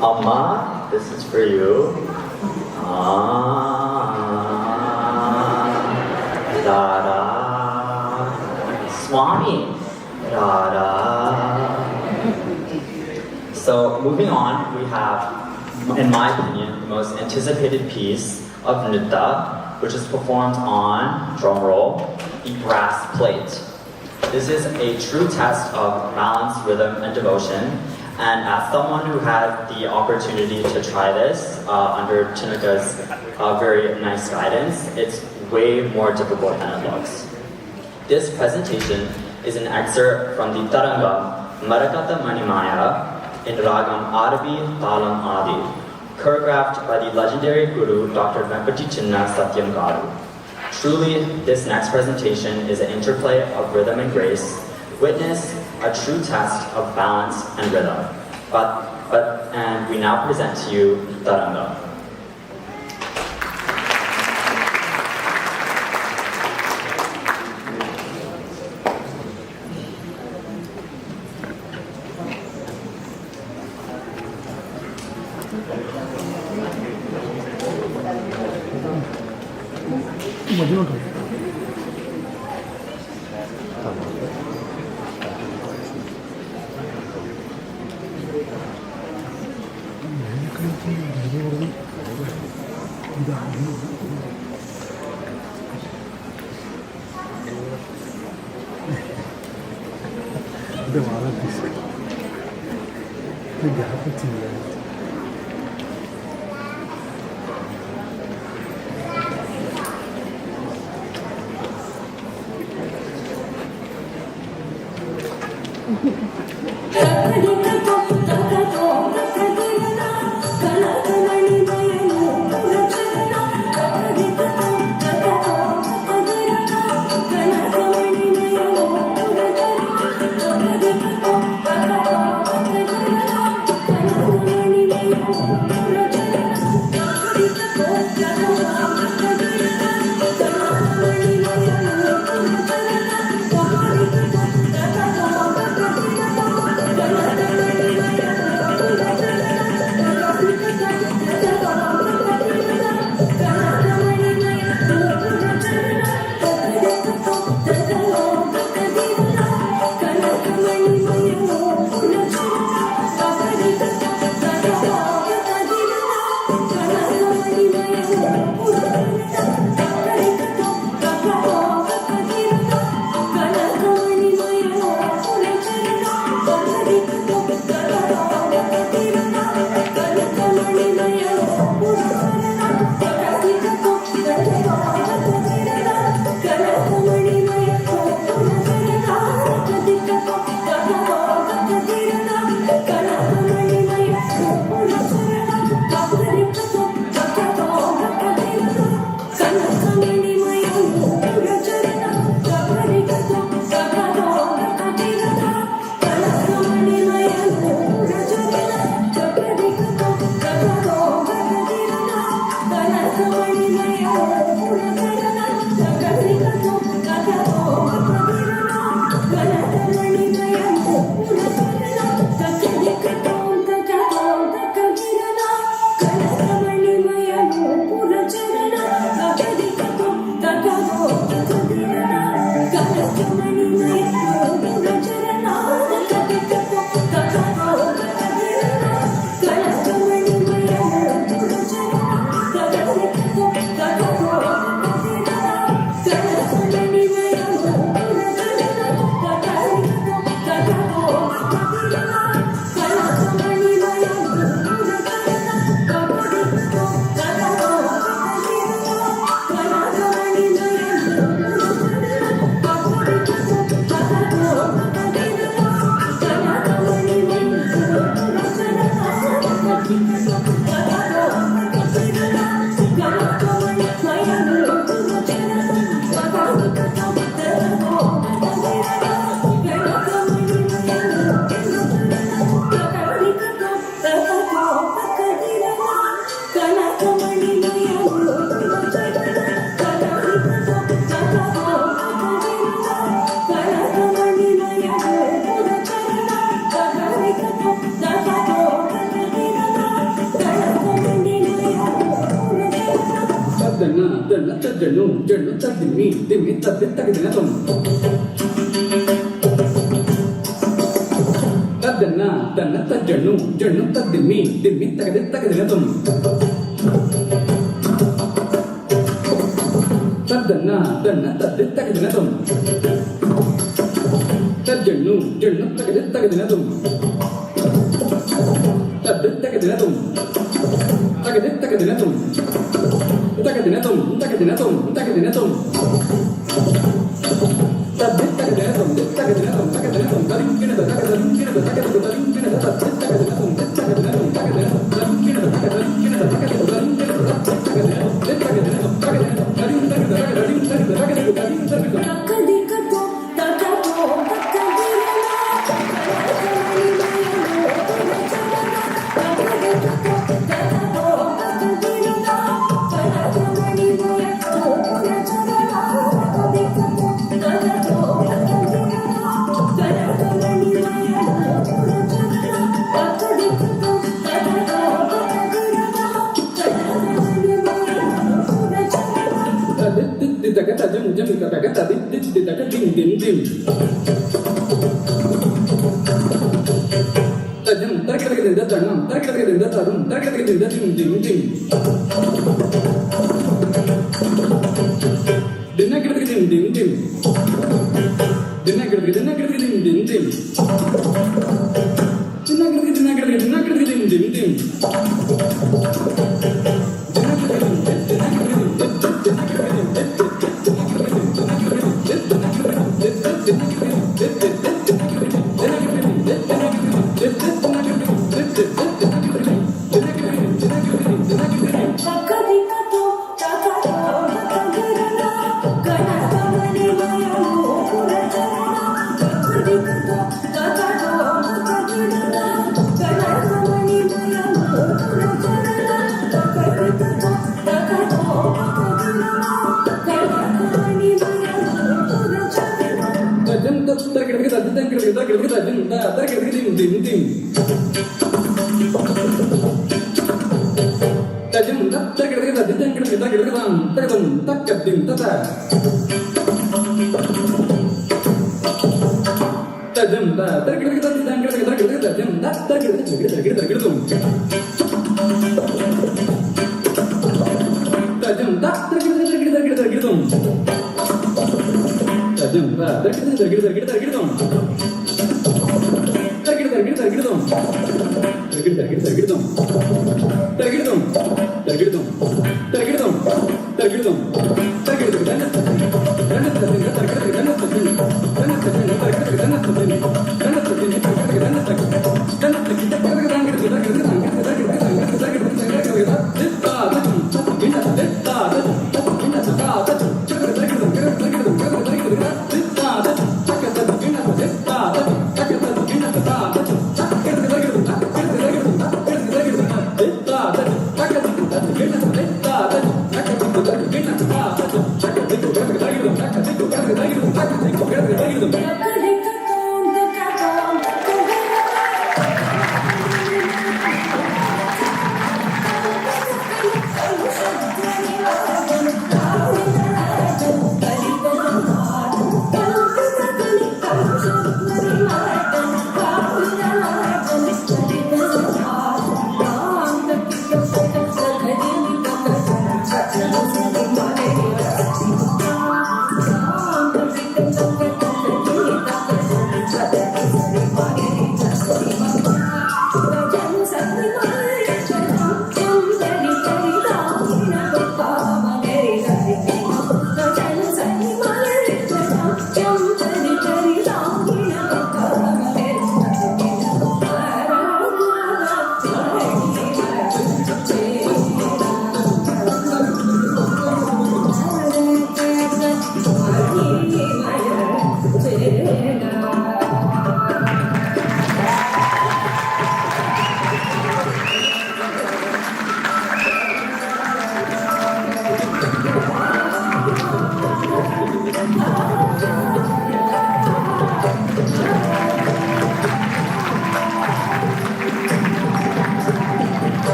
Amma, this is for you. Radha. Swami. Radha. So moving on, we have, in my opinion, the most anticipated piece of Nritta, which is performed on, drumroll, the brass plate. This is a true test of balance, rhythm, and devotion. And as someone who had the opportunity to try this under Chinaka's very nice guidance, it's way more difficult than it looks. This presentation is an excerpt from the Tarangam Marakata Manimaya in Ragam Arabi Talam Adi, choreographed by the legendary guru Dr. Venkati Chinna Satyam Garu. Truly, this next presentation is an interplay of rhythm and grace. Witness a true test of balance and rhythm. And we now present to you Taranga. मधून होतो वाला gap వచ్చింది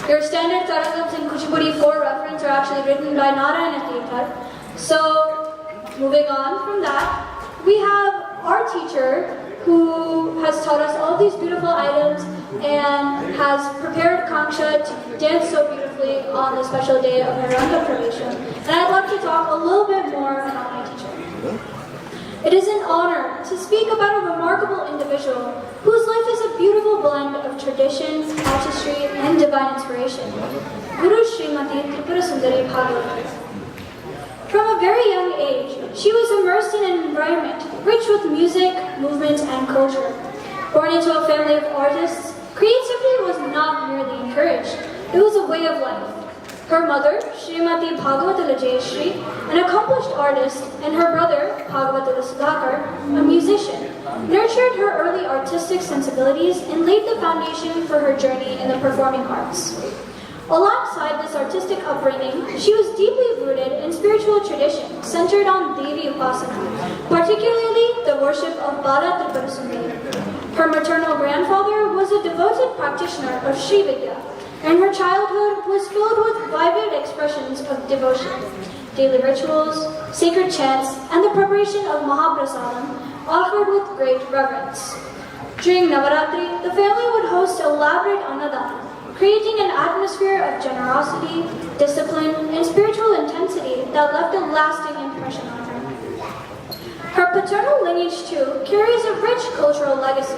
Your standard tarangams in Kuchipudi for reference are actually written by Narayana Tirthar. So, moving on from that, we have our teacher who has taught us all these beautiful items and has prepared Kanksha to dance so beautifully on the special day of her Rangapravesham. And I'd love to talk a little bit more about my teacher. It is an honor to speak about a remarkable individual whose life is a beautiful blend of tradition, artistry, and divine inspiration. Guru Srimati Tripura Sundari Bhagavati. From a very young age, she was immersed in an environment rich with music, movement, and culture. Born into a family of artists, creativity was not merely encouraged, it was a way of life. Her mother, Srimati Bhagavatala Jayashri, an accomplished artist, and her brother, Bhagavatala Sudhakar, a musician, nurtured her early artistic sensibilities and laid the foundation for her journey in the performing arts. Alongside this artistic upbringing, she was deeply rooted in spiritual tradition centered on Devi Upasana, particularly the worship of Bala Tripura Sundari. Her maternal grandfather was a devoted practitioner of Sri Vidya, and her childhood was filled with vivid expressions of devotion, daily rituals, sacred chants, and the preparation of Mahaprasadam offered with great reverence. During Navaratri, the family would host elaborate annadana, creating an atmosphere of generosity, discipline, and spiritual intensity that left a lasting impression on her. Her paternal lineage, too, carries a rich cultural legacy.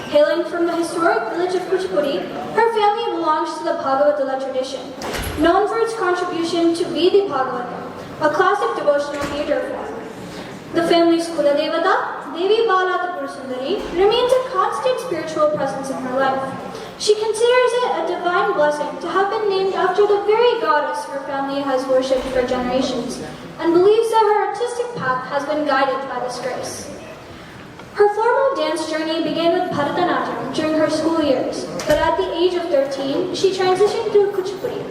Hailing from the historic village of Kuchipudi, her family belongs to the Bhagavatala tradition, known for its contribution to Vidi Bhagavatam, a classic devotional theatre form. The family's Kuladevata, Devi Bala Tripura Sundari, remains a constant spiritual presence in her life. She considers it a divine blessing to have been named after the very goddess her family has worshipped for generations, and believes that her artistic path has been guided by this grace. Her formal dance journey began with Bharatanatyam during her school years, but at the age of 13, she transitioned to Kuchipudi,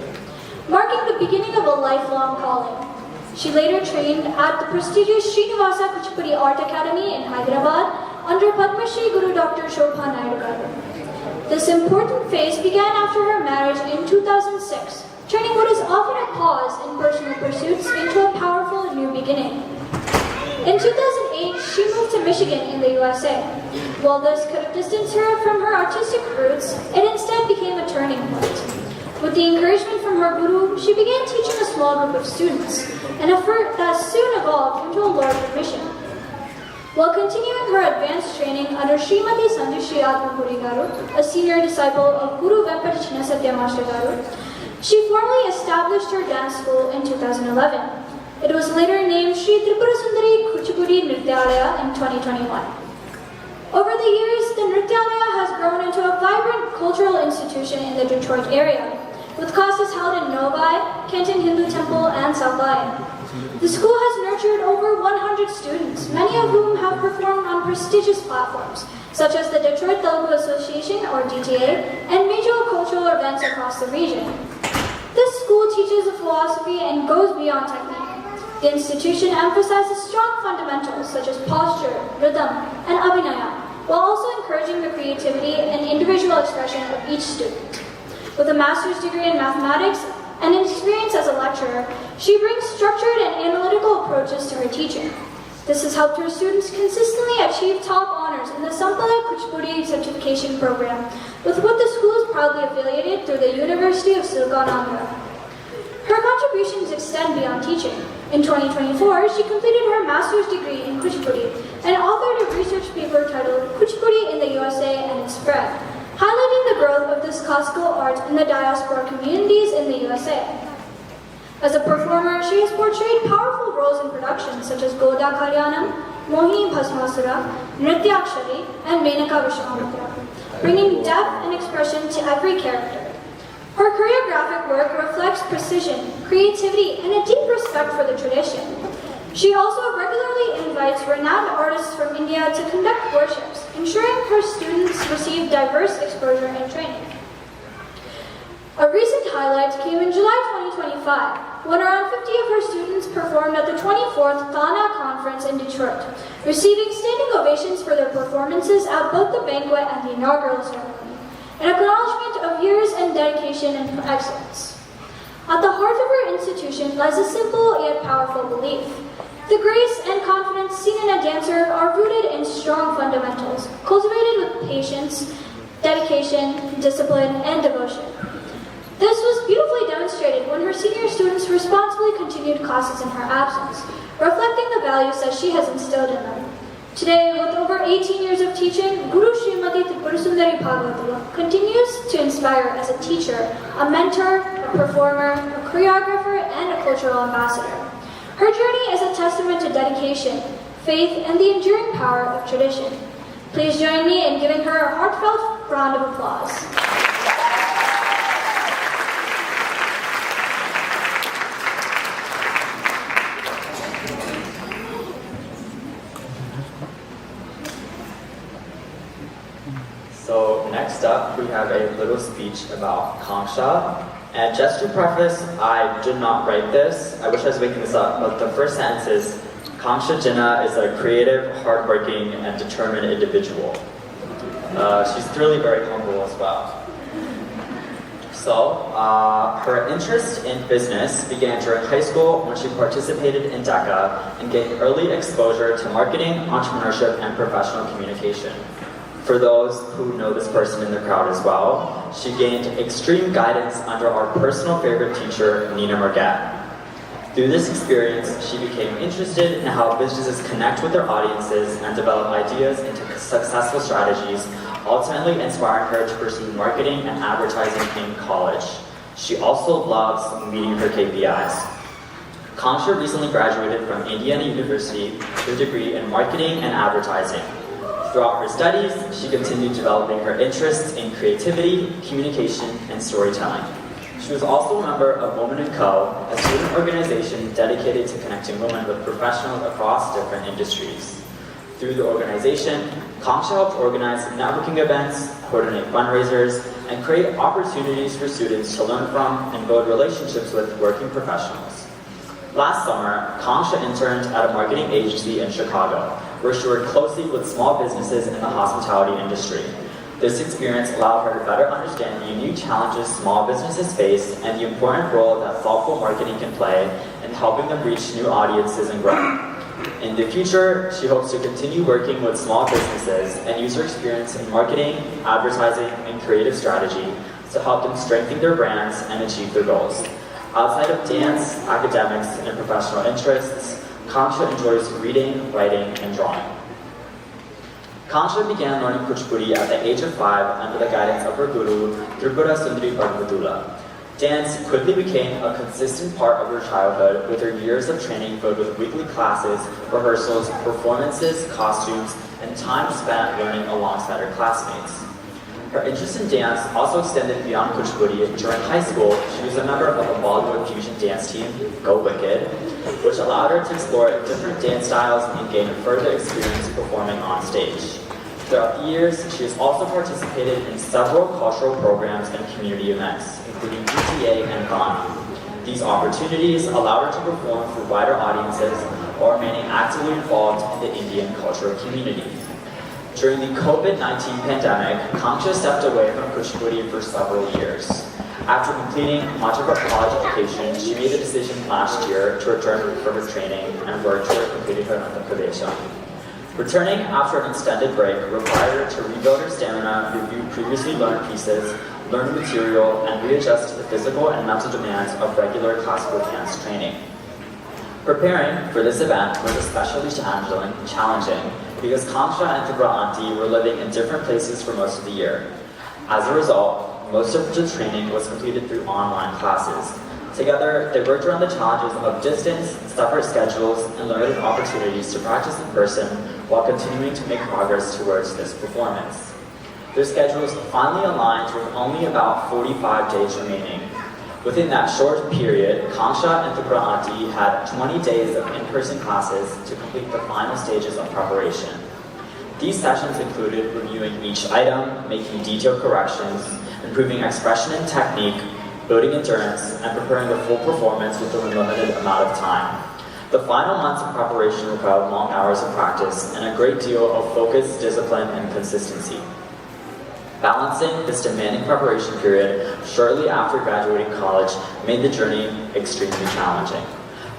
marking the beginning of a lifelong calling. She later trained at the prestigious Srinivasa Kuchipudi Art Academy in Hyderabad under Padma Shri Guru Dr. Shobha Naidu Garu. This important phase began after her marriage in 2006, turning what is often a pause in personal pursuits into a powerful new beginning. In 2008, she moved to Michigan in the USA. While this could have distanced her from her artistic roots, it instead became a turning point. With the encouragement from her guru, she began teaching a small group of students, an effort that soon evolved into a larger mission. While continuing her advanced training under Srimati Sandhishri Atmapuri Garu, a senior disciple of Guru Venkata Chinnasatya Master Garu, she formally established her dance school in 2011. It was later named Sri Tripura Sundari Kuchipudi Nrityalaya in 2021. Over the years, the Nrityalaya has grown into a vibrant cultural institution in the Detroit area, with classes held in Novi, Canton Hindu Temple, and South Lyon. The school has nurtured over 100 students, many of whom have performed on prestigious platforms, such as the Detroit Telugu Association, or DTA, and major cultural events across the region. This school teaches a philosophy and goes beyond technique. The institution emphasizes strong fundamentals such as posture, rhythm, and abhinaya, while also encouraging the creativity and individual expression of each student. With a master's degree in mathematics and experience as a lecturer, she brings structured and analytical approaches to her teaching. This has helped her students consistently achieve top honors in the Sampala Kuchipudi certification program, with what the school is proudly affiliated through the University of Siliguri. Her contributions extend beyond teaching. In 2024, she completed her master's degree in Kuchipudi and authored a research paper titled Kuchipudi in the USA and its Spread, highlighting the growth of this classical art in the diaspora communities in the USA. As a performer, she has portrayed powerful roles in productions such as Goda Kalyanam, Mohini Bhasmasura, Nrityakshari, and Menaka Vishwamitra, bringing depth and expression to every character. Her choreographic work reflects precision, creativity, and a deep respect for the tradition. She also regularly invites renowned artists from India to conduct workshops, ensuring her students receive diverse exposure and training. A recent highlight came in July 2025, when around 50 of her students performed at the 24th Thana Conference in Detroit, receiving standing ovations for their performances at both the banquet and the inaugural ceremony, an acknowledgement of years and dedication and excellence. At the heart of her institution lies a simple yet powerful belief. The grace and confidence seen in a dancer are rooted in strong fundamentals, cultivated with patience, dedication, discipline, and devotion. This was beautifully demonstrated when her senior students responsibly continued classes in her absence, reflecting the values that she has instilled in them. Today, with over 18 years of teaching, Guru Srimati Tripura Sundari Bhagavati continues to inspire as a teacher, a mentor, a performer, a choreographer, and a cultural ambassador. Her journey is a testament to dedication, faith, and the enduring power of tradition. Please join me in giving her a heartfelt round of applause. So next up, we have a little speech about Kangsha. And just to preface, I did not write this. I wish I was making this up, but the first sentence is, Kangsha Jinna is a creative, hardworking, and determined individual. She's clearly very humble as well. So, her interest in business began during high school when she participated in DECA and gained early exposure to marketing, entrepreneurship, and professional communication. For those who know this person in the crowd as well, she gained extreme guidance under our personal favorite teacher, Nina Margat. Through this experience, she became interested in how businesses connect with their audiences and develop ideas into successful strategies, ultimately inspiring her to pursue marketing and advertising in college. She also loves meeting her KPIs. Kangsha recently graduated from Indiana University with a degree in marketing and advertising. Throughout her studies, she continued developing her interests in creativity, communication, and storytelling. She was also a member of Women & Co., a student organization dedicated to connecting women with professionals across different industries. Through the organization, Kangsha helped organize networking events, coordinate fundraisers, and create opportunities for students to learn from and build relationships with working professionals. Last summer, Kangsha interned at a marketing agency in Chicago, where she worked closely with small businesses in the hospitality industry. This experience allowed her to better understand the unique challenges small businesses face and the important role that thoughtful marketing can play in helping them reach new audiences and grow. In the future, she hopes to continue working with small businesses and use her experience in marketing, advertising, and creative strategy to help them strengthen their brands and achieve their goals. Outside of dance, academics, and professional interests, Kangsha enjoys reading, writing, and drawing. Kangsha began learning Kuchipudi at the age of 5 under the guidance of her guru, Tripura Sundari Bhagavathula. Dance quickly became a consistent part of her childhood, with her years of training filled with weekly classes, rehearsals, performances, costumes, and time spent learning alongside her classmates. Her interest in dance also extended beyond Kuchipudi. During high school, she was a member of a Bollywood fusion dance team, Go Wicked, which allowed her to explore different dance styles and gain further experience performing on stage. Throughout the years, she has also participated in several cultural programs and community events, including PTA and Ghana. These opportunities allowed her to perform for wider audiences while remaining actively involved in the Indian cultural community. During the COVID-19 pandemic, Kangsha stepped away from Kuchipudi for several years. After completing much of her college education, she made the decision last year to return for her training and work toward completing her Rangapravesham. Returning after an extended break required her to rebuild her stamina, review previously learned pieces, learn material, and readjust to the physical and mental demands of regular classical dance training. Preparing for this event was especially challenging because Kangsha and Tripura Auntie were living in different places for most of the year. As a result, most of the training was completed through online classes. Together, they worked around the challenges of distance, separate schedules, and limited opportunities to practice in person while continuing to make progress towards this performance. Their schedules finally aligned with only about 45 days remaining. Within that short period, Kangsha and Tripura Auntie had 20 days of in-person classes to complete the final stages of preparation. These sessions included reviewing each item, making detailed corrections, improving expression and technique, building endurance, and preparing the full performance within a limited amount of time. The final months of preparation required long hours of practice and a great deal of focus, discipline, and consistency. Balancing this demanding preparation period shortly after graduating college made the journey extremely challenging.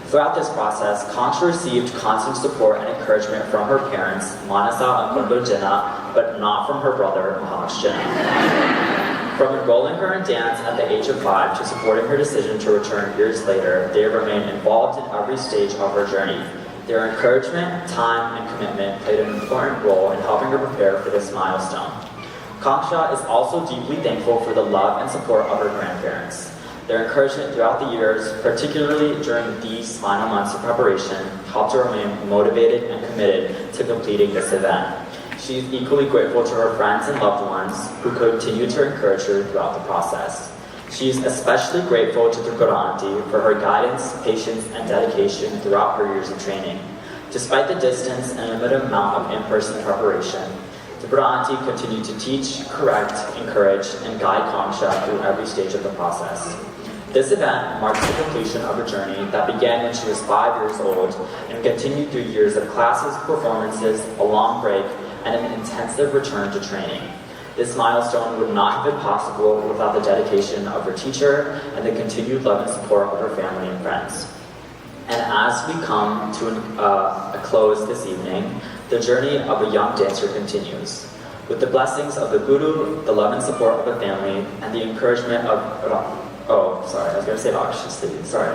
Throughout this process, Kangsha received constant support and encouragement from her parents, Manasa and Kundu Jinna, but not from her brother, Maharaj Jinna. From enrolling her in dance at the age of 5 to supporting her decision to return years later, they have remained involved in every stage of her journey. Their encouragement, time, and commitment played an important role in helping her prepare for this milestone. Kangsha is also deeply thankful for the love and support of her grandparents. Their encouragement throughout the years, particularly during these final months of preparation, helped her remain motivated and committed to completing this event. She is equally grateful to her friends and loved ones who continue to encourage her throughout the process. She is especially grateful to Tripura Auntie for her guidance, patience, and dedication throughout her years of training. Despite the distance and limited amount of in-person preparation, Tripura Auntie continued to teach, correct, encourage, and guide Kamsha through every stage of the process. This event marks the completion of a journey that began when she was 5 years old and continued through years of classes, performances, a long break, and an intensive return to training. This milestone would not have been possible without the dedication of her teacher and the continued love and support of her family and friends. And as we come to a close this evening, the journey of a young dancer continues. With the blessings of the Guru, the love and support of the family, and the encouragement of,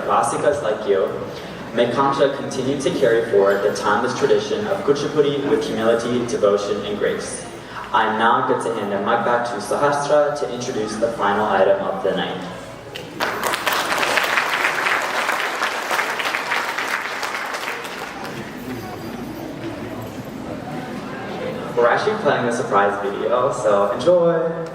Vasikas like you, may Kamsha continue to carry forward the timeless tradition of Kuchipudi with humility, devotion, and grace. I am now going to hand the mic back to Sahasra to introduce the final item of the night. We're actually playing a surprise video, so enjoy!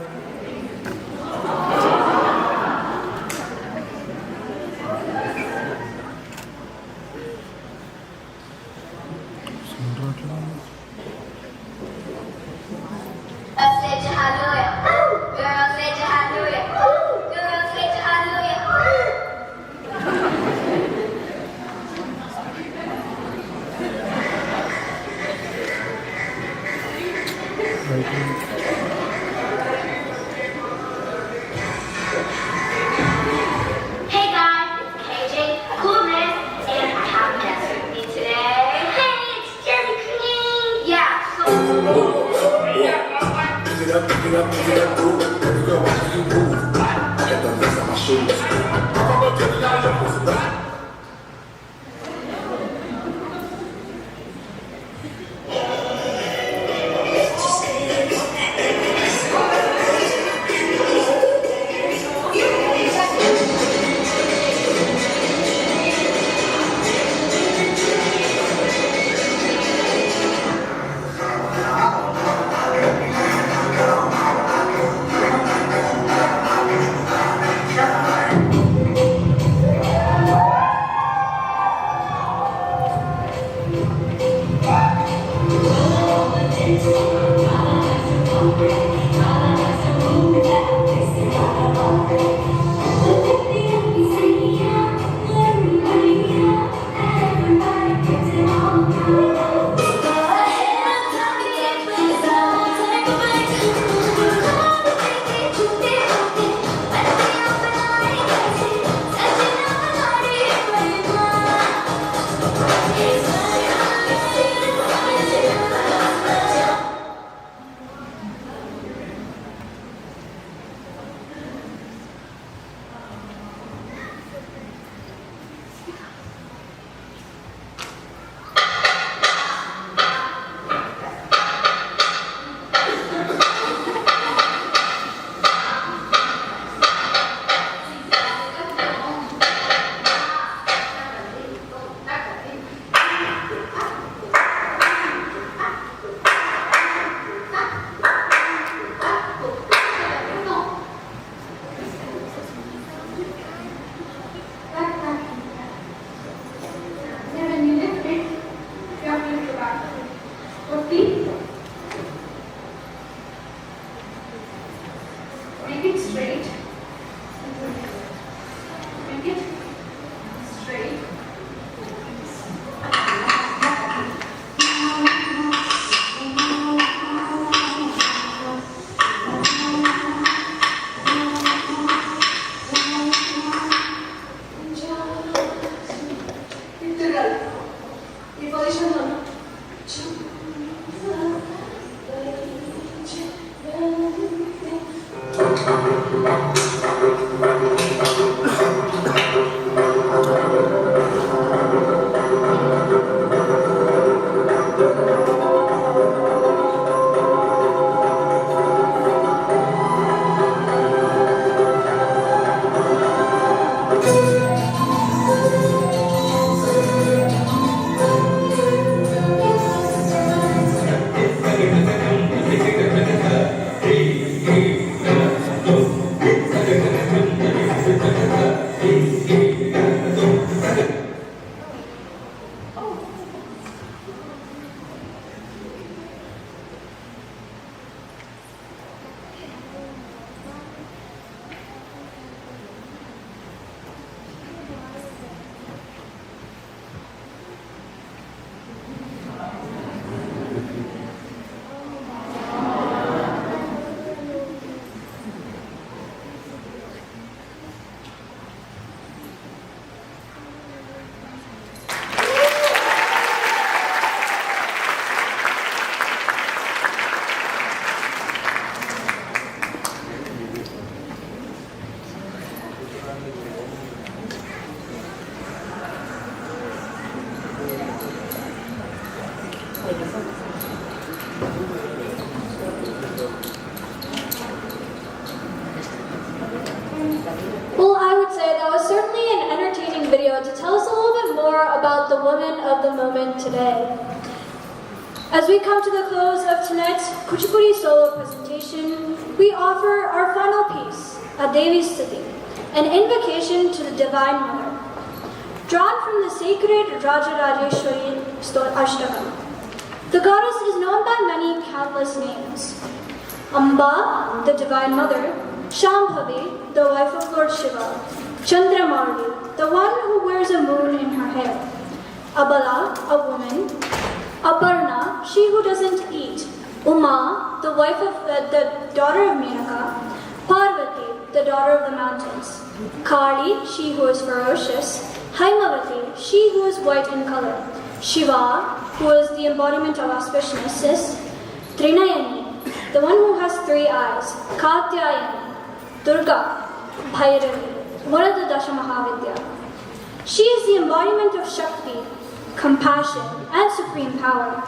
Hey guys, it's KJ Coolness, and I have a guest with me today. Hey, it's Jelly Cream! Yeah, so... Pick it up, move. Every girl watching you move. I got the rest of my shoes. I'm a jelly, I love more about the women of the moment today. As we come to the close of tonight's Kuchipudi solo presentation, we offer our final piece, a Devi Stuti, an invocation to the Divine Mother, drawn from the sacred Rajarajeshwari Ashtakam. The goddess is known by many countless names. Amba, the Divine Mother; Shambhavi, the wife of Lord Shiva; Chandramardi, the one who wears a moon in her hair; Abala, a woman; Aparna, she who doesn't eat; Uma, the wife of the daughter of Menaka; Parvati, the daughter of the mountains; Kali, she who is ferocious; Haimavati, she who is white in color; Shiva, who is the embodiment of auspiciousness; Trinayani, the one who has 3 eyes; Katyayani, Durga; Bhairavi, one of the Dashamahavidya. She is the embodiment of Shakti, compassion, and supreme power.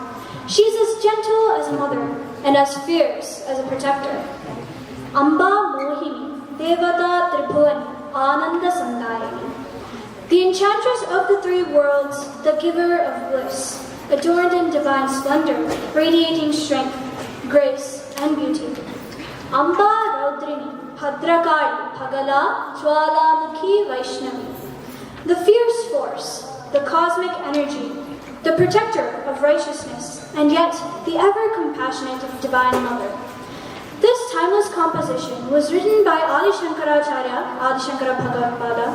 She is as gentle as a mother and as fierce as a protector. Amba Mohini, Devata Tribhuvani, Ananda Sandayani. The enchantress of the 3 worlds, the giver of bliss, adorned in divine splendor, radiating strength, grace, and beauty. Amba Raudrini, Bhadrakali, Bhagala, Jwalamukhi Vaishnavi. The fierce force, the cosmic energy, the protector of righteousness, and yet the ever-compassionate Divine Mother. This timeless composition was written by Adi Shankaracharya, Adi Shankara Bhagavapada,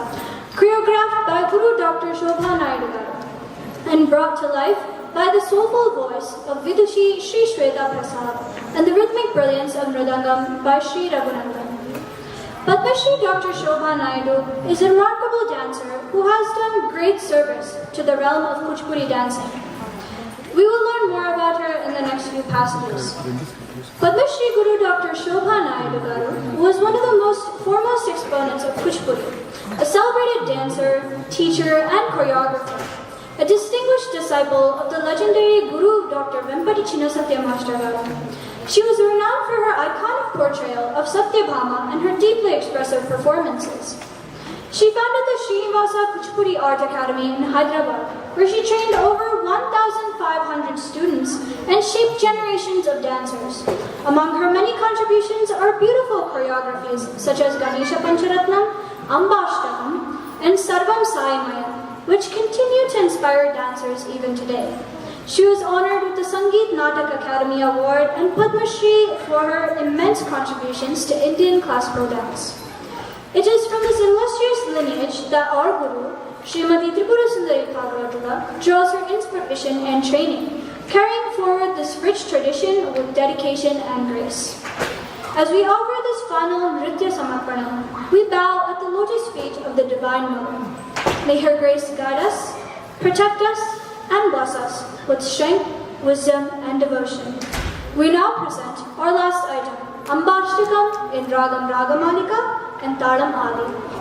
choreographed by Guru Dr. Shobha Naidu, and brought to life by the soulful voice of Vidushi Sri Shweta Prasad and the rhythmic brilliance of Mridangam by Sri Raghunandan. Padma Shri Dr. Shobha Naidu is a remarkable dancer who has done great service to the realm of Kuchipudi dancing. We will learn more about her in the next few passages. Padma Shri Guru Dr. Shobha Naidu Garu was one of the foremost exponents of Kuchipudi, a celebrated dancer, teacher, and choreographer, a distinguished disciple of the legendary Guru Dr. Vempati Chinnasatya Master Garu. She was renowned for her iconic portrayal of Satyabhama and her deeply expressive performances. She founded the Srinivasa Kuchipudi Art Academy in Hyderabad, where she trained over 1,500 students and shaped generations of dancers. Among her many contributions are beautiful choreographies such as Ganesha Pancharatnam, Ambashtakam, and Sarvam Saimaya, which continue to inspire dancers even today. She was honored with the Sangeet Natak Academy Award and Padma Shri for her immense contributions to Indian classical dance. It is from this illustrious lineage that our Guru, Srimati Tripura Sundari Bhagavatada, draws her inspiration and training, carrying forward this rich tradition with dedication and grace. As we offer this final Nritya Samarpanam, we bow at the lotus feet of the Divine Mother. May her grace guide us, protect us, and bless us with strength, wisdom, and devotion. We now present our last item, Ambashtakam in Ragam Ragamalika and Talam Adi.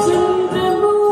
Chandramu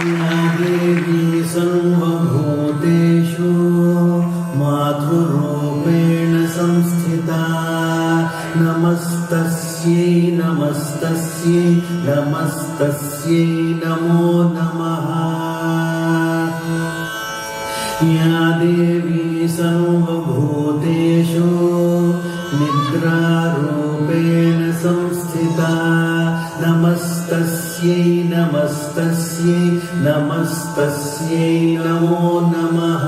या देवी सर्वभूतेषु मातृरूपेण संस्थिता नमस्तस्यै नमस्तस्यै नमस्तस्यै नमो नमः या देवी सर्वभूतेषु निद्रारूपेण संस्थिता नमस्तस्यै नमस्तस्यै नमस्तस्यै नमो नमः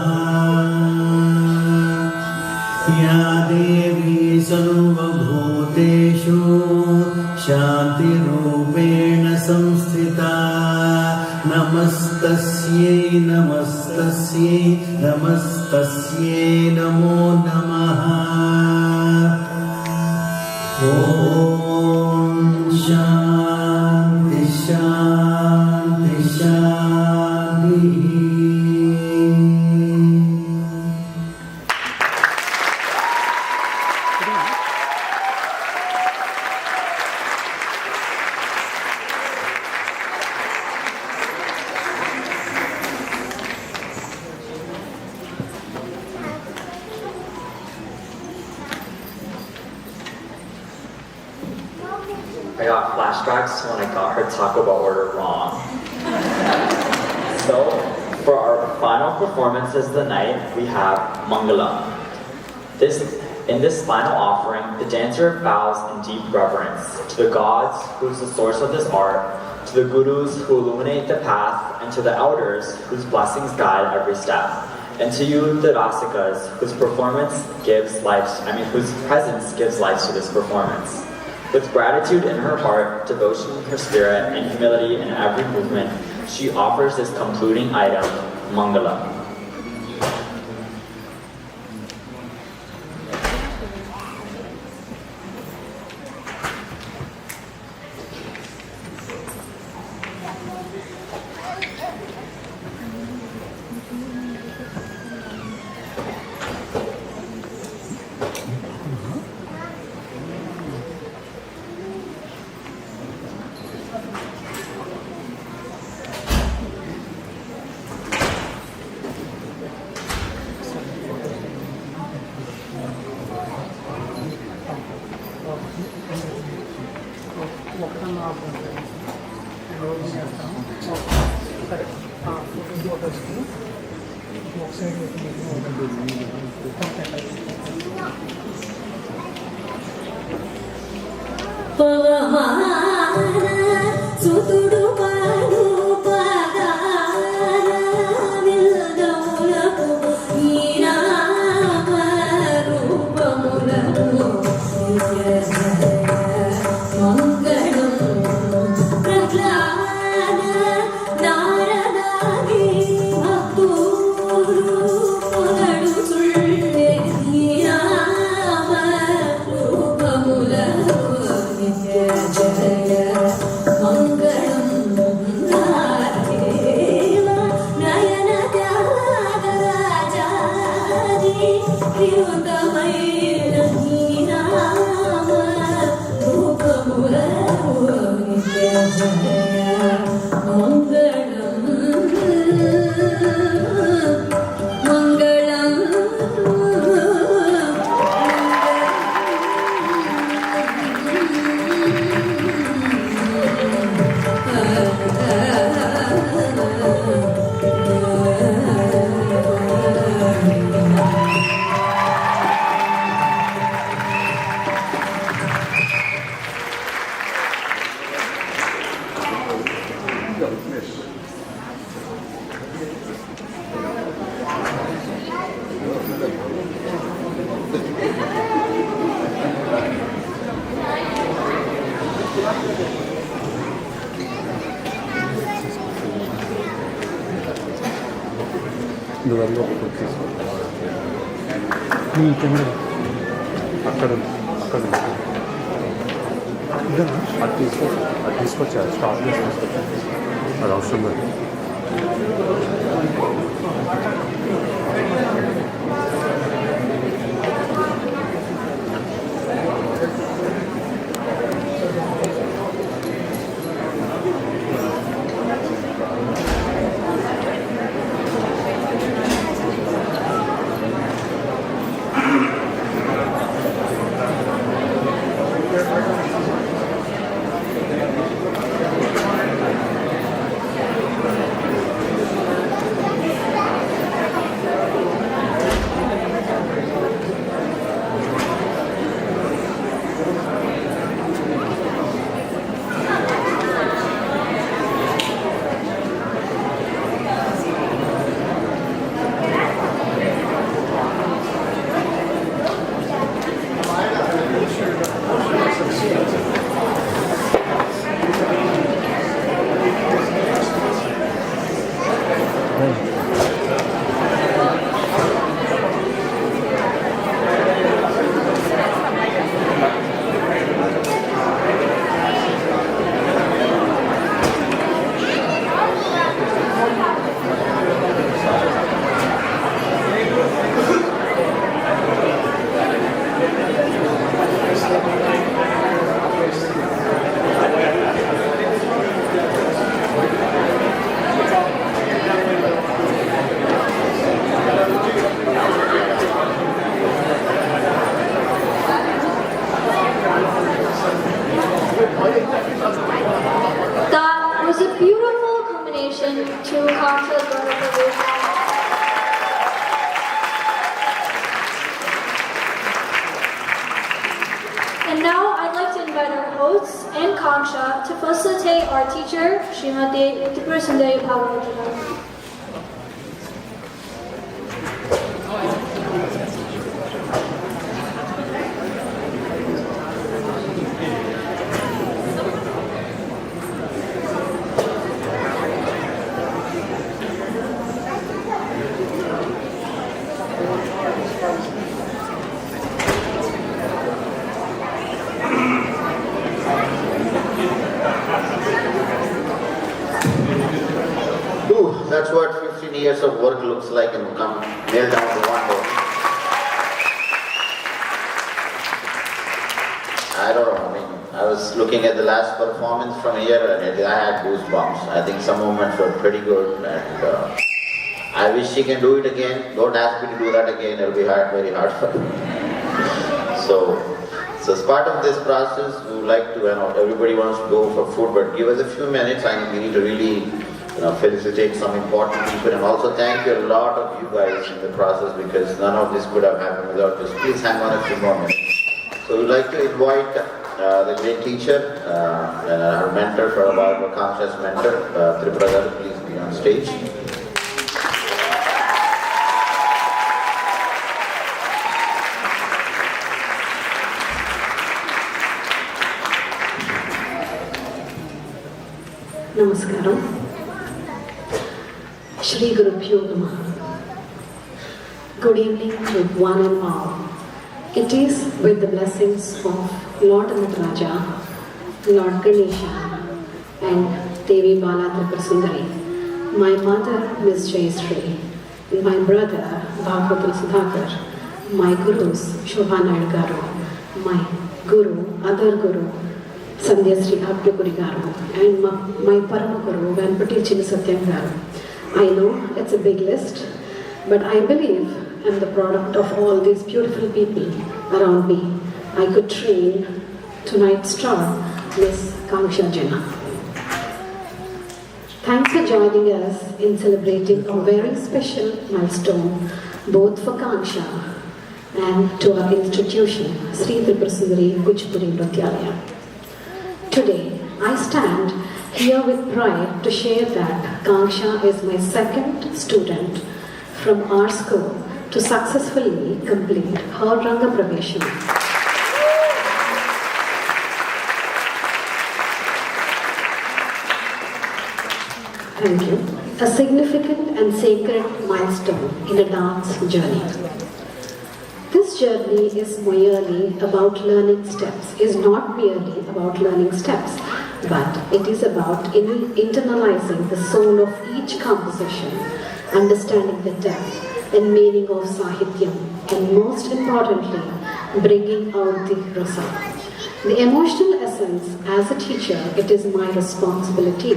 या देवी सर्वभूतेषु शान्तिरूपेण संस्थिता नमस्तस्यै नमस्तस्यै नमस्तस्यै नमो नमः ॐ शान्ति शान्ति शान्तिः I got flashbacks when I got her Taco Bell order wrong. So, for our final performances of the night, we have Mangalam. In this final offering, the dancer bows in deep reverence to the gods who is the source of this art, to the gurus who illuminate the path, and to the elders whose blessings guide every step. And to you, the Rasikas, whose presence gives life to this performance. With gratitude in her heart, devotion in her spirit, and humility in every movement, she offers this concluding item, Mangala. నీ camera అక్కడ అక్కడ ఇదేనా అది తీసుకొచ్చా stop చేసి తీసుకొచ్చా అది అవసరం లేదు Kangsha's Rangapravesham. And now I'd like to invite our hosts and Kangsha to facilitate our teacher, Srimati Tripura Sundari Bhagavatam. That's what 15 years of work looks like and come nailed down to one day. I don't know, I mean, I was looking at the last performance from here and I had goosebumps. I think some moments were pretty good and I wish she can do it again. Don't ask me to do that again, it'll be hard, very hard for me. So as part of this process, we would like to, everybody wants to go for food, but give us a few minutes and we need to really felicitate some important people and also thank you a lot of you guys in the process because none of this could have happened without this. Please hang on a few more minutes. So we'd like to invite the great teacher and her mentor for our Kangsha's mentor, Tripura Garu, please be on stage. Namaskaram. Shri Gurubhyo Namaha. Good evening to one and all. It is with the blessings of Lord Nataraja, Lord Ganesha and Devi Bala Tripura Sundari, my mother Miss Jayashree, my brother Bhagavatam Sudhakar, my gurus Shobha Nayar Garu, my guru, other guru Sandhya Sri Bhaktapuri Garu and my Parama Guru Venpati Chinasatyam Garu. I know it's a big list, but I believe I'm the product of all these beautiful people around me. I could train tonight's star, Miss Kangsha Jina. Thanks for joining us in celebrating a very special milestone, both for Kangsha and to our institution, Sri Tripura Sundari Kuchipudi Nrityalaya. Today, I stand here with pride to share that Kangsha is my second student from our school to successfully complete her Rangapravesham. Thank you. A significant and sacred milestone in a dance journey. This journey is merely about learning steps, is not merely about learning steps, but it is about internalizing the soul of each composition, understanding the depth and meaning of Sahityam, and most importantly, bringing out the rasa. The emotional essence, as a teacher, it is my responsibility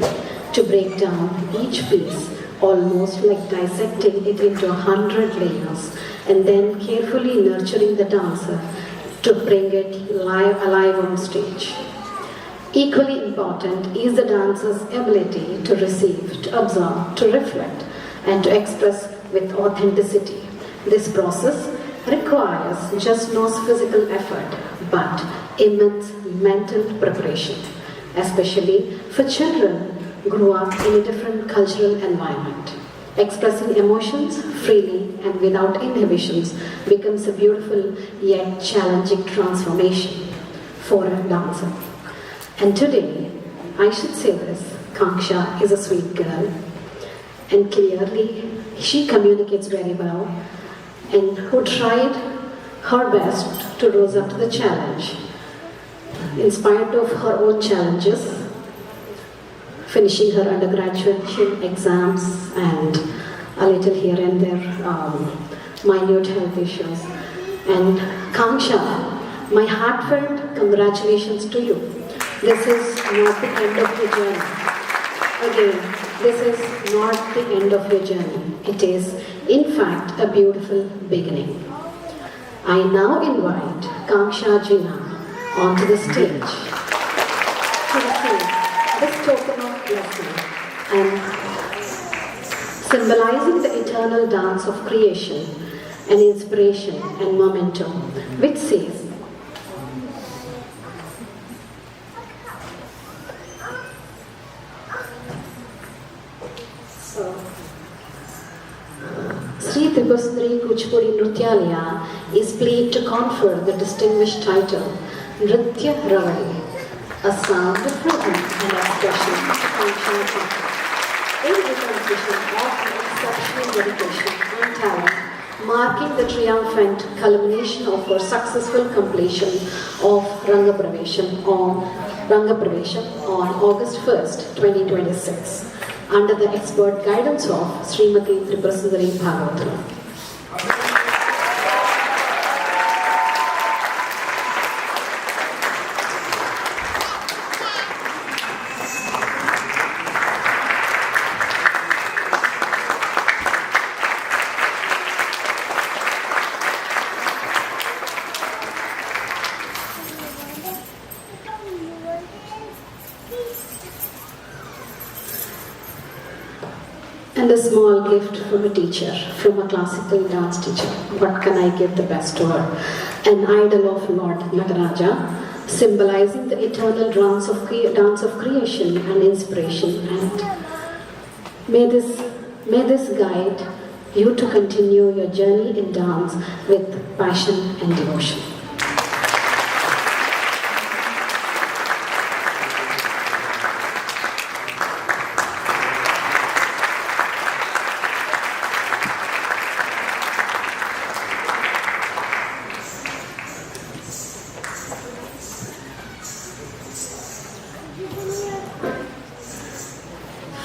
to break down each piece, almost like dissecting it into 100 layers, and then carefully nurturing the dancer to bring it alive on stage. Equally important is the dancer's ability to receive, to observe, to reflect, and to express with authenticity. This process requires just no physical effort, but immense mental preparation, especially for children who grew up in a different cultural environment. Expressing emotions freely and without inhibitions becomes a beautiful yet challenging transformation for a dancer. And today, I should say this, Kangsha is a sweet girl, and clearly she communicates very well, and who tried her best to rise up to the challenge. In spite of her own challenges, finishing her undergraduate exams and a little here and there, minute health issues. And Kangsha, my heartfelt congratulations to you. This is not the end of your journey. Again, this is not the end of your journey. It is, in fact, a beautiful beginning. I now invite Kangsha Jina onto the stage to receive this token of blessing. And symbolizing the eternal dance of creation and inspiration and momentum, which says, Sri Tripurasundari Kuchipudi Nrutyalaya is played to confer the distinguished title Nritya Ravali, a sound of rhythm and expression in recognition of the exceptional dedication and talent, marking the triumphant culmination of her successful completion of Rangapravesham on August 1st, 2026. Under the expert guidance of Srimati Tripurasundari Bhagavatam. And a small gift from a teacher, from a classical dance teacher. What can I give the best to her? An idol of Lord Nataraja, symbolizing the eternal dance of creation and inspiration. And may this guide you to continue your journey in dance with passion and devotion.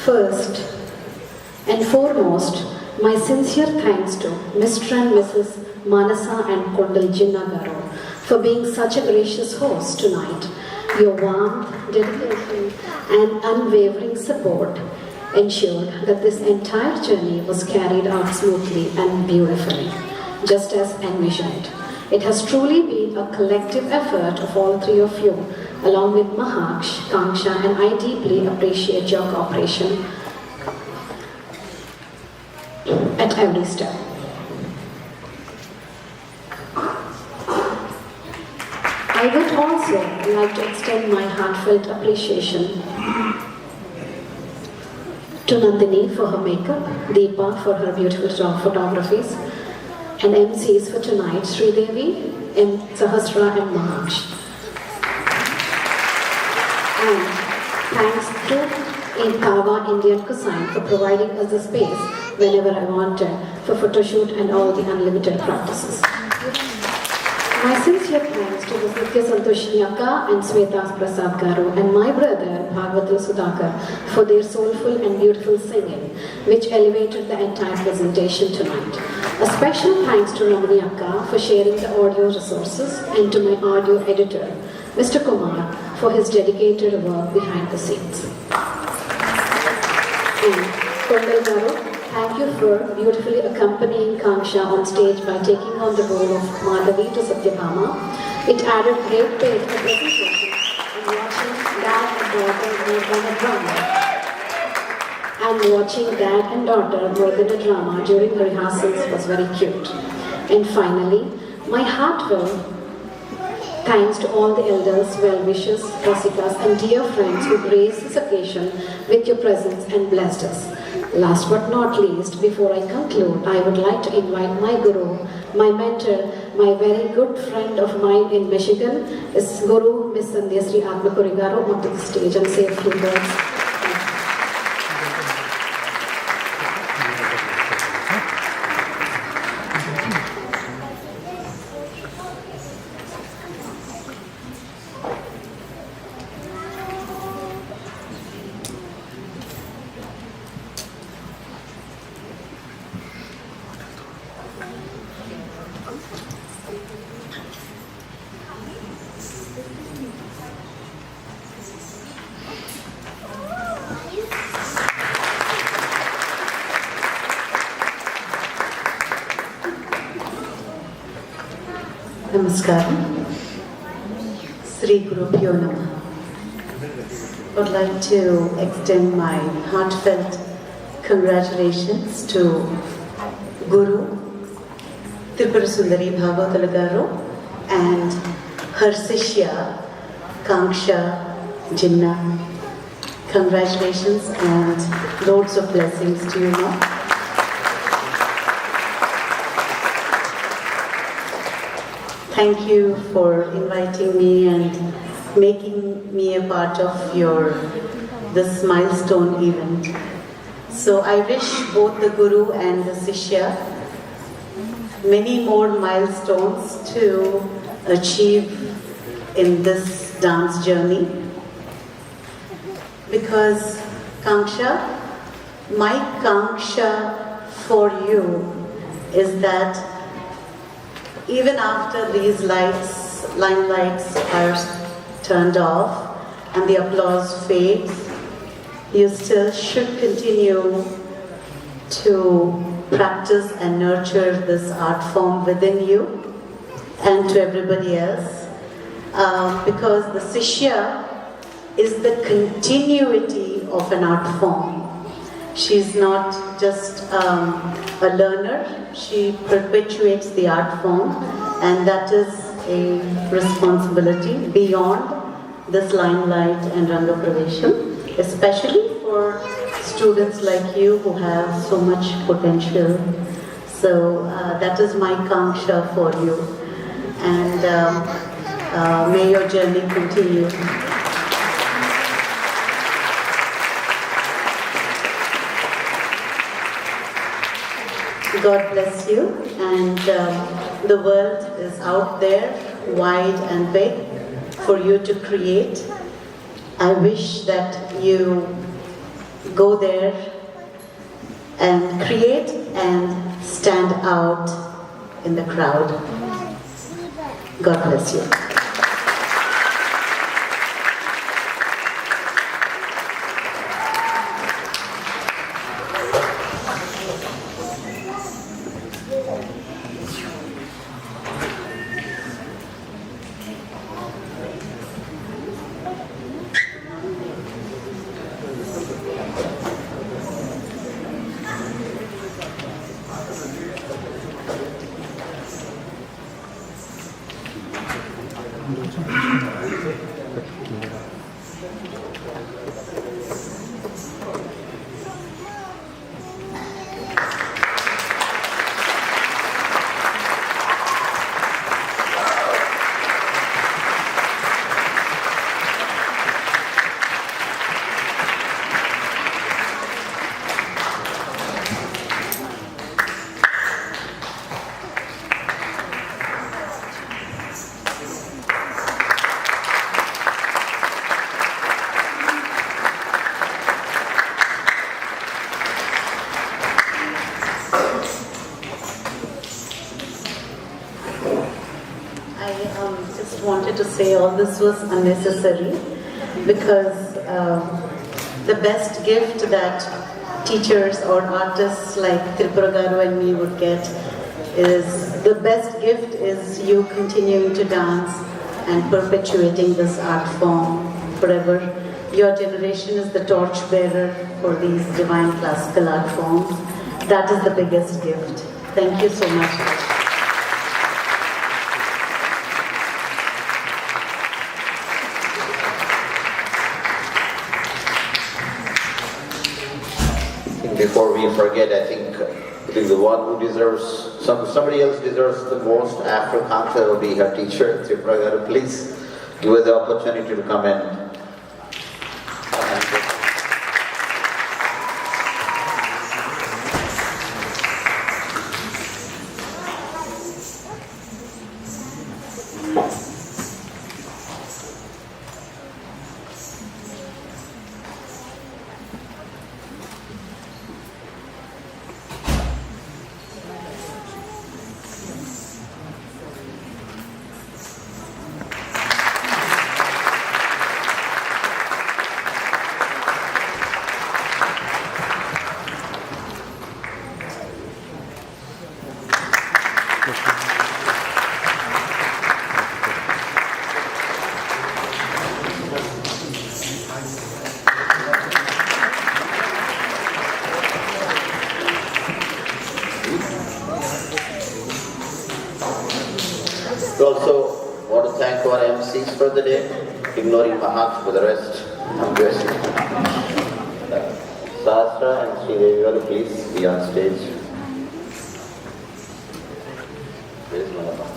First and foremost, my sincere thanks to Mr. and Mrs. Manasa and Kondal Jinnagaru for being such a gracious host tonight. Your warmth, dedication and unwavering support ensured that this entire journey was carried out smoothly and beautifully, just as envisioned. It has truly been a collective effort of all three of you, along with Mahaksh, Kanksha, and I deeply appreciate your cooperation at every step. I would also like to extend my heartfelt appreciation to Nandini for her makeup, Deepa for her beautiful photographies, and MCs for tonight, Sridevi, M. Sahasra and Mahaksh. And thanks to Kawa Indian Cuisine for providing us the space whenever I wanted for photoshoot and all the unlimited practices. My sincere thanks to Ms. Nitya Santoshini Akka and Sweta Prasad Garu and my brother Bhagavatal Sudhakar for their soulful and beautiful singing, which elevated the entire presentation tonight. A special thanks to Ramani Akka for sharing the audio resources and to my audio editor, Mr. Kumar, for his dedicated work behind the scenes. And Kondal Garu, thank you for beautifully accompanying Kanksha on stage by taking on the role of Madhavi to Satyabhama. It added great pace to the presentation and watching dad and daughter more than a drama. And watching dad and daughter more than a drama during the rehearsals was very cute. And finally, my heartfelt thanks to all the elders, well-wishers, rasikas and dear friends who graced this occasion with your presence and blessed us. Last but not least, before I conclude, I would like to invite my guru, my mentor, my very good friend of mine in Michigan, is Guru Miss Sandhya Sri Atmakuri Garu, onto the stage and say a few words. Namaskaram. Sri Guru Pyo Namah. I would like to extend my heartfelt congratulations to Guru Tripura Sundari Bhagavatala Garu and her Sishya Kanksha Jinnah. Congratulations and loads of blessings to you now. Thank you for inviting me and making me a part of this milestone event. So I wish both the Guru and the Sishya many more milestones to achieve in this dance journey. Because Kanksha, my Kanksha for you is that even after these limelights are turned off and the applause fades, you still should continue to practice and nurture this art form within you and to everybody else. Because the Sishya is the continuity of an art form. She's not just a learner, she perpetuates the art form, and that is a responsibility beyond this limelight and Rangapravesham, especially for students like you who have so much potential. So that is my Kanksha for you, and may your journey continue. God bless you, and the world is out there, wide and big, for you to create. I wish that you go there and create and stand out in the crowd. God bless you. Wanted to say all this was unnecessary because the best gift that teachers or artists like Tripura Garu and me would get is you continuing to dance and perpetuating this art form forever. Your generation is the torch bearer for these divine classical art forms. That is the biggest gift. Thank you so much. Before we forget, I think the one who deserves, somebody else deserves the most after Kanksha will be her teacher, Tripura Garu. Please give her the opportunity to come in. We also want to thank our MCs for the day, ignoring Mahak for the rest. I'm good. Sastra and Sridevi, please be on stage. Where is Malama?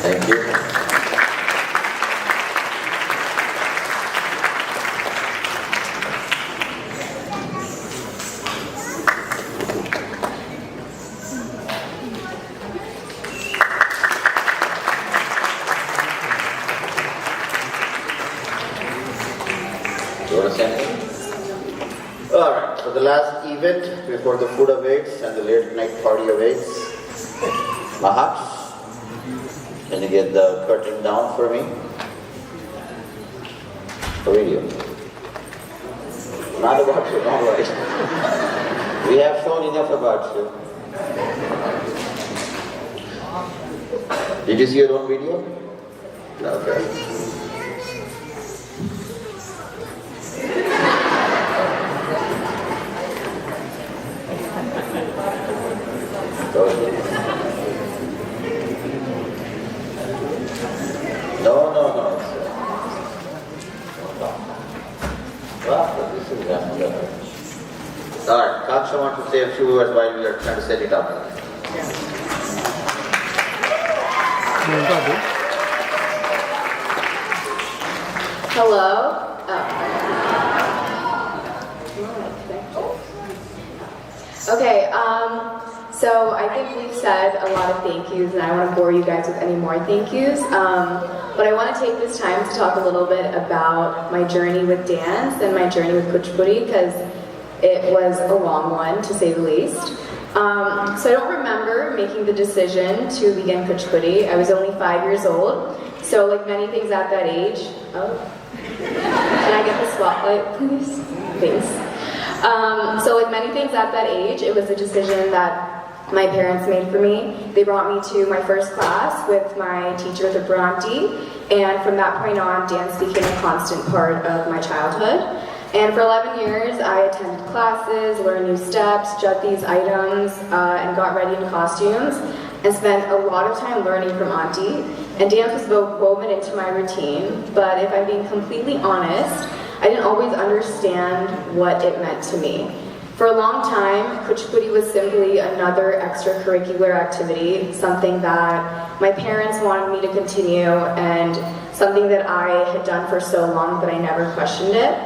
Thank you. You want to say anything? Alright, so the last event before the food awaits and the late night party awaits. Mahak, can you get the curtain down for me? The video. Not about you, don't worry. We have shown enough about you. Did you see your own video? Okay. No. This is alright, Kaksha wants to say a few words while we are trying to set it up. Hello. Okay, so I think we've said a lot of thank yous, and I don't want to bore you guys with any more thank yous. But I want to take this time to talk a little bit about my journey with dance and my journey with Kuchipudi, because it was a long one, to say the least. So I don't remember making the decision to begin Kuchipudi. I was only 5 years old, so like many things at that age. Oh, can I get the spotlight, please? Thanks. So like many things at that age, it was a decision that my parents made for me. They brought me to my first class with my teacher, the Bronte, and from that point on, dance became a constant part of my childhood. And for 11 years, I attended classes, learned new steps, judged these items, and got ready in costumes, and spent a lot of time learning from Auntie. And dance was woven into my routine, but if I'm being completely honest, I didn't always understand what it meant to me. For a long time, Kuchipudi was simply another extracurricular activity, something that my parents wanted me to continue, and something that I had done for so long that I never questioned it.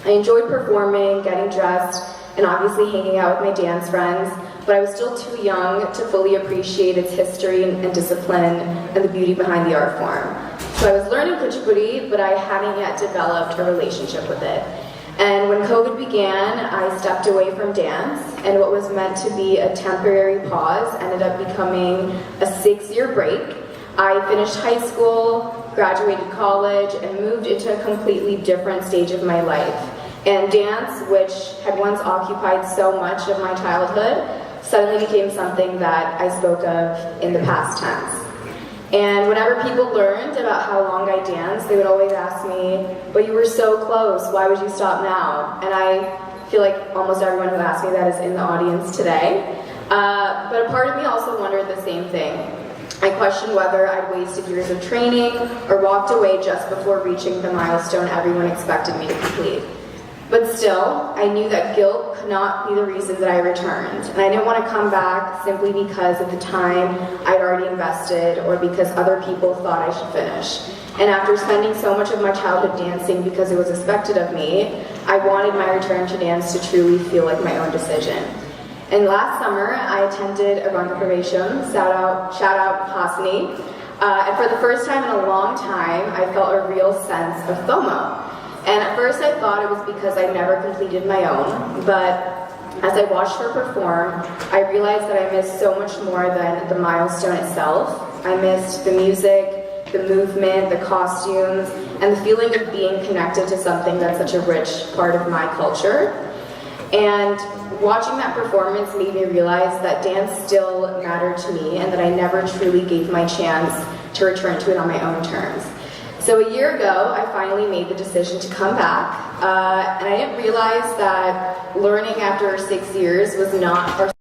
I enjoyed performing, getting dressed, and obviously hanging out with my dance friends, but I was still too young to fully appreciate its history and discipline and the beauty behind the art form. So I was learning Kuchipudi, but I hadn't yet developed a relationship with it. And when COVID began, I stepped away from dance, and what was meant to be a temporary pause ended up becoming a 6-year break. I finished high school, graduated college, and moved into a completely different stage of my life. And dance, which had once occupied so much of my childhood, suddenly became something that I spoke of in the past tense. And whenever people learned about how long I danced, they would always ask me, "But you were so close, why would you stop now?" And I feel like almost everyone who asked me that is in the audience today. But a part of me also wondered the same thing. I questioned whether I'd wasted years of training or walked away just before reaching the milestone everyone expected me to complete. But still, I knew that guilt could not be the reason that I returned. And I didn't want to come back simply because of the time I'd already invested or because other people thought I should finish. And after spending so much of my childhood dancing because it was expected of me, I wanted my return to dance to truly feel like my own decision. And last summer, I attended a Rangapravesham, shout out Hasni, And for the first time in a long time, I felt a real sense of FOMO. And at first I thought it was because I never completed my own, but as I watched her perform, I realized that I missed so much more than the milestone itself. I missed the music, the movement, the costumes, and the feeling of being connected to something that's such a rich part of my culture. And watching that performance made me realize that dance still mattered to me and that I never truly gave my chance to return to it on my own terms. So a year ago, I finally made the decision to come back, and I didn't realize that learning after 6 years was not, or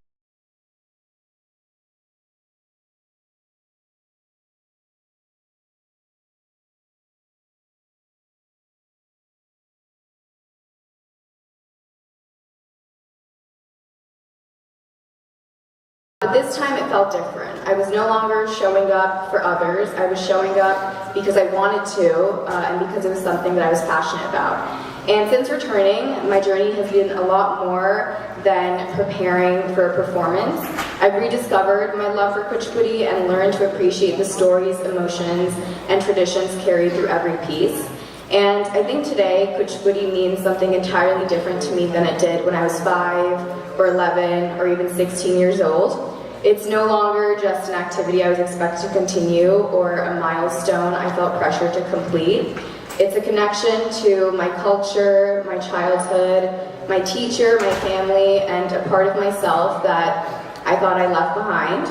but this time it felt different. I was no longer showing up for others. I was showing up because I wanted to and because it was something that I was passionate about. And since returning, my journey has been a lot more than preparing for a performance. I've rediscovered my love for Kuchipudi and learned to appreciate the stories, emotions, and traditions carried through every piece. And I think today, Kuchipudi means something entirely different to me than it did when I was 5 or 11 or even 16 years old. It's no longer just an activity I was expected to continue or a milestone I felt pressured to complete. It's a connection to my culture, my childhood, my teacher, my family, and a part of myself that I thought I left behind.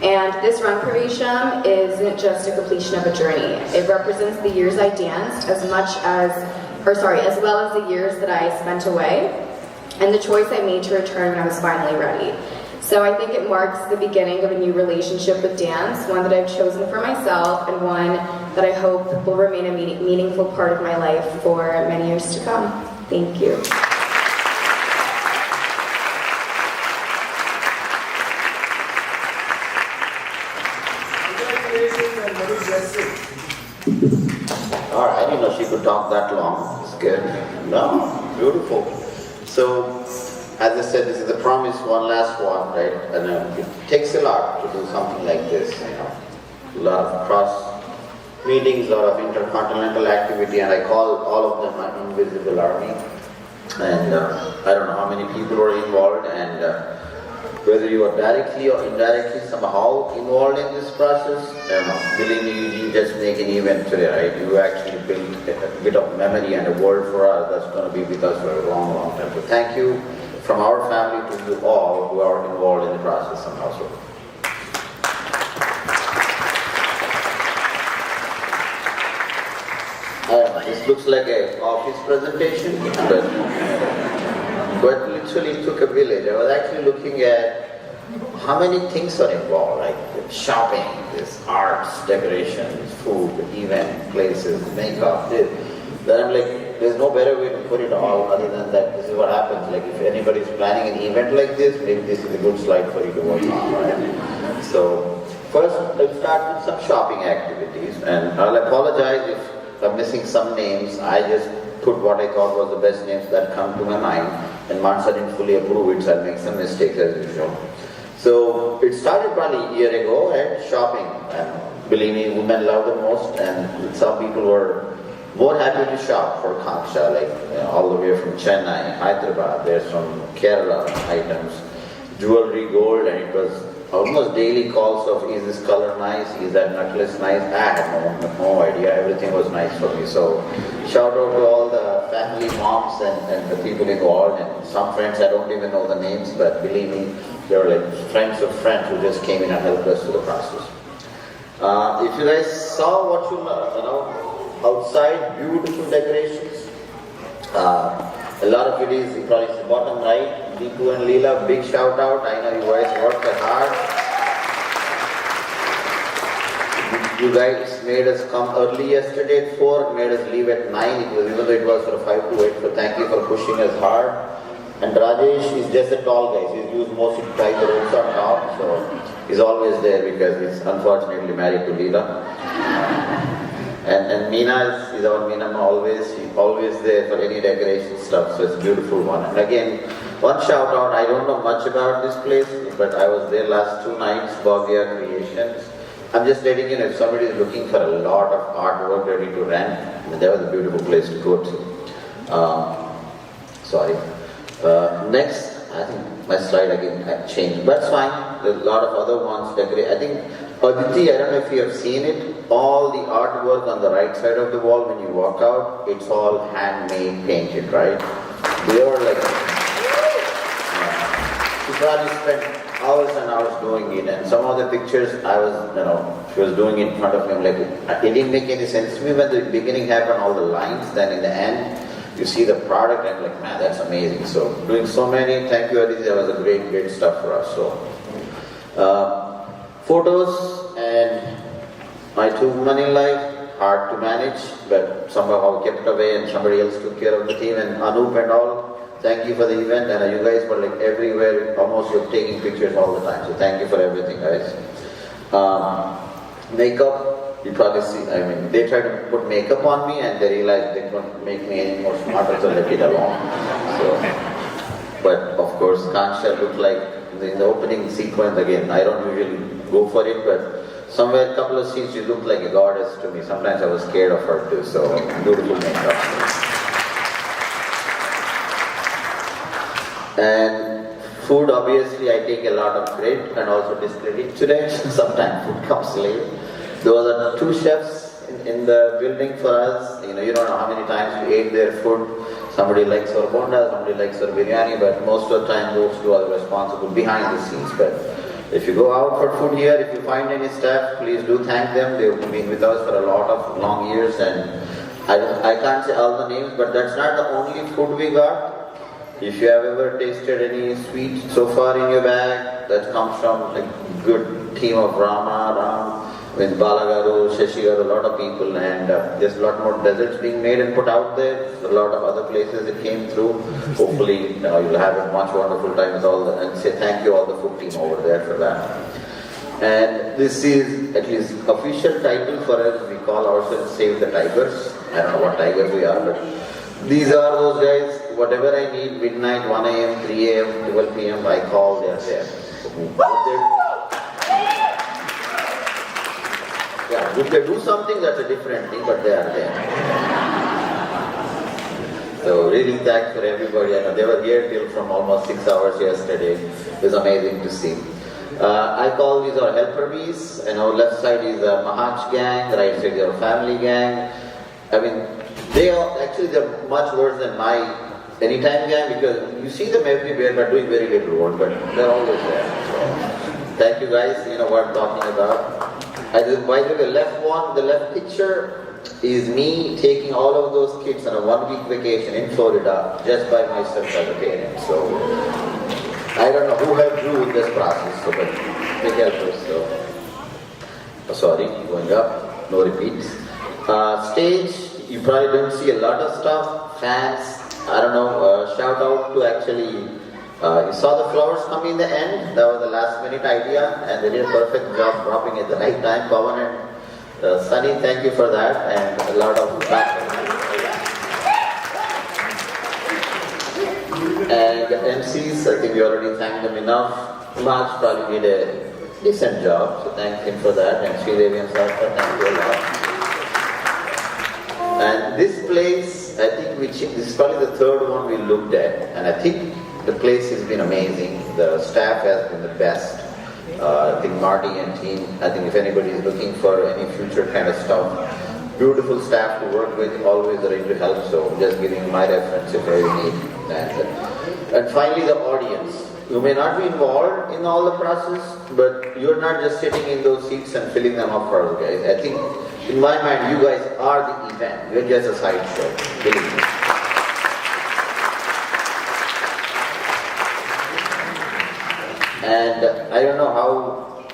And this Rangapravesham isn't just a completion of a journey. It represents the years I danced as well as the years that I spent away, and the choice I made to return when I was finally ready. So I think it marks the beginning of a new relationship with dance, one that I've chosen for myself and one that I hope will remain a meaningful part of my life for many years to come. Thank you. All right, I didn't know she could talk that long. It's good. No, beautiful. So, as I said, this is the promise, one last one, right? And it takes a lot to do something like this, you know. A lot of cross meetings, a lot of intercontinental activity, and I call all of them my invisible army. And I don't know how many people are involved, and whether you are directly or indirectly somehow involved in this process, believe me, you didn't just make an event today, right? You actually built a bit of memory and a word for us that's going to be with us for a long, long time. So thank you from our family to you all who are involved in the process somehow. This looks like an office presentation, but literally it took a village. I was actually looking at how many things are involved, like shopping, this arts, decorations, food, event, places, makeup, this. Then I'm like, there's no better way to put it all other than that this is what happens. Like if anybody's planning an event like this, maybe this is a good slide for you to work on, right? So first, let's start with some shopping activities, and I'll apologize if I'm missing some names. I just put what I thought was the best names that come to my mind, and Mansa didn't fully approve it, so I'll make some mistakes as usual. So it started probably a year ago at shopping, and believe me, women love the most, and some people were more happy to shop for Kanksha, like all the way from Chennai, Hyderabad, there's from Kerala items, jewelry, gold, and it was almost daily calls of, is this color nice, is that necklace nice? I had no idea, everything was nice for me. So shout out to all the family moms and the people involved, and some friends I don't even know the names, but believe me, they were like friends of friends who just came in and helped us with the process. If you guys saw what you know, outside, beautiful decorations. A lot of it is, you probably see the bottom right, Deepu and Leela, big shout out. I know you guys worked hard. You guys made us come early yesterday at 4, made us leave at 9, even though it was from 5 to 8, so thank you for pushing us hard. And Rajesh is just a tall guy, he's used mostly to tie the ropes on top, so he's always there because he's unfortunately married to Leela. And Meena is our Meena she's always there for any decoration stuff, so it's a beautiful one. And again, one shout out, I don't know much about this place, but I was there last 2 nights, Bhavya Creations. I'm just letting you know, if somebody is looking for a lot of artwork ready to rent, that was a beautiful place to go to. Sorry. Next, I think my slide again changed, but it's fine. There's a lot of other ones decorated. I think, Aditi, I don't know if you have seen it, all the artwork on the right side of the wall when you walk out, it's all handmade, painted, right? They are like, she probably spent hours and hours doing it, and some of the pictures she was doing it in front of me, I'm like, it didn't make any sense to me when the beginning happened, all the lines, then in the end, you see the product, and I'm like, man, that's amazing. So, doing so many, thank you, Aditi, that was a great stuff for us. So, photos and my 2 women in life, hard to manage, but somehow I kept away and somebody else took care of the team, and Anup and all, thank you for the event, and you guys were like everywhere, almost you're taking pictures all the time, so thank you for everything, guys. Makeup, you probably see, they tried to put makeup on me and they realized they couldn't make me any more smarter, so left it alone. So, but of course, Kansha looked like, in the opening sequence again, I don't usually go for it, but somewhere a couple of scenes she looked like a goddess to me. Sometimes I was scared of her too, so beautiful makeup. And food, obviously, I take a lot of credit and also discredit today. Sometimes food comes late. There were 2 chefs in the building for us. You don't know how many times we ate their food. Somebody likes our bonda, somebody likes our biryani, but most of the time those 2 are responsible behind the scenes. But if you go out for food here, if you find any staff, please do thank them. They've been with us for a lot of long years, and I can't say all the names, but that's not the only food we got. If you have ever tasted any sweet so far in your bag, that comes from a good team of Ram, with Balagaru, Shashigaru, a lot of people, and there's a lot more desserts being made and put out there. A lot of other places it came through. Hopefully, you'll have a much wonderful time with all and say thank you all the food team over there for that. And this is at least official title for us. We call ourselves Save the Tigers. I don't know what tigers we are, but these are those guys. Whatever I need, midnight, 1 a.m., 3 a.m., 12 p.m., I call, they're there. Yeah, if they do something, that's a different thing, but they are there. So really thanks for everybody. I know they were here till from almost 6 hours yesterday. It was amazing to see. I call these our helper bees, and our left side is a Mahach gang, right side is our family gang. They're much worse than my Anytime gang, because you see them everywhere but doing very little work, but they're always there. So, thank you guys, you know what I'm talking about. By the way, the left picture is me taking all of those kids on a 1-week vacation in Florida just by myself as a parent. So, I don't know who helped you with this process, so, but big helpers. So, sorry, going up, no repeats. Stage, you probably don't see a lot of stuff. Fans, I don't know, shout out to actually, you saw the flowers come in the end. That was the last minute idea, and they did a perfect job dropping at the right time. Pawan and Sunny, thank you for that, and a lot of back. And the MCs, I think we already thanked them enough. Mark probably did a decent job, so thank him for that, and Sridevi and Sarkar, thank you a lot. And this place, I think this is probably the third one we looked at, and I think the place has been amazing. The staff has been the best. I think Marty and team, I think if anybody is looking for any future kind of stuff, beautiful staff to work with, always ready to help, so just giving my reference if you need. And finally the audience. You may not be involved in all the process, but you're not just sitting in those seats and filling them up for us guys. I think, in my mind, you guys are the event. You're just a sideshow. Believe me. And I don't know how,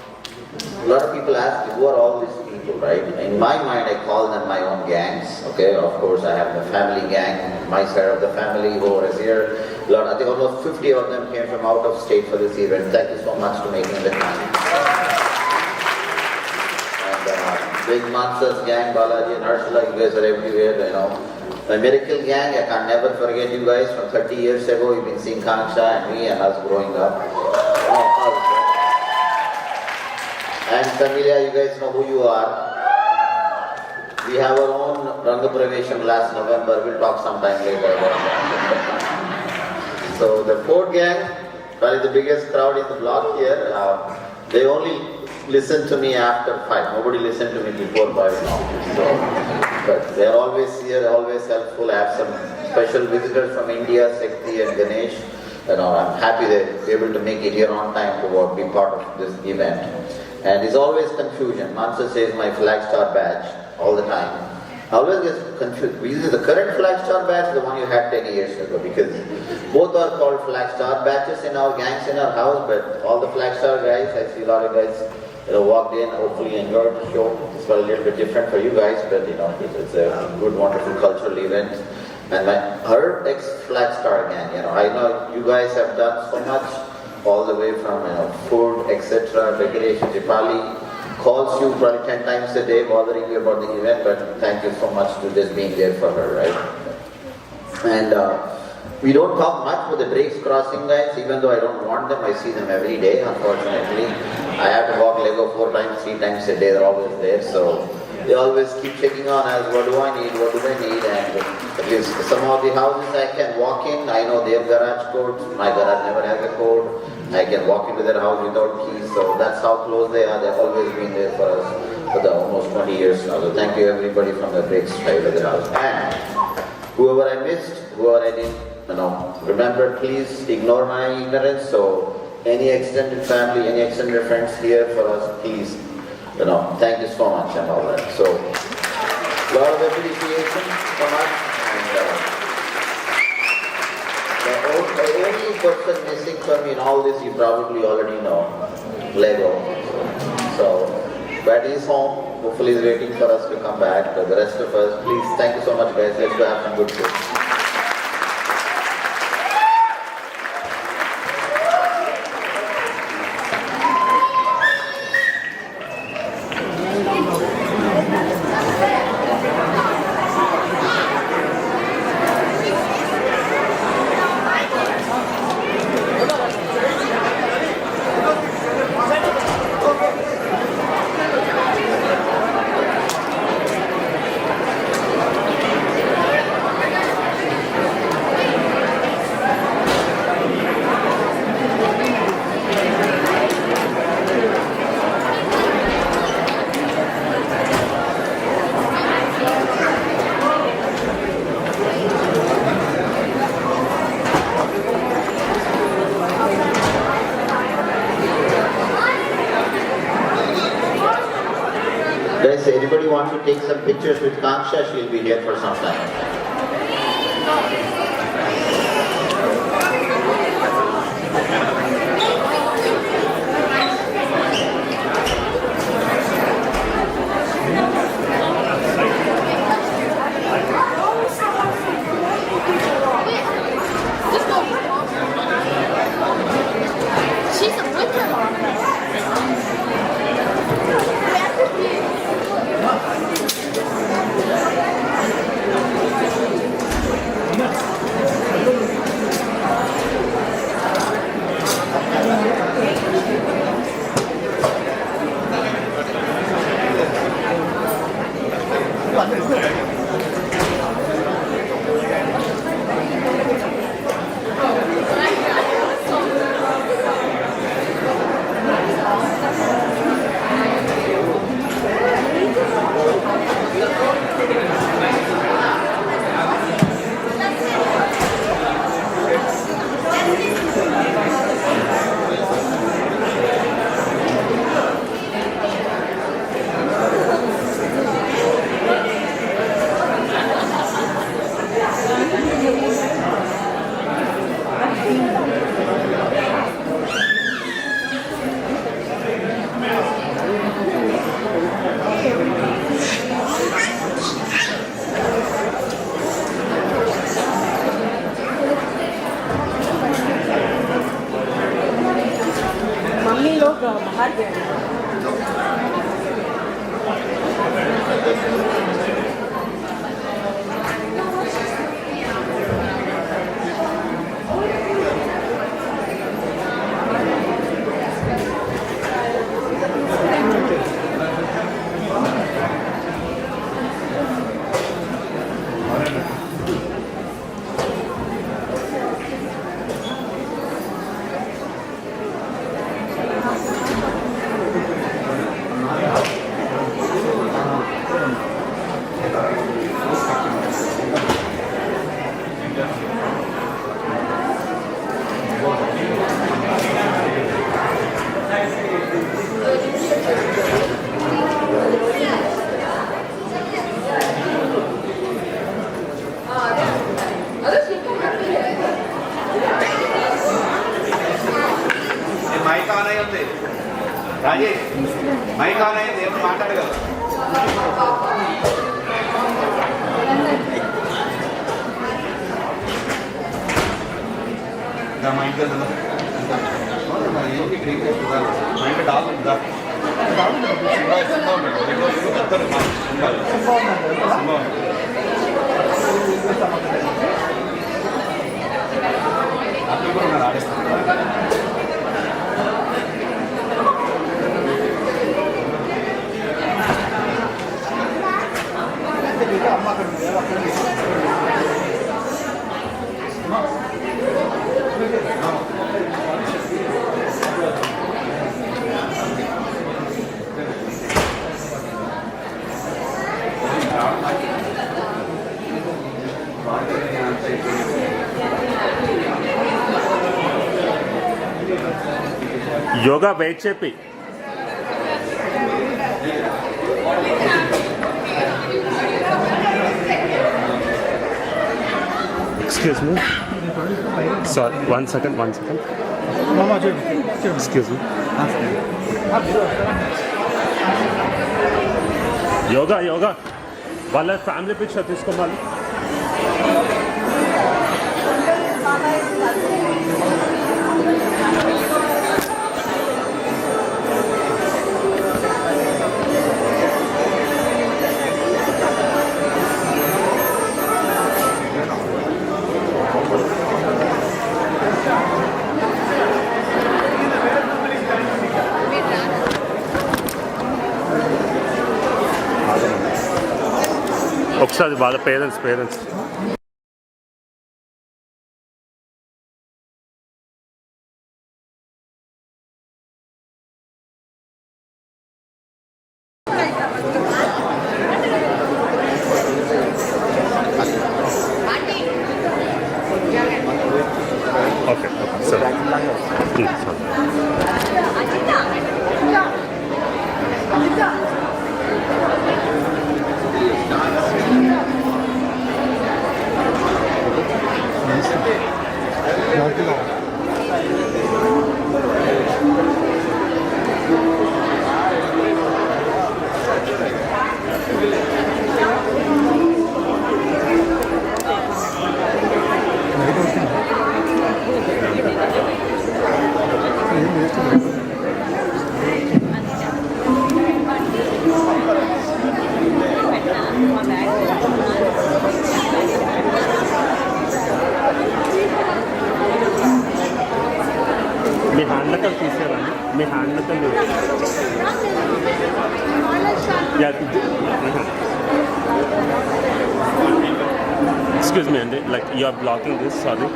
a lot of people ask me, who are all these people, right? In my mind, I call them my own gangs, okay? Of course, I have the family gang, my side of the family who is here. I think almost 50 of them came from out of state for this event. Thank you so much for making the time. Big Mansas gang, Balaji and Ursula, you guys are everywhere, you know. My Miracle gang, I can never forget you guys. From 30 years ago, you've been seeing Kangsha and me and us growing up. And Familia, you guys know who you are. We have our own Rangapravesham last November. We'll talk sometime later. So the Ford gang, probably the biggest crowd in the block here. They only listen to me after 5. Nobody listened to me before 5 now. So, but they are always here, always helpful. I have some special visitors from India, Sekti and Ganesh. I'm happy they're able to make it here on time to be part of this event. And there's always confusion. Mansa says my flag star badge all the time. I always get confused. Is it the current flag star badge or the one you had 10 years ago? Because both are called flag star badges in our gangs in our house, but all the flag star guys, I see a lot of guys walked in, hopefully enjoyed the show. It's a little bit different for you guys, but it's a good, wonderful cultural event. And her ex-flag star gang, I know you guys have done so much, all the way from food, etc., decoration. Dipali calls you probably 10 times a day, bothering you about the event, but thank you so much to just being there for her, right? And we don't talk much with the brakes crossing guys, even though I don't want them. I see them every day, unfortunately. I have to walk Lego 4 times, 3 times a day. They're always there, so they always keep checking on us. What do I need? What do they need? And at least some of the houses I can walk in. I know their garage codes. My garage never has a code. I can walk into their house without keys. So that's how close they are. They've always been there for us for the almost 20 years now. So thank you everybody from the big side of the house. And whoever I missed, whoever I didn't, remember, please ignore my ignorance. So any extended family, any extended friends here for us, please, thank you so much and all that. So, a lot of appreciation from us. And the only person missing from me in all this, you probably already know, Lego. So, but he's home. Hopefully he's waiting for us to come back. But the rest of us, please, thank you so much guys. Let's go have some good food. Guys, anybody want to take some pictures with Kanksha? She'll be here for some time. She's a winter mom. बाहर गए Okay. Mic on అయ్యి ఉంది. Rajesh mic on అయ్యింది, ఏమో మాట్లాడగలరు. మా ఇంట్లో మా ఇంట్లో డాగ్ ఉందా? అప్పుడు కూడా ఉన్నారు ఆడేస్తారు. అమ్మ అక్కడ యోగా వెయిట్ చెప్పి excuse me sorry one second excuse me yoga వాళ్ళ ఫ్యామిలీ పిక్చర్ తీసుకోవాలి. ఒకసారి వాళ్ళ పేరెంట్స్ ఓకే సరే మీ హ్యాండ్లకలు తీసేయాలండి. మీ హ్యాండ్లకలు ఎక్స్క్యూజ్ మీ అండి, like you are blocking this, sorry.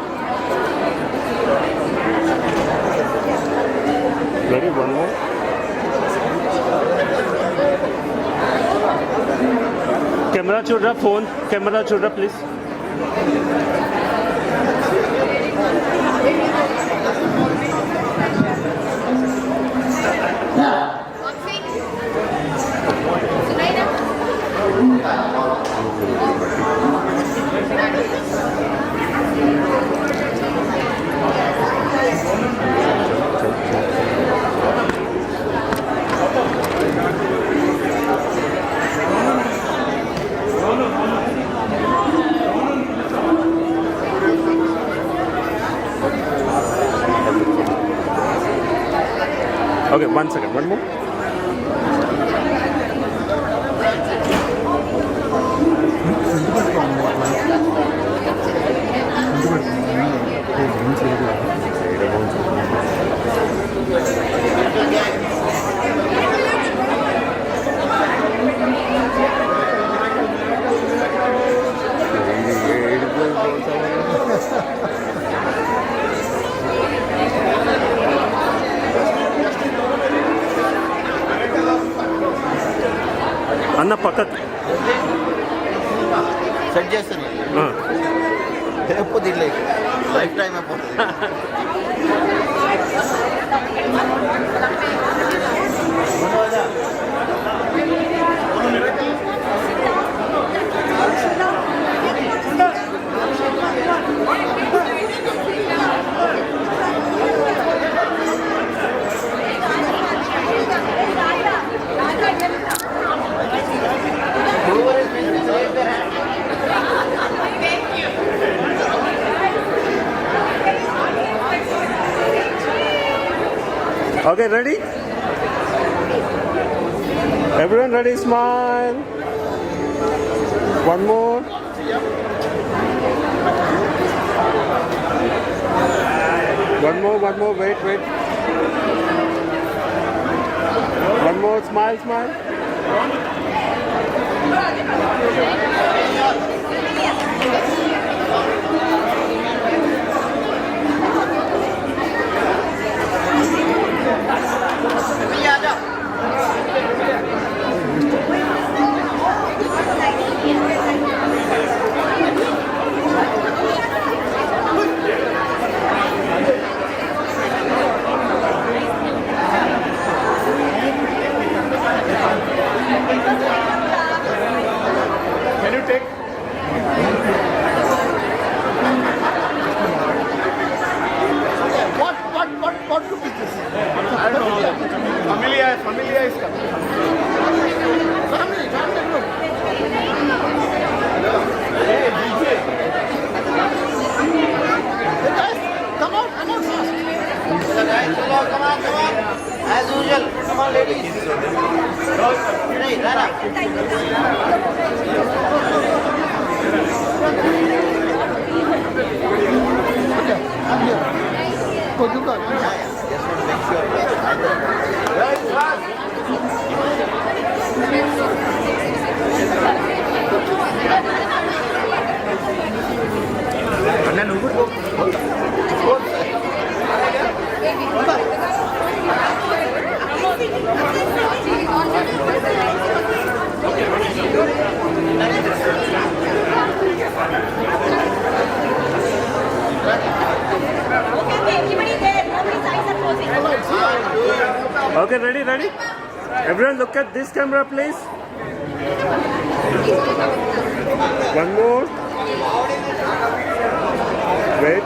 Very one more. Camera చూడరా, ఫోన్ కెమెరా చూడరా please. Okay, 1 second, one more. అన్న పక్కకు సెట్ చేస్తాను అయిపోతుంది, లైఫ్ టైం అయిపోతుంది. Okay, ready? Everyone ready? Smile. One more. One more. Wait. One more. Smile. Can you take? What group is this? I don't know. Familia is coming. Family group. Hey, DJ. Hey guys, come on fast. Guys, come on. As usual, come on ladies. Hey, Rana. Okay, I'm here. Go, you go. Just want to make sure. Right, fast. Okay, ready? Everyone look at this camera, please. One more. Wait.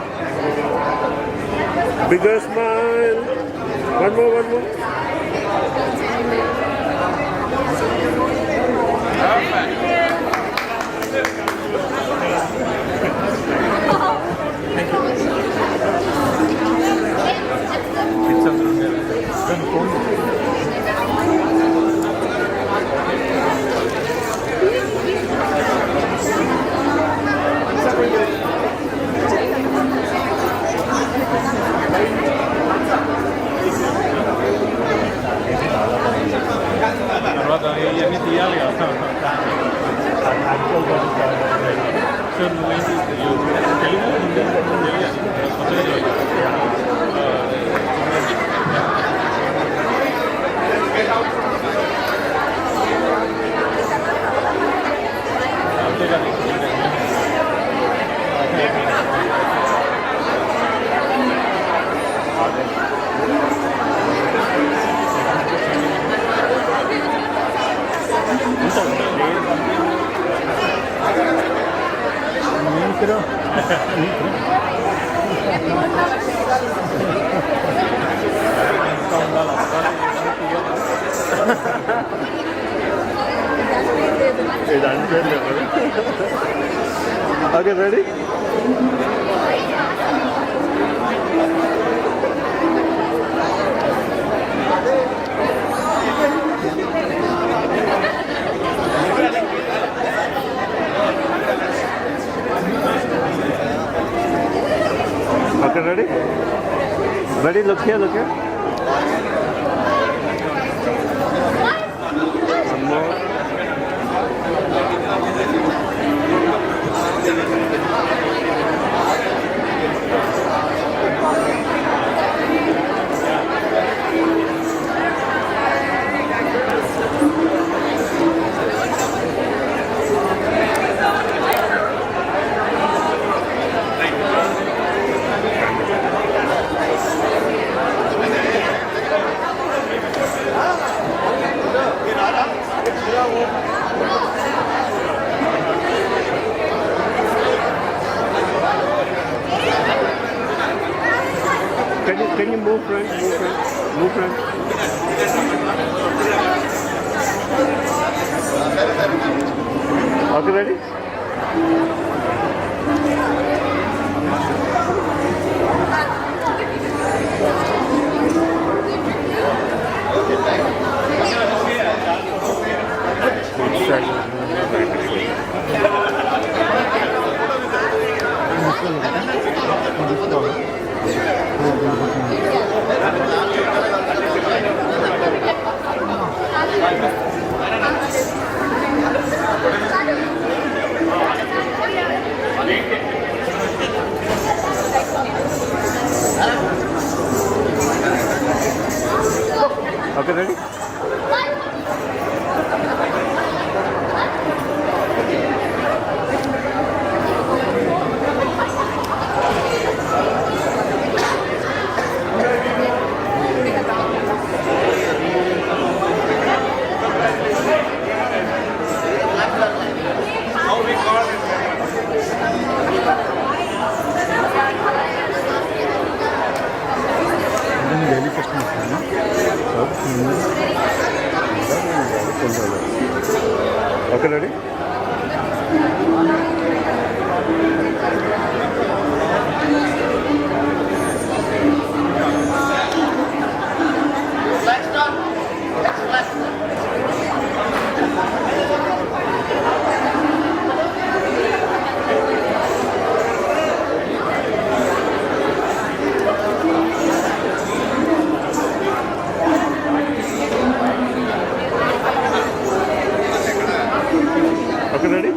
Bigger smile. One more. ఇవన్నీ తీయాలి కదా so నువ్వేంటి Telugu Okay, ready? Okay, ready? Ready? Look here. One more. Can you move, friend? Move, friend. Okay, ready? Okay, ready? Daily customers, okay, ready? Let's start. Let's. Okay, ready?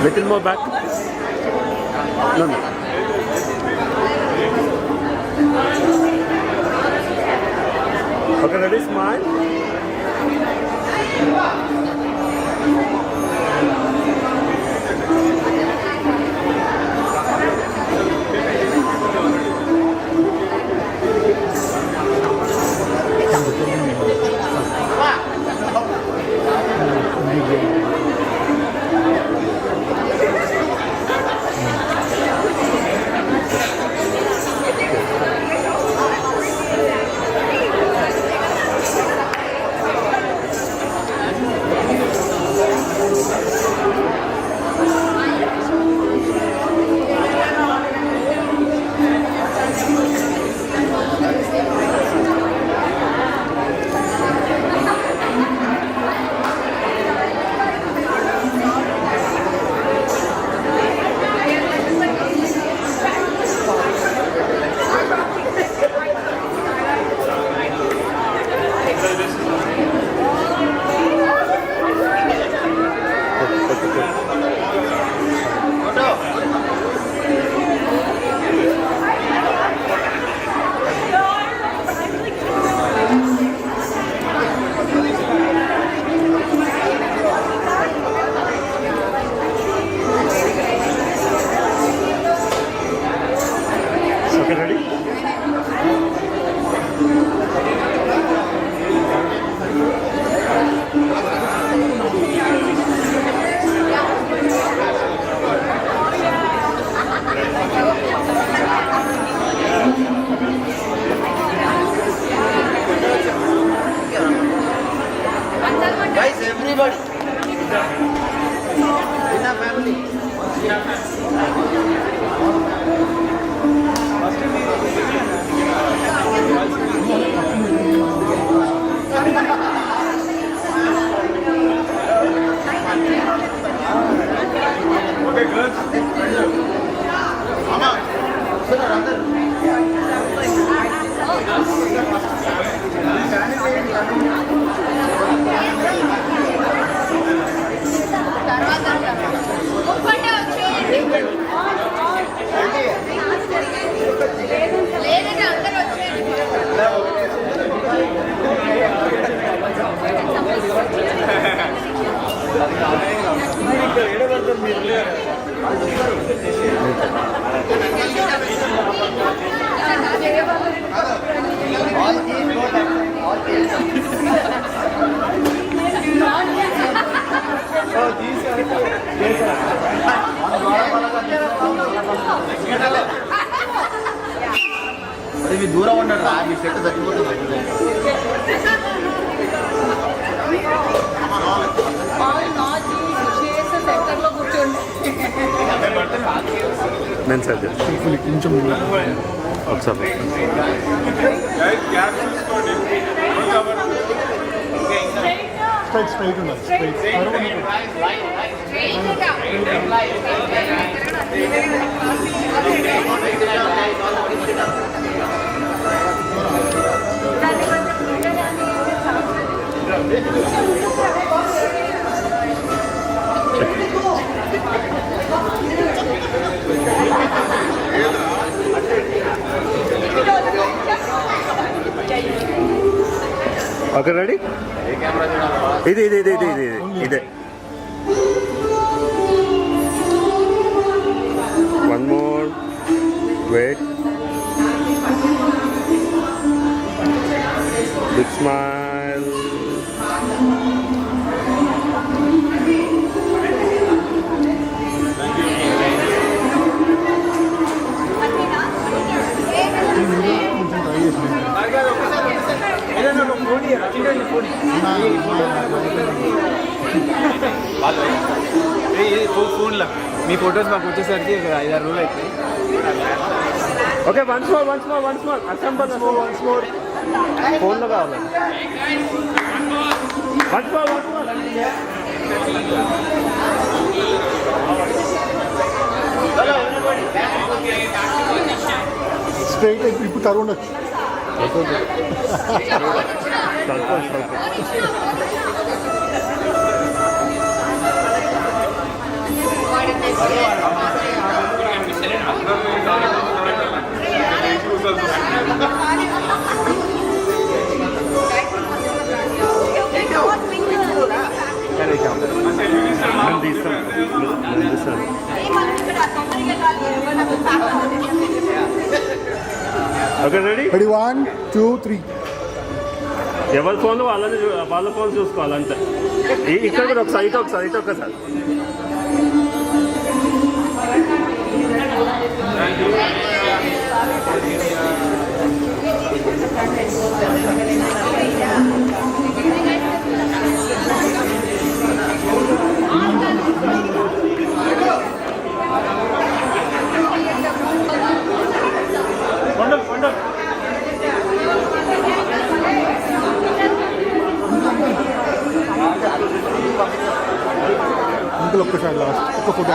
Little more back. No. Okay, ready? Smile. Okay, ready? Guys, everybody. In a family. Okay, good. Mama, sir, ఒక్కటే వచ్చేయండి దూరం ఉన్నాడు రా మీ set చచ్చిపోతుంది నేను sir కొంచెం ఒకసారి straight ఉండాలి స్ట్రైట్ ఓకే రెడీ ఇది ఇది ఇది ఇది ఇది ఇదే one more wait big smile ఫోన్లో మీ ఫొటోస్ మాకు వచ్చేసరికి 5-6 రోజులు అవుతాయి. Okay once more assemble once more ఫోన్లో కావాలి వన్స్ మోర్ స్ట్రైట్ ఇప్పుడు తరువు ఉండొచ్చు ఓకే రెడీ 1 2 3 ఎవరి ఫోన్లు వాళ్ళ ఫోన్ చూసుకోవాలంటే ఇక్కడ కూడా ఒకసారి ఇటు ఒకసారి అంకుల్ ఒక్కసారి లాస్ట్ ఒక్క photo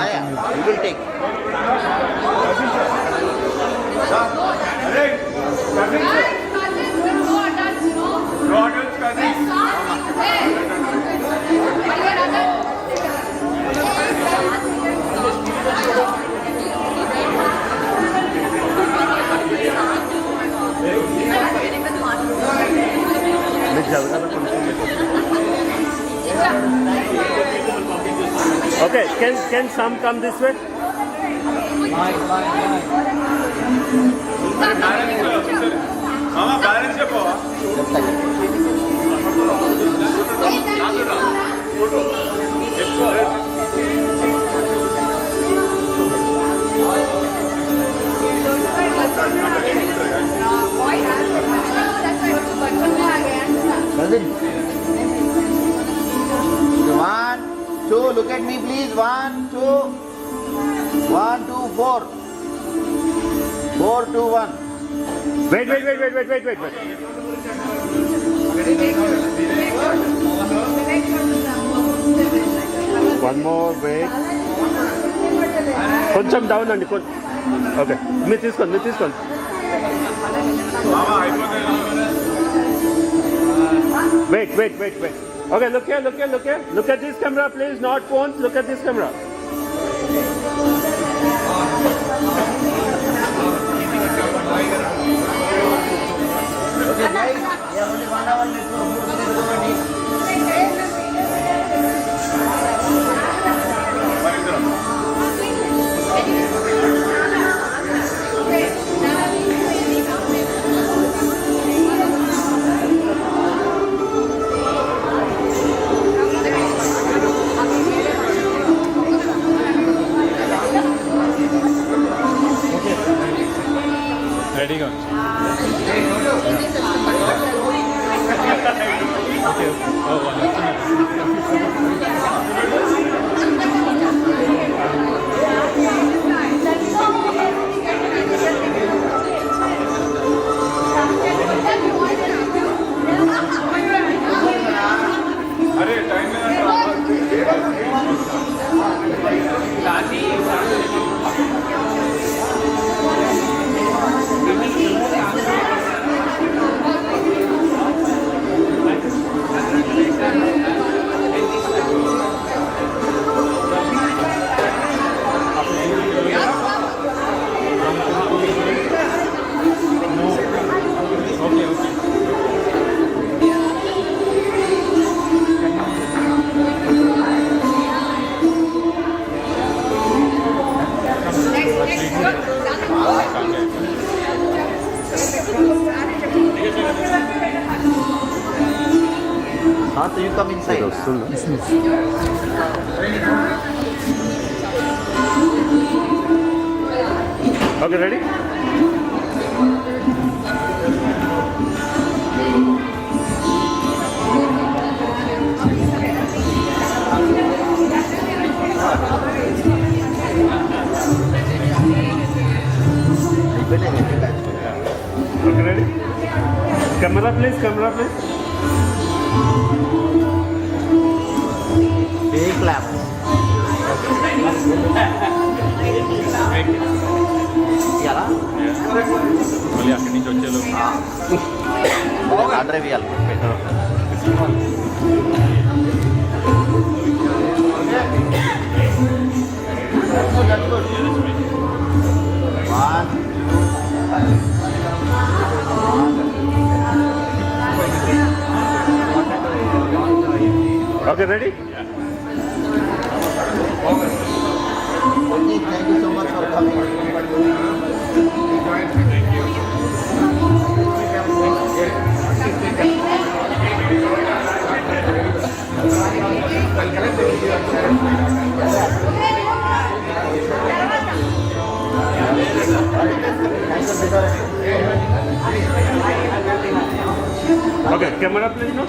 Okay, can some come this way? One, two, look at me please. 1, 2, 1, 2, 4. 4, 2, 1. Wait. One more, wait. కొంచెం డౌన్ అండి ఓకే మీరు తీసుకోండి wait okay look here look at this camera please, not phones, look at this camera. Okay guys, we have only 1 hour left for food. So you come inside. Okay, ready? Okay, ready? Camera please, camera please. Big clap. ఇయ్యాలా? మళ్ళీ అక్కడి నుంచి వచ్చేలోపు order ఇవ్వాలి. Okay, ready? Thank you so much for coming. Okay, camera please, no?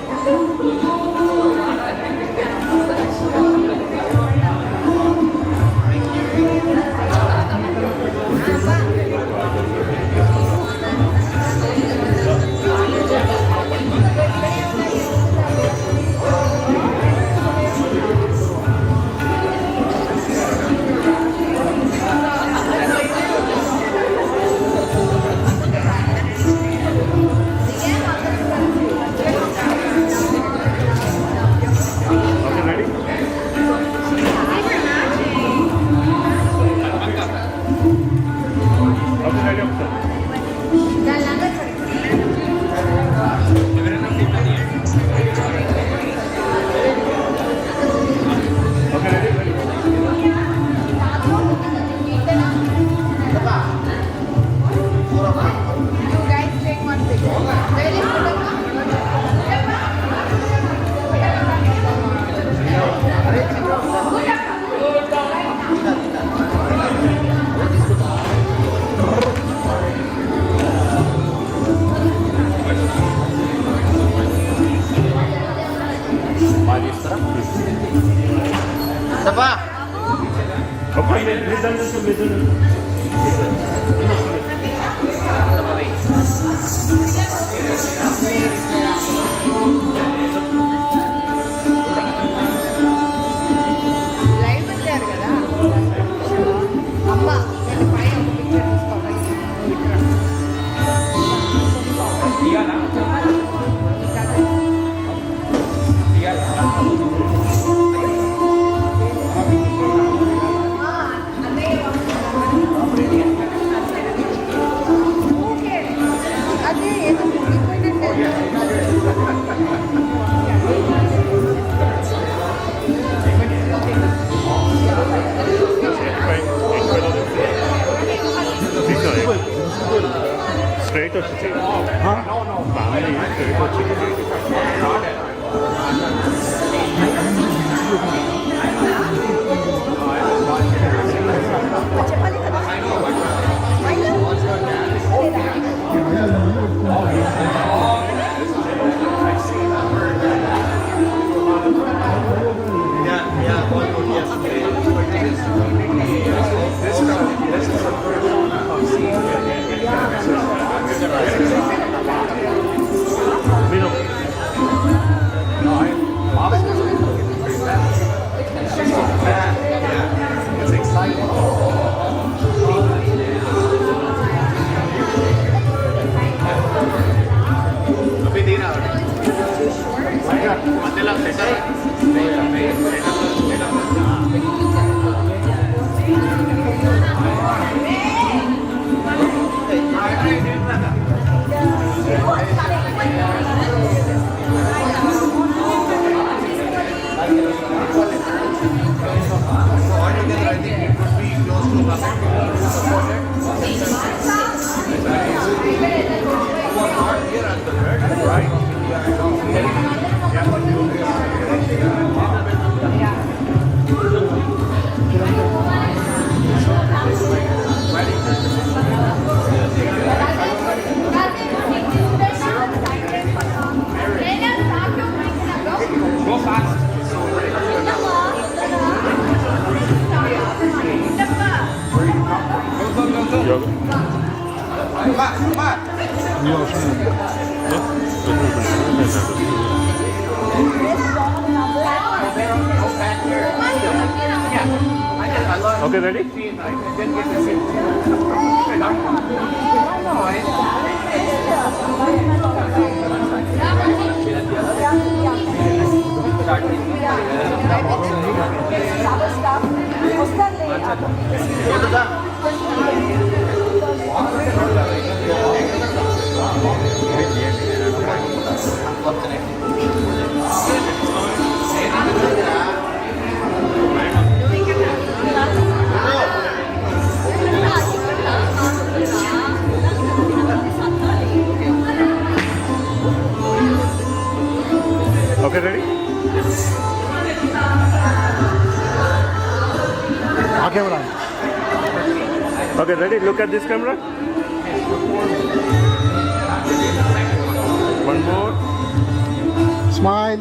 Straight or straight? Huh? No. Straight or straight? Right. Okay, ready? Okay, ready? Okay, ready? Look at this camera. One more. Smile.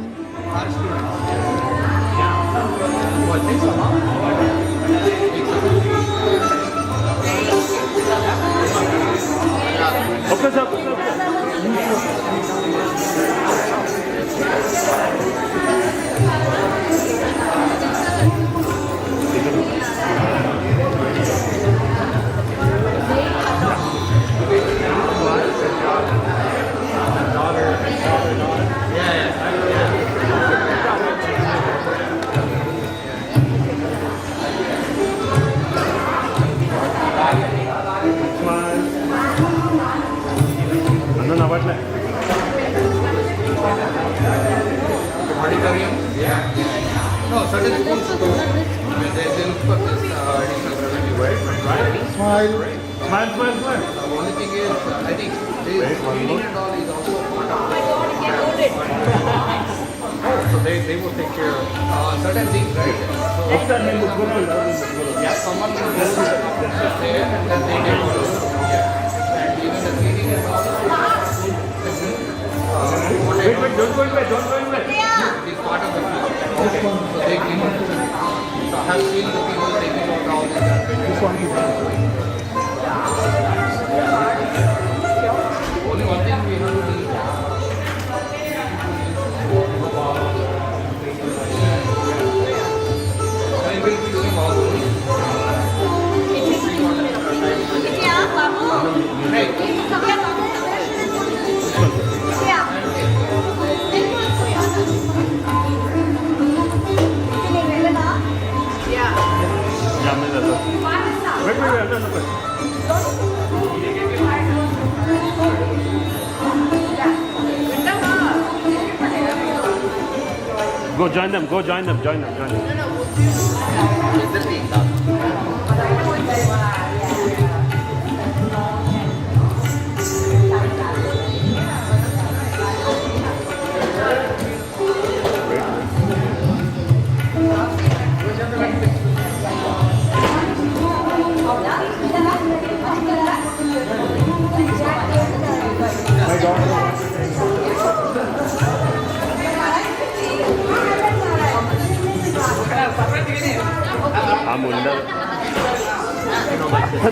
Okay, sir. No, certain schools do. They look for this additional revenue, right? Smile. Smile, smile, smile. The only thing is, I think this feeding and all is also part of so they will take care of certain things, right? So someone will go there and then they take over. And even the feeding and all. Wait, don't go away, don't go away. It's part of the feed. Okay. So they clean it. So I have seen the people taking out all this. Only one thing we have to do. I will be doing all those. Hey. Go join them, go join them, join them, join them.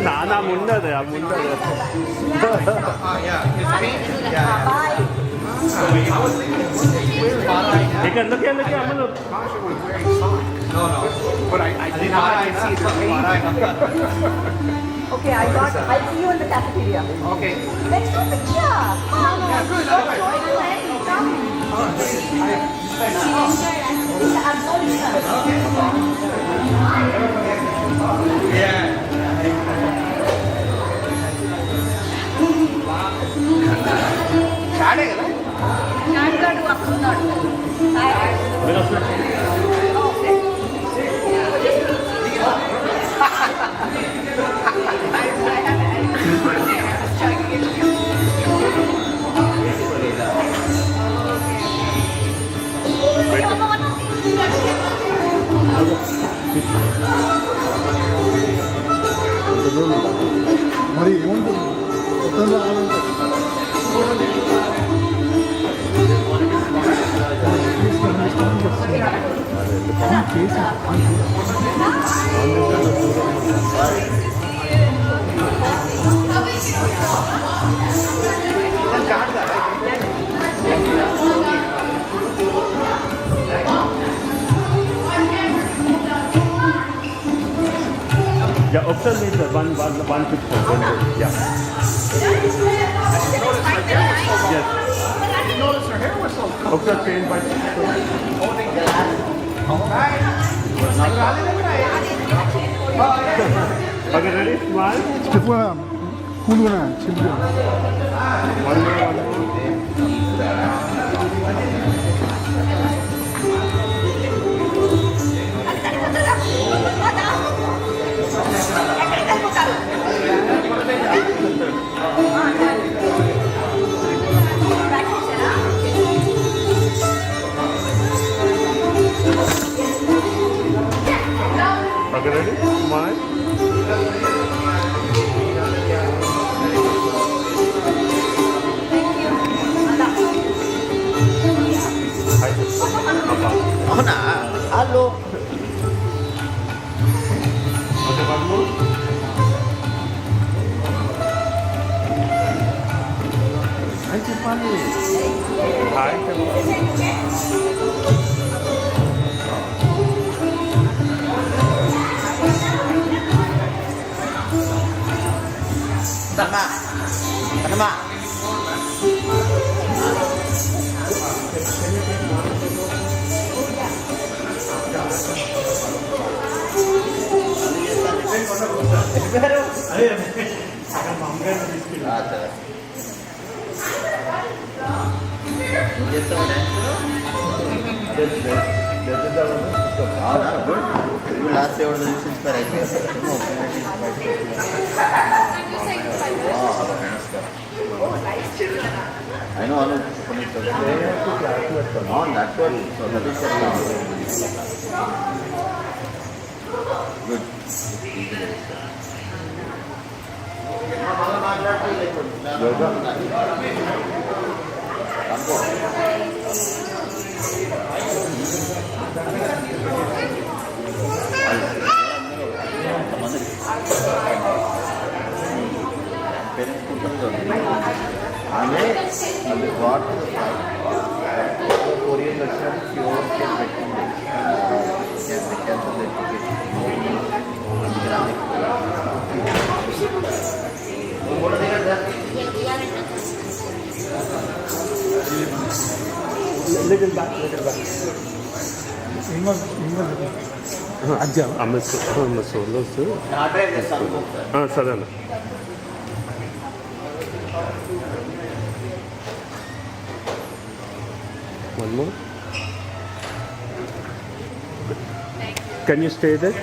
나나 문다대, 문다대. Look at, I'm gonna. No. But I did not see the Okay, I'll see you in the cafeteria. Okay. Let's do a picture. Mari, you want to open the Can Yeah, option is one picture. Yeah. Yes. I didn't notice her hair was so cool. Option change by. Okay, ready? Smile. Stefan, Kuluna, children. One more. Okay, ready? Smile. అవునా hello Okay, one more. అని చెప్పాలి Hi. Tama. Last year was inspired. I know, no, that's what. So that is good. అది what Korean Russian pure Little back. Ajja. I'm solo, sir. Sir. One more. Can you stay there?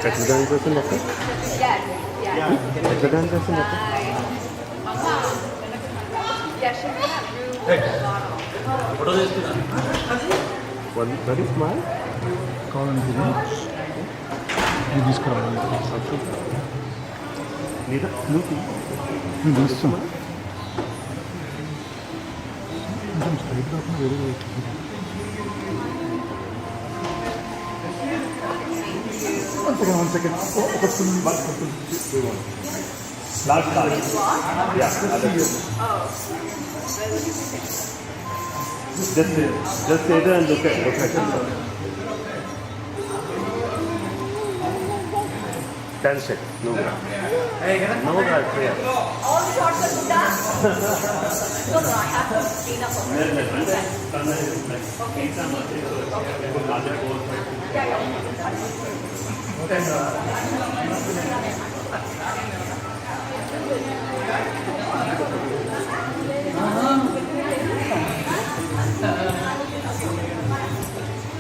Etle dancesin bakın. Etle dancesin bakın. One very small. కావాలంటే ఇది తీసుకురావాలి Nida, looking. నేను ఇస్తాను కొంచెం straight కాకుండా వేరే one second ఒక full Last. Yeah. Just stay there and look at it. 10 seconds. No guard. No guard. All shots are done. No, I have to clean up.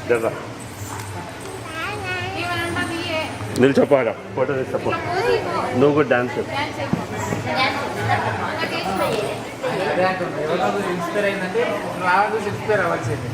Deva. నిల్చోపారా photo తీసుకో నువ్వు కూడా డాన్స్ ఇన్స్పైర్ అయిందంటే నువ్వు inspire అవ్వాల్సింది